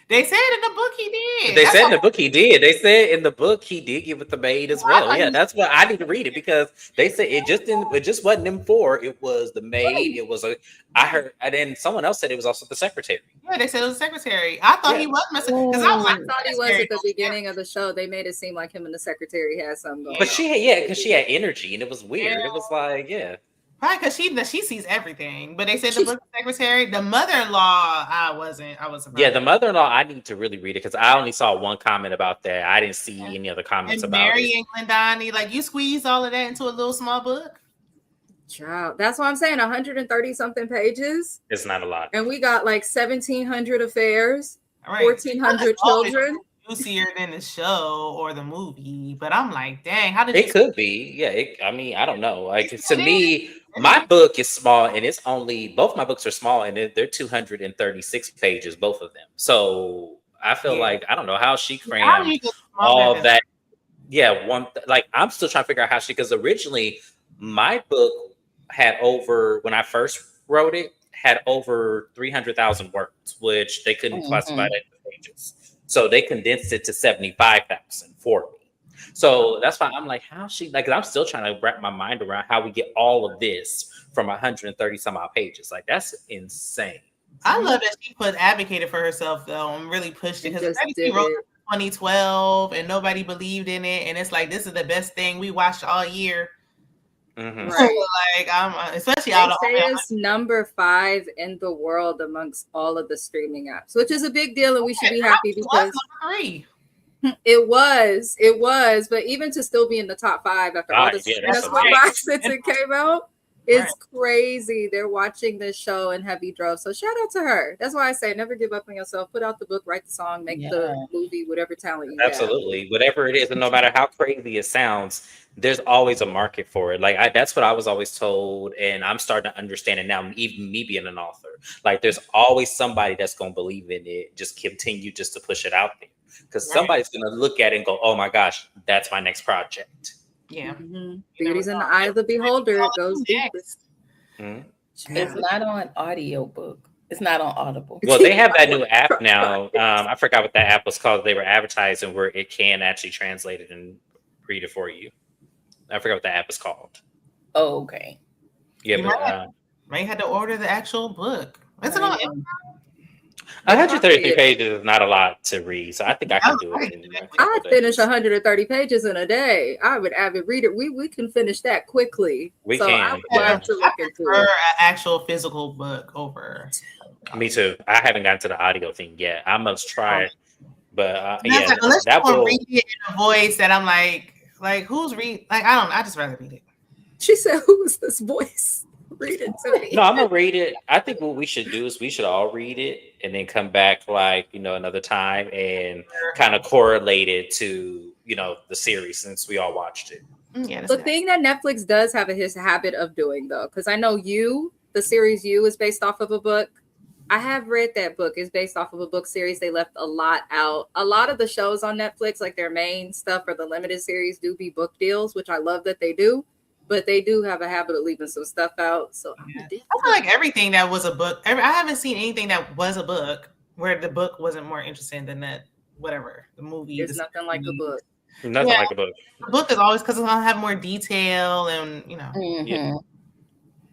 They said in the book he did. They said in the book he did. They said in the book he did get with the maid as well. Yeah, that's what I need to read it because they said it just wasn't them 4. It was the maid. It was I heard, and then someone else said it was also the secretary. Yeah, they said it was the secretary. I thought he was missing because I thought he was at the beginning of the show. They made it seem like him and the secretary had something going on. But because she had energy and it was weird. Yeah. It was like, Right, because she sees everything. But they said the book secretary, the mother-in-law, I was surprised. Yeah, the mother-in-law, I need to really read it because I only saw one comment about that. I didn't see any other comments about Mary it. and Glendani, like you squeezed all of that into a little small book. Child, that's what I'm saying. 130 something pages. It's not a lot. And we got like 1,700 affairs, 1,400 children. Juicier than the show or the movie, but I'm like, dang, how did it could be? Yeah, I mean, I don't know. Like to me, my book is small, and it's only both my books are small, and they're 236 pages, both of them. So I feel like I don't know how she crammed all that. Yeah, like I'm still trying to figure out how because originally my book had when I first wrote it, had over 300,000 words, which they couldn't classify that as pages. So they condensed it to 75,000 for me. So that's why I'm like, how she like? I'm still trying to wrap my mind around how we get all of this from 130 some odd pages. Like that's insane. I love that she advocated for herself though and really pushed it because she wrote it in 2012 and nobody believed in it. And it's like this is the best thing we watched all year. Mm-hmm. So like I'm especially out of it's number 5 in the world amongst all of the streaming apps, which is a big deal, and we should be happy because number 3. It was, but even to still be in the top 5 after all this, that's what since it came out. It's crazy. They're watching this show in heavy droves. So shout out to her. That's why I say never give up on yourself. Put out the book, write the song, make the movie, whatever talent you have. Absolutely. Whatever it is, and no matter how crazy it sounds, there's always a market for it. Like that's what I was always told, and I'm starting to understand it now, even me being an author. Like there's always somebody that's going to believe in it. Just continue just to push it out there. Because somebody's going to look at it and go, oh my gosh, that's my next project. Yeah. Mm-hmm. Beauty's in the eye of the beholder. It goes deepest. Mm-hmm. It's not on audiobook. It's not on Audible. Well, they have that new app now. I forgot what that app was called. They were advertising where it can actually translate it and read it for you. I forgot what the app is called. Oh, okay. Yeah, you might have to order the actual book. It's not 133 pages is not a lot to read, so I think I can do it. I finish 130 pages in a day. I would avid read it. We can finish that quickly. We can. I have to look into it. An actual physical book over. Me too. I haven't gotten to the audio thing yet. I must try, but unless that will read it in a voice that I'm like who's read? Like I don't know. I just rather read it. She said, "Who is this voice?" Read it to me. No, I'm gonna read it. I think what we should do is we should all read it and then come back another time and kind of correlate it to the series since we all watched it. Yeah, the thing that Netflix does have his habit of doing though, because I know the series You is based off of a book. I have read that book. It's based off of a book series. They left a lot out. A lot of the shows on Netflix, like their main stuff or the limited series, do be book deals, which I love that they do. but they do have a habit of leaving some stuff out. So I feel like everything that was a book, I haven't seen anything that was a book where the book wasn't more interesting than that, whatever, the movie. There's nothing like a book. Nothing like a book. The book is always because it's going to have more detail and, you know. Yeah.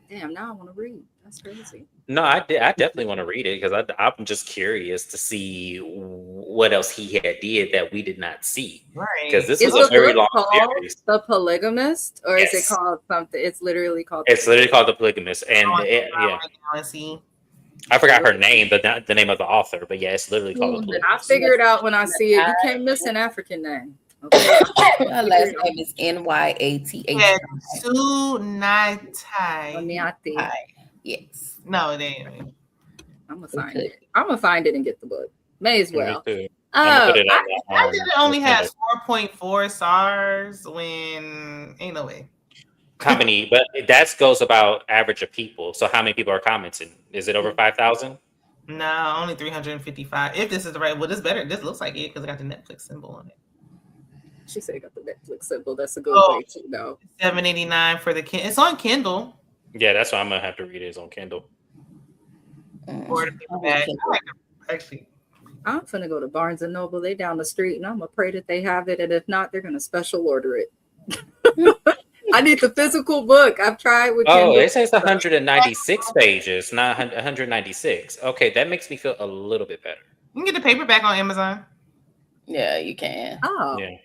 Damn, now I want to read. That's crazy. No, I definitely want to read it because I'm just curious to see what else he had did that we did not see. Right. Because this was a very long series. The Polygamist, or is it called something? It's literally called. It's literally called The Polygamist, and I forgot her name, but not the name of the author. But yeah, it's literally called The Polygamist. I figure it out when I see it. You can't miss an African name. Okay. Her last name is Nyath. Yeah, Sunatai. Yes. No, they ain't. I'm gonna find it. I'm gonna find it and get the book. May as well. I did it only has 4.4 stars when ain't no way. How many? But that goes about average of people. So how many people are commenting? Is it over 5,000? No, only 355. If this is the right, well, this better. This looks like it because it got the Netflix symbol on it. She said it got the Netflix symbol. That's a good way to know. $7.89 for the Kindle. It's on Kindle. Yeah, that's why I'm gonna have to read it. It's on Kindle. Or the paperback. Actually, I'm finna go to Barnes and Noble. They down the street, and I'm gonna pray that they have it. And if not, they're gonna special order it. I need the physical book. I've tried with. Oh, it says 196 pages, not 196. Okay, that makes me feel a little bit better. You can get the paperback on Amazon. Yeah, you can. Oh, yeah.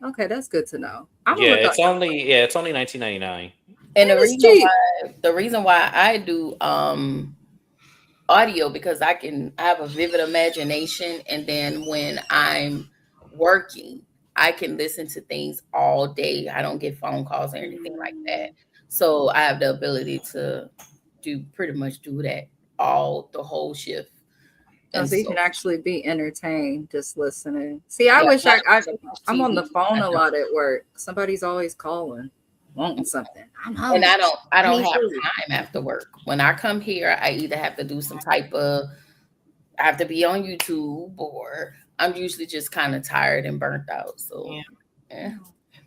Okay, that's good to know. It's only $19.99. And the reason why I do audio because I have a vivid imagination, and then when I'm working, I can listen to things all day. I don't get phone calls or anything like that. So I have the ability to pretty much do that the whole shift. And so you can actually be entertained just listening. See, I wish I'm on the phone a lot at work. Somebody's always calling, wanting something. I'm home. And I don't have time after work. When I come here, I either have to do some type of, I have to be on YouTube, or I'm usually just kind of tired and burnt out. So yeah.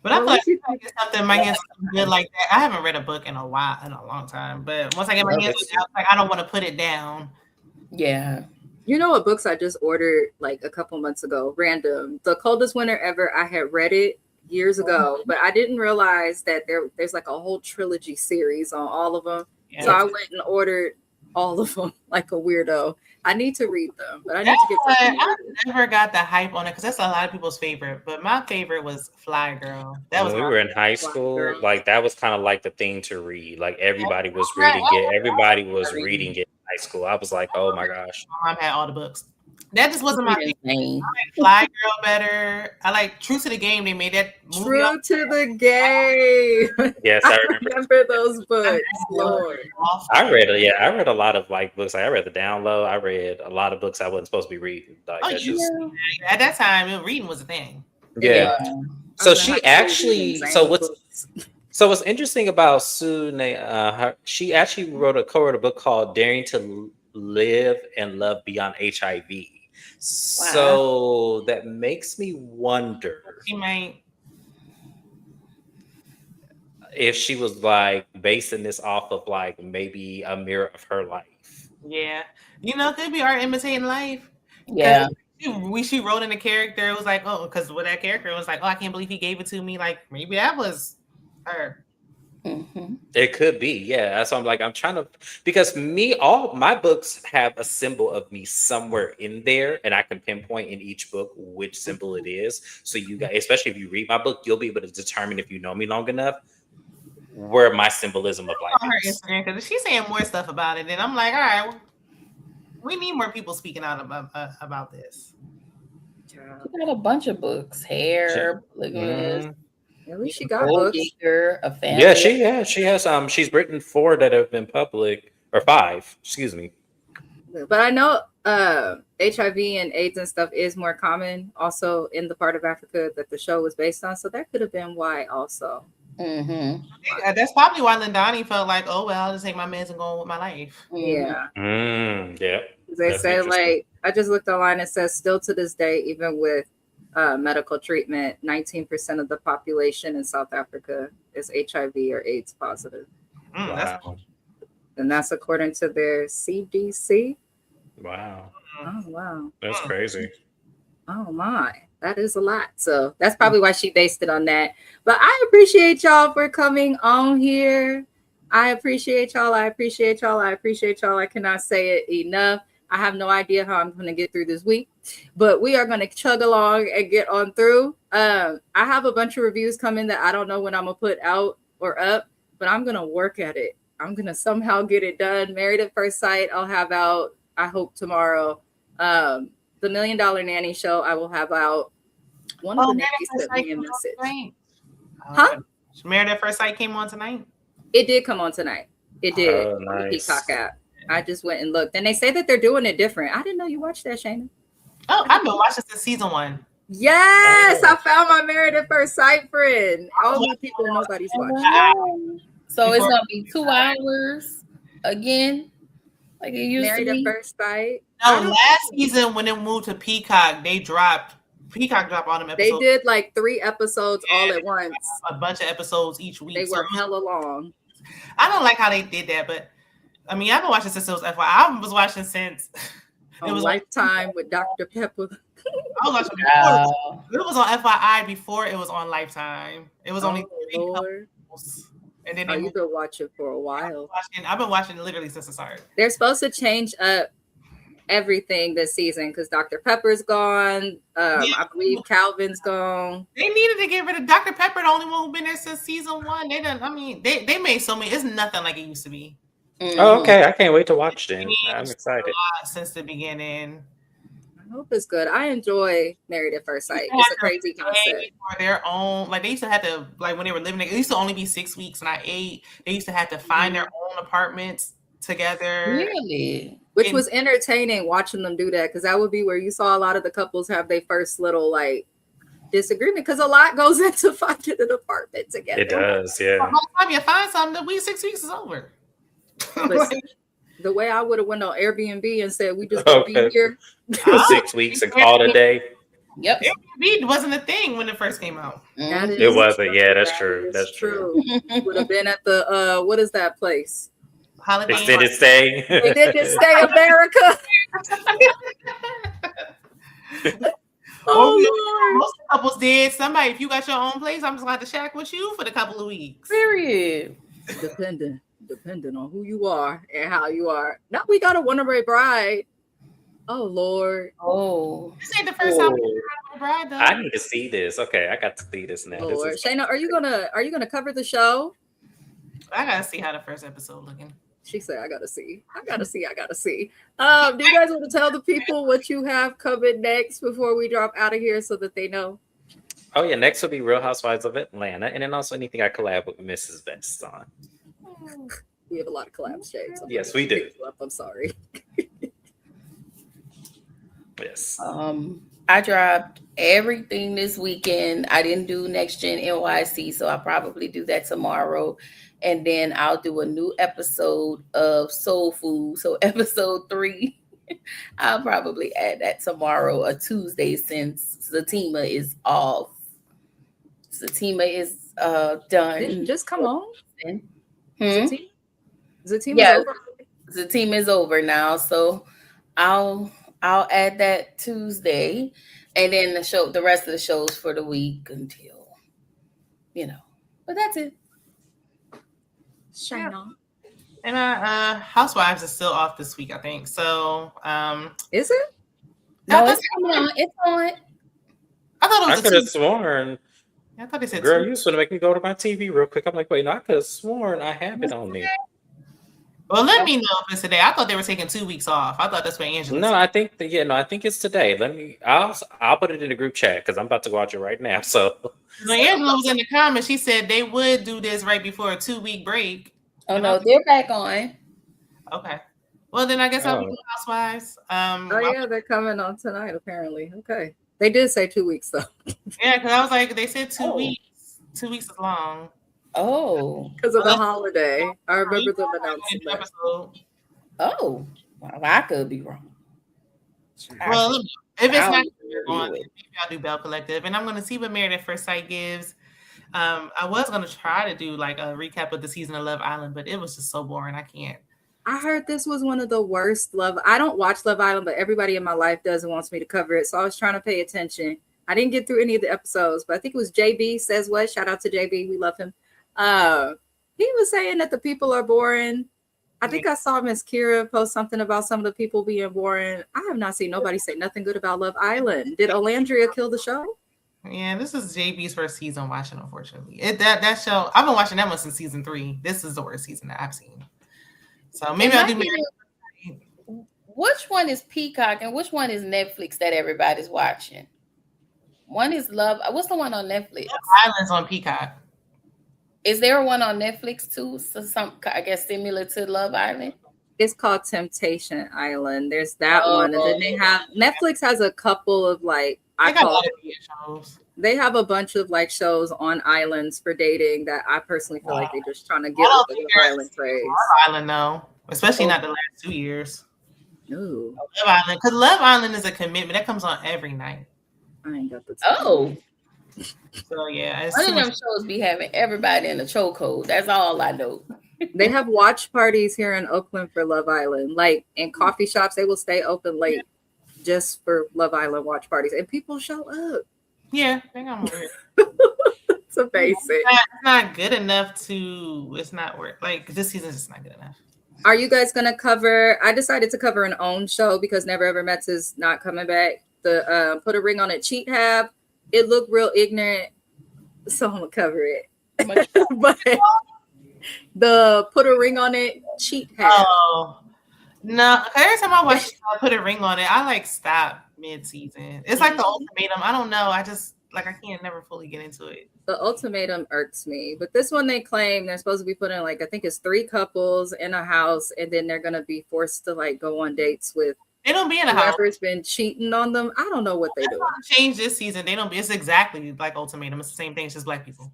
But I feel like it's something my hands good like that. I haven't read a book in a long time. But once I get my hands out, like I don't want to put it down. Yeah. You know what books I just ordered like a couple months ago? Random. The Coldest Winter Ever. I had read it years ago, but I didn't realize that there's like a whole trilogy series on all of them. Yeah. So I went and ordered all of them like a weirdo. I need to read them, but I need to get. I never got the hype on it because that's a lot of people's favorite. But my favorite was Fly Girl. That was when we were in high school. Like that was kind of like the thing to read. Like everybody was reading it. Everybody was reading it in high school. I was like, oh my gosh. My mom had all the books. That just wasn't my thing. I like Fly Girl better. I like True to the Game. They made that movie. True to the Game. Yes, I remember those books. Lord. I read a lot of like books. Like, I read The Download. I read a lot of books I wasn't supposed to be reading. Like, at that time, reading was a thing. Yeah. So she actually. So what's interesting about Sue? She actually co-wrote a book called Daring to Live and Love Beyond HIV. Wow. So that makes me wonder if she was like basing this off of like maybe a mirror of her life. Yeah, it could be art imitating life. Yeah, she wrote in the character. It was like, because with that character, it was like, I can't believe he gave it to me. Like maybe that was her. Mm-hmm. It could be, yeah. So I'm like, I'm trying to, because all my books have a symbol of me somewhere in there, and I can pinpoint in each book which symbol it is. So you guys, especially if you read my book, you'll be able to determine, if you know me long enough, where my symbolism of life is. Her Instagram, because she's saying more stuff about it, and I'm like, all right, we need more people speaking out about this. She got a bunch of books, Hair, At least she got books. A family. Yeah, she has. She's written 4 that have been public, or 5. Excuse me. But I know HIV and AIDS and stuff is more common also in the part of Africa that the show was based on. So that could have been why also. Mm-hmm. That's probably why Lindani felt like, I'll just take my meds and go on with my life. Yeah. Yeah. They say like, I just looked online. It says still to this day, even with medical treatment. 19% of the population in South Africa is HIV or AIDS positive. Wow. And that's according to their CDC. Wow. Oh, wow. That's crazy. Oh, my. That is a lot. So that's probably why she based it on that. But I appreciate y'all for coming on here. I appreciate y'all. I appreciate y'all. I appreciate y'all. I cannot say it enough. I have no idea how I'm going to get through this week, but we are going to chug along and get on through. I have a bunch of reviews coming that I don't know when I'm going to put out or up, but I'm going to work at it. I'm going to somehow get it done. Married at First Sight, I'll have out, I hope, tomorrow. The $1 Million Nanny Show, I will have out. One of the nannies sent me a message. Huh? Married at First Sight came on tonight? It did come on tonight. It did. Oh, On the nice. Peacock app. I just went and looked. And they say that they're doing it different. I didn't know you watched that, Shayna. Oh, I've been watching since season 1. Yes, I found my Married at First Sight friend. All the people nobody's watching. So it's gonna be 2 hours again, like it used Married to be. at First Sight. No, last season when it moved to Peacock, Peacock dropped all them episodes. They did like 3 episodes all at once. A bunch of episodes each week. They were hella long. I don't like how they did that, but I mean, I've been watching since it was FYI. I was watching since it was Lifetime with Dr. Pepper. I was watching before. It was on FYI before it was on Lifetime. It was only 3 couples. And then you've been watching for a while. I've been watching literally since it started. They're supposed to change up everything this season because Dr. Pepper's gone. I believe Calvin's gone. They needed to get rid of Dr. Pepper, the only one who's been there since season 1. They didn't. I mean, they made so many. It's nothing like it used to be. Oh, okay. I can't wait to watch then. I'm excited. Since the beginning. I hope it's good. I enjoy Married at First Sight. It's a crazy concept. For their own, like they used to have to, like when they were living there, it used to only be 6 weeks, not 8. They used to have to find their own apartments together. Really? Which was entertaining watching them do that, because that would be where you saw a lot of the couples have their first little like disagreement, because a lot goes into finding an apartment together. It does, yeah. By the time you find something, 6 weeks is over. But the way I would have went on Airbnb and said we just gonna be here 6 weeks and called a day. Yep. Airbnb wasn't a thing when it first came out. It wasn't. Yeah, that's true. That's true. Would have been at the what is that place? Holiday Extended stay. Extended stay America. Oh, most couples did. Somebody, if you got your own place, I'm just going to shack with you for the couple of weeks. Period. Depending on who you are and how you are. Now we got a Runaway Bride. Oh Lord. Oh. This ain't the first time we got a bride though. I need to see this. Okay, I got to see this now. Lord. Shayna, are you gonna cover the show? I gotta see how the first episode looking. She said, I gotta see. Do you guys want to tell the people what you have coming next before we drop out of here so that they know? Oh yeah, next will be Real Housewives of Atlanta, and then also anything I collab with Mrs. Best on. We have a lot of collabs, James. Yes, we do. I'm sorry. Yes. I dropped everything this weekend. I didn't do Next Gen NYC, so I'll probably do that tomorrow. And then I'll do a new episode of Soul Food. So episode 3, I'll probably add that tomorrow or Tuesday since Zatima is off. Zatima is done. Just come on. Zatima over. Zatima is over now. So I'll add that Tuesday, and then the rest of the shows for the week until, but that's it. Shayna. And Housewives is still off this week, I think. So, is it? No, it's on. It's on. I thought it was. I could have sworn. I thought they said. Girl, you was gonna make me go to my TV real quick. I'm like, wait, no, I could have sworn I have it on there. Well, let me know if it's today. I thought they were taking 2 weeks off. I thought that's what Angela. No, I think I think it's today. I'll put it in the group chat because I'm about to watch it right now. So when Angela was in the comments, she said they would do this right before a 2-week break. Oh no, they're back on. Okay. Well, then I guess I'll do Housewives. They're coming on tonight apparently. Okay, they did say 2 weeks though. Yeah, because I was like, they said 2 weeks. 2 weeks is long. Oh, because of the holiday. I remember them announcing that. Oh, well, I could be wrong. Well, If it's I not, don't maybe I'll do Bell Collective, and I'm going to see what Married at First Sight gives. I was going to try to do like a recap of the season of Love Island, but it was just so boring. I can't. I heard this was one of the worst I don't watch Love Island, but everybody in my life does and wants me to cover it. So I was trying to pay attention. I didn't get through any of the episodes, but I think it was JB Says What. Shout out to JB. We love him. He was saying that the people are boring. I think I saw Miss Kira post something about some of the people being boring. I have not seen nobody say nothing good about Love Island. Did Olandria kill the show? Yeah, this is JB's first season watching, unfortunately. That show, I've been watching that one since season 3. This is the worst season that I've seen. So maybe I'll do which one is Peacock and which one is Netflix that everybody's watching? One is Love. What's the one on Netflix? Love Island's on Peacock. Is there one on Netflix too? So I guess similar to Love Island. It's called Temptation Island. There's that one, and then they have Netflix has a couple of like shows. They have a bunch of like shows on islands for dating that I personally feel like they're just trying to get with the Love Island craze. Love Island, no, especially not the last 2 years. Ooh. Love Island, because Love Island is a commitment that comes on every night. I ain't got the time. Oh. So yeah, one of them shows be having everybody in the chokehold. That's all I know. They have watch parties here in Oakland for Love Island. Like in coffee shops, they will stay open late just for Love Island watch parties, and people show up. Yeah, I think I'm over it. It's a basic. It's not good enough to. It's not worth. Like this season's just not good enough. Are you guys gonna cover? I decided to cover an own show because Never Ever Met's is not coming back. The Put a Ring on It cheat hab. It looked real ignorant, so I'm gonna cover it. But the Put a Ring on It cheat hab. Oh no! Every time I watch Put a Ring on It, I like stop mid-season. It's like the ultimatum. I don't know. I just like I can't never fully get into it. The ultimatum irks me, but this one they claim they're supposed to be putting like I think it's 3 couples in a house, and then they're gonna be forced to like go on dates with. They don't be in a house. Whoever's been cheating on them. I don't know what they do. Change this season. They don't be. It's exactly like ultimatum. It's the same thing. It's just black people.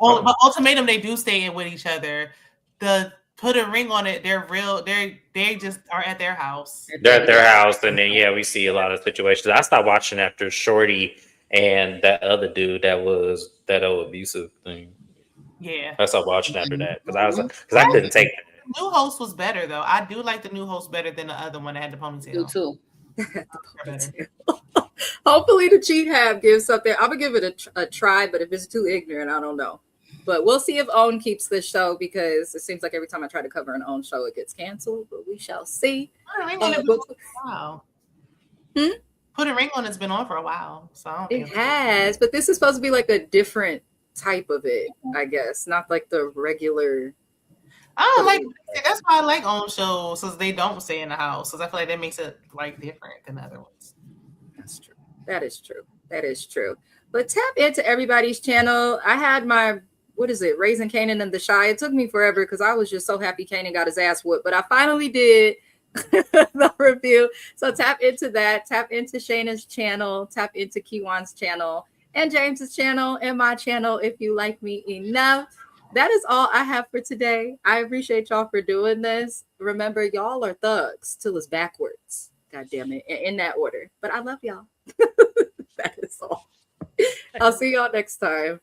Well, but ultimatum, they do stay in with each other. The Put a Ring on It. They're real. They just are at their house. They're at their house, and then we see a lot of situations. I stopped watching after Shorty and that other dude that was that old abusive thing. Yeah, I stopped watching after that because I couldn't take it. The new host was better though. I do like the new host better than the other one that had the ponytail. You too. Hopefully the cheat hab gives something. I'm gonna give it a try, but if it's too ignorant, I don't know. But we'll see if OWN keeps this show because it seems like every time I try to cover an OWN show, it gets canceled. But we shall see. Put a Ring on It been on for a while. Put a Ring on It's been on for a while, so it has. But this is supposed to be like a different type of it, I guess, not like the regular. I don't like. That's why I like OWN shows, because they don't stay in the house. Because I feel like that makes it like different than the other ones. That's true. That is true. That is true. But tap into everybody's channel. I had my Raising Kanan and the Shy. It took me forever because I was just so happy Kanan got his ass whooped, but I finally did the review. So tap into that. Tap into Shayna's channel. Tap into Kiwan's channel and James's channel and my channel if you like me enough. That is all I have for today. I appreciate y'all for doing this. Remember, y'all are thugs till it's backwards. God damn it. In that order. But I love y'all. That is all. I'll see y'all next time.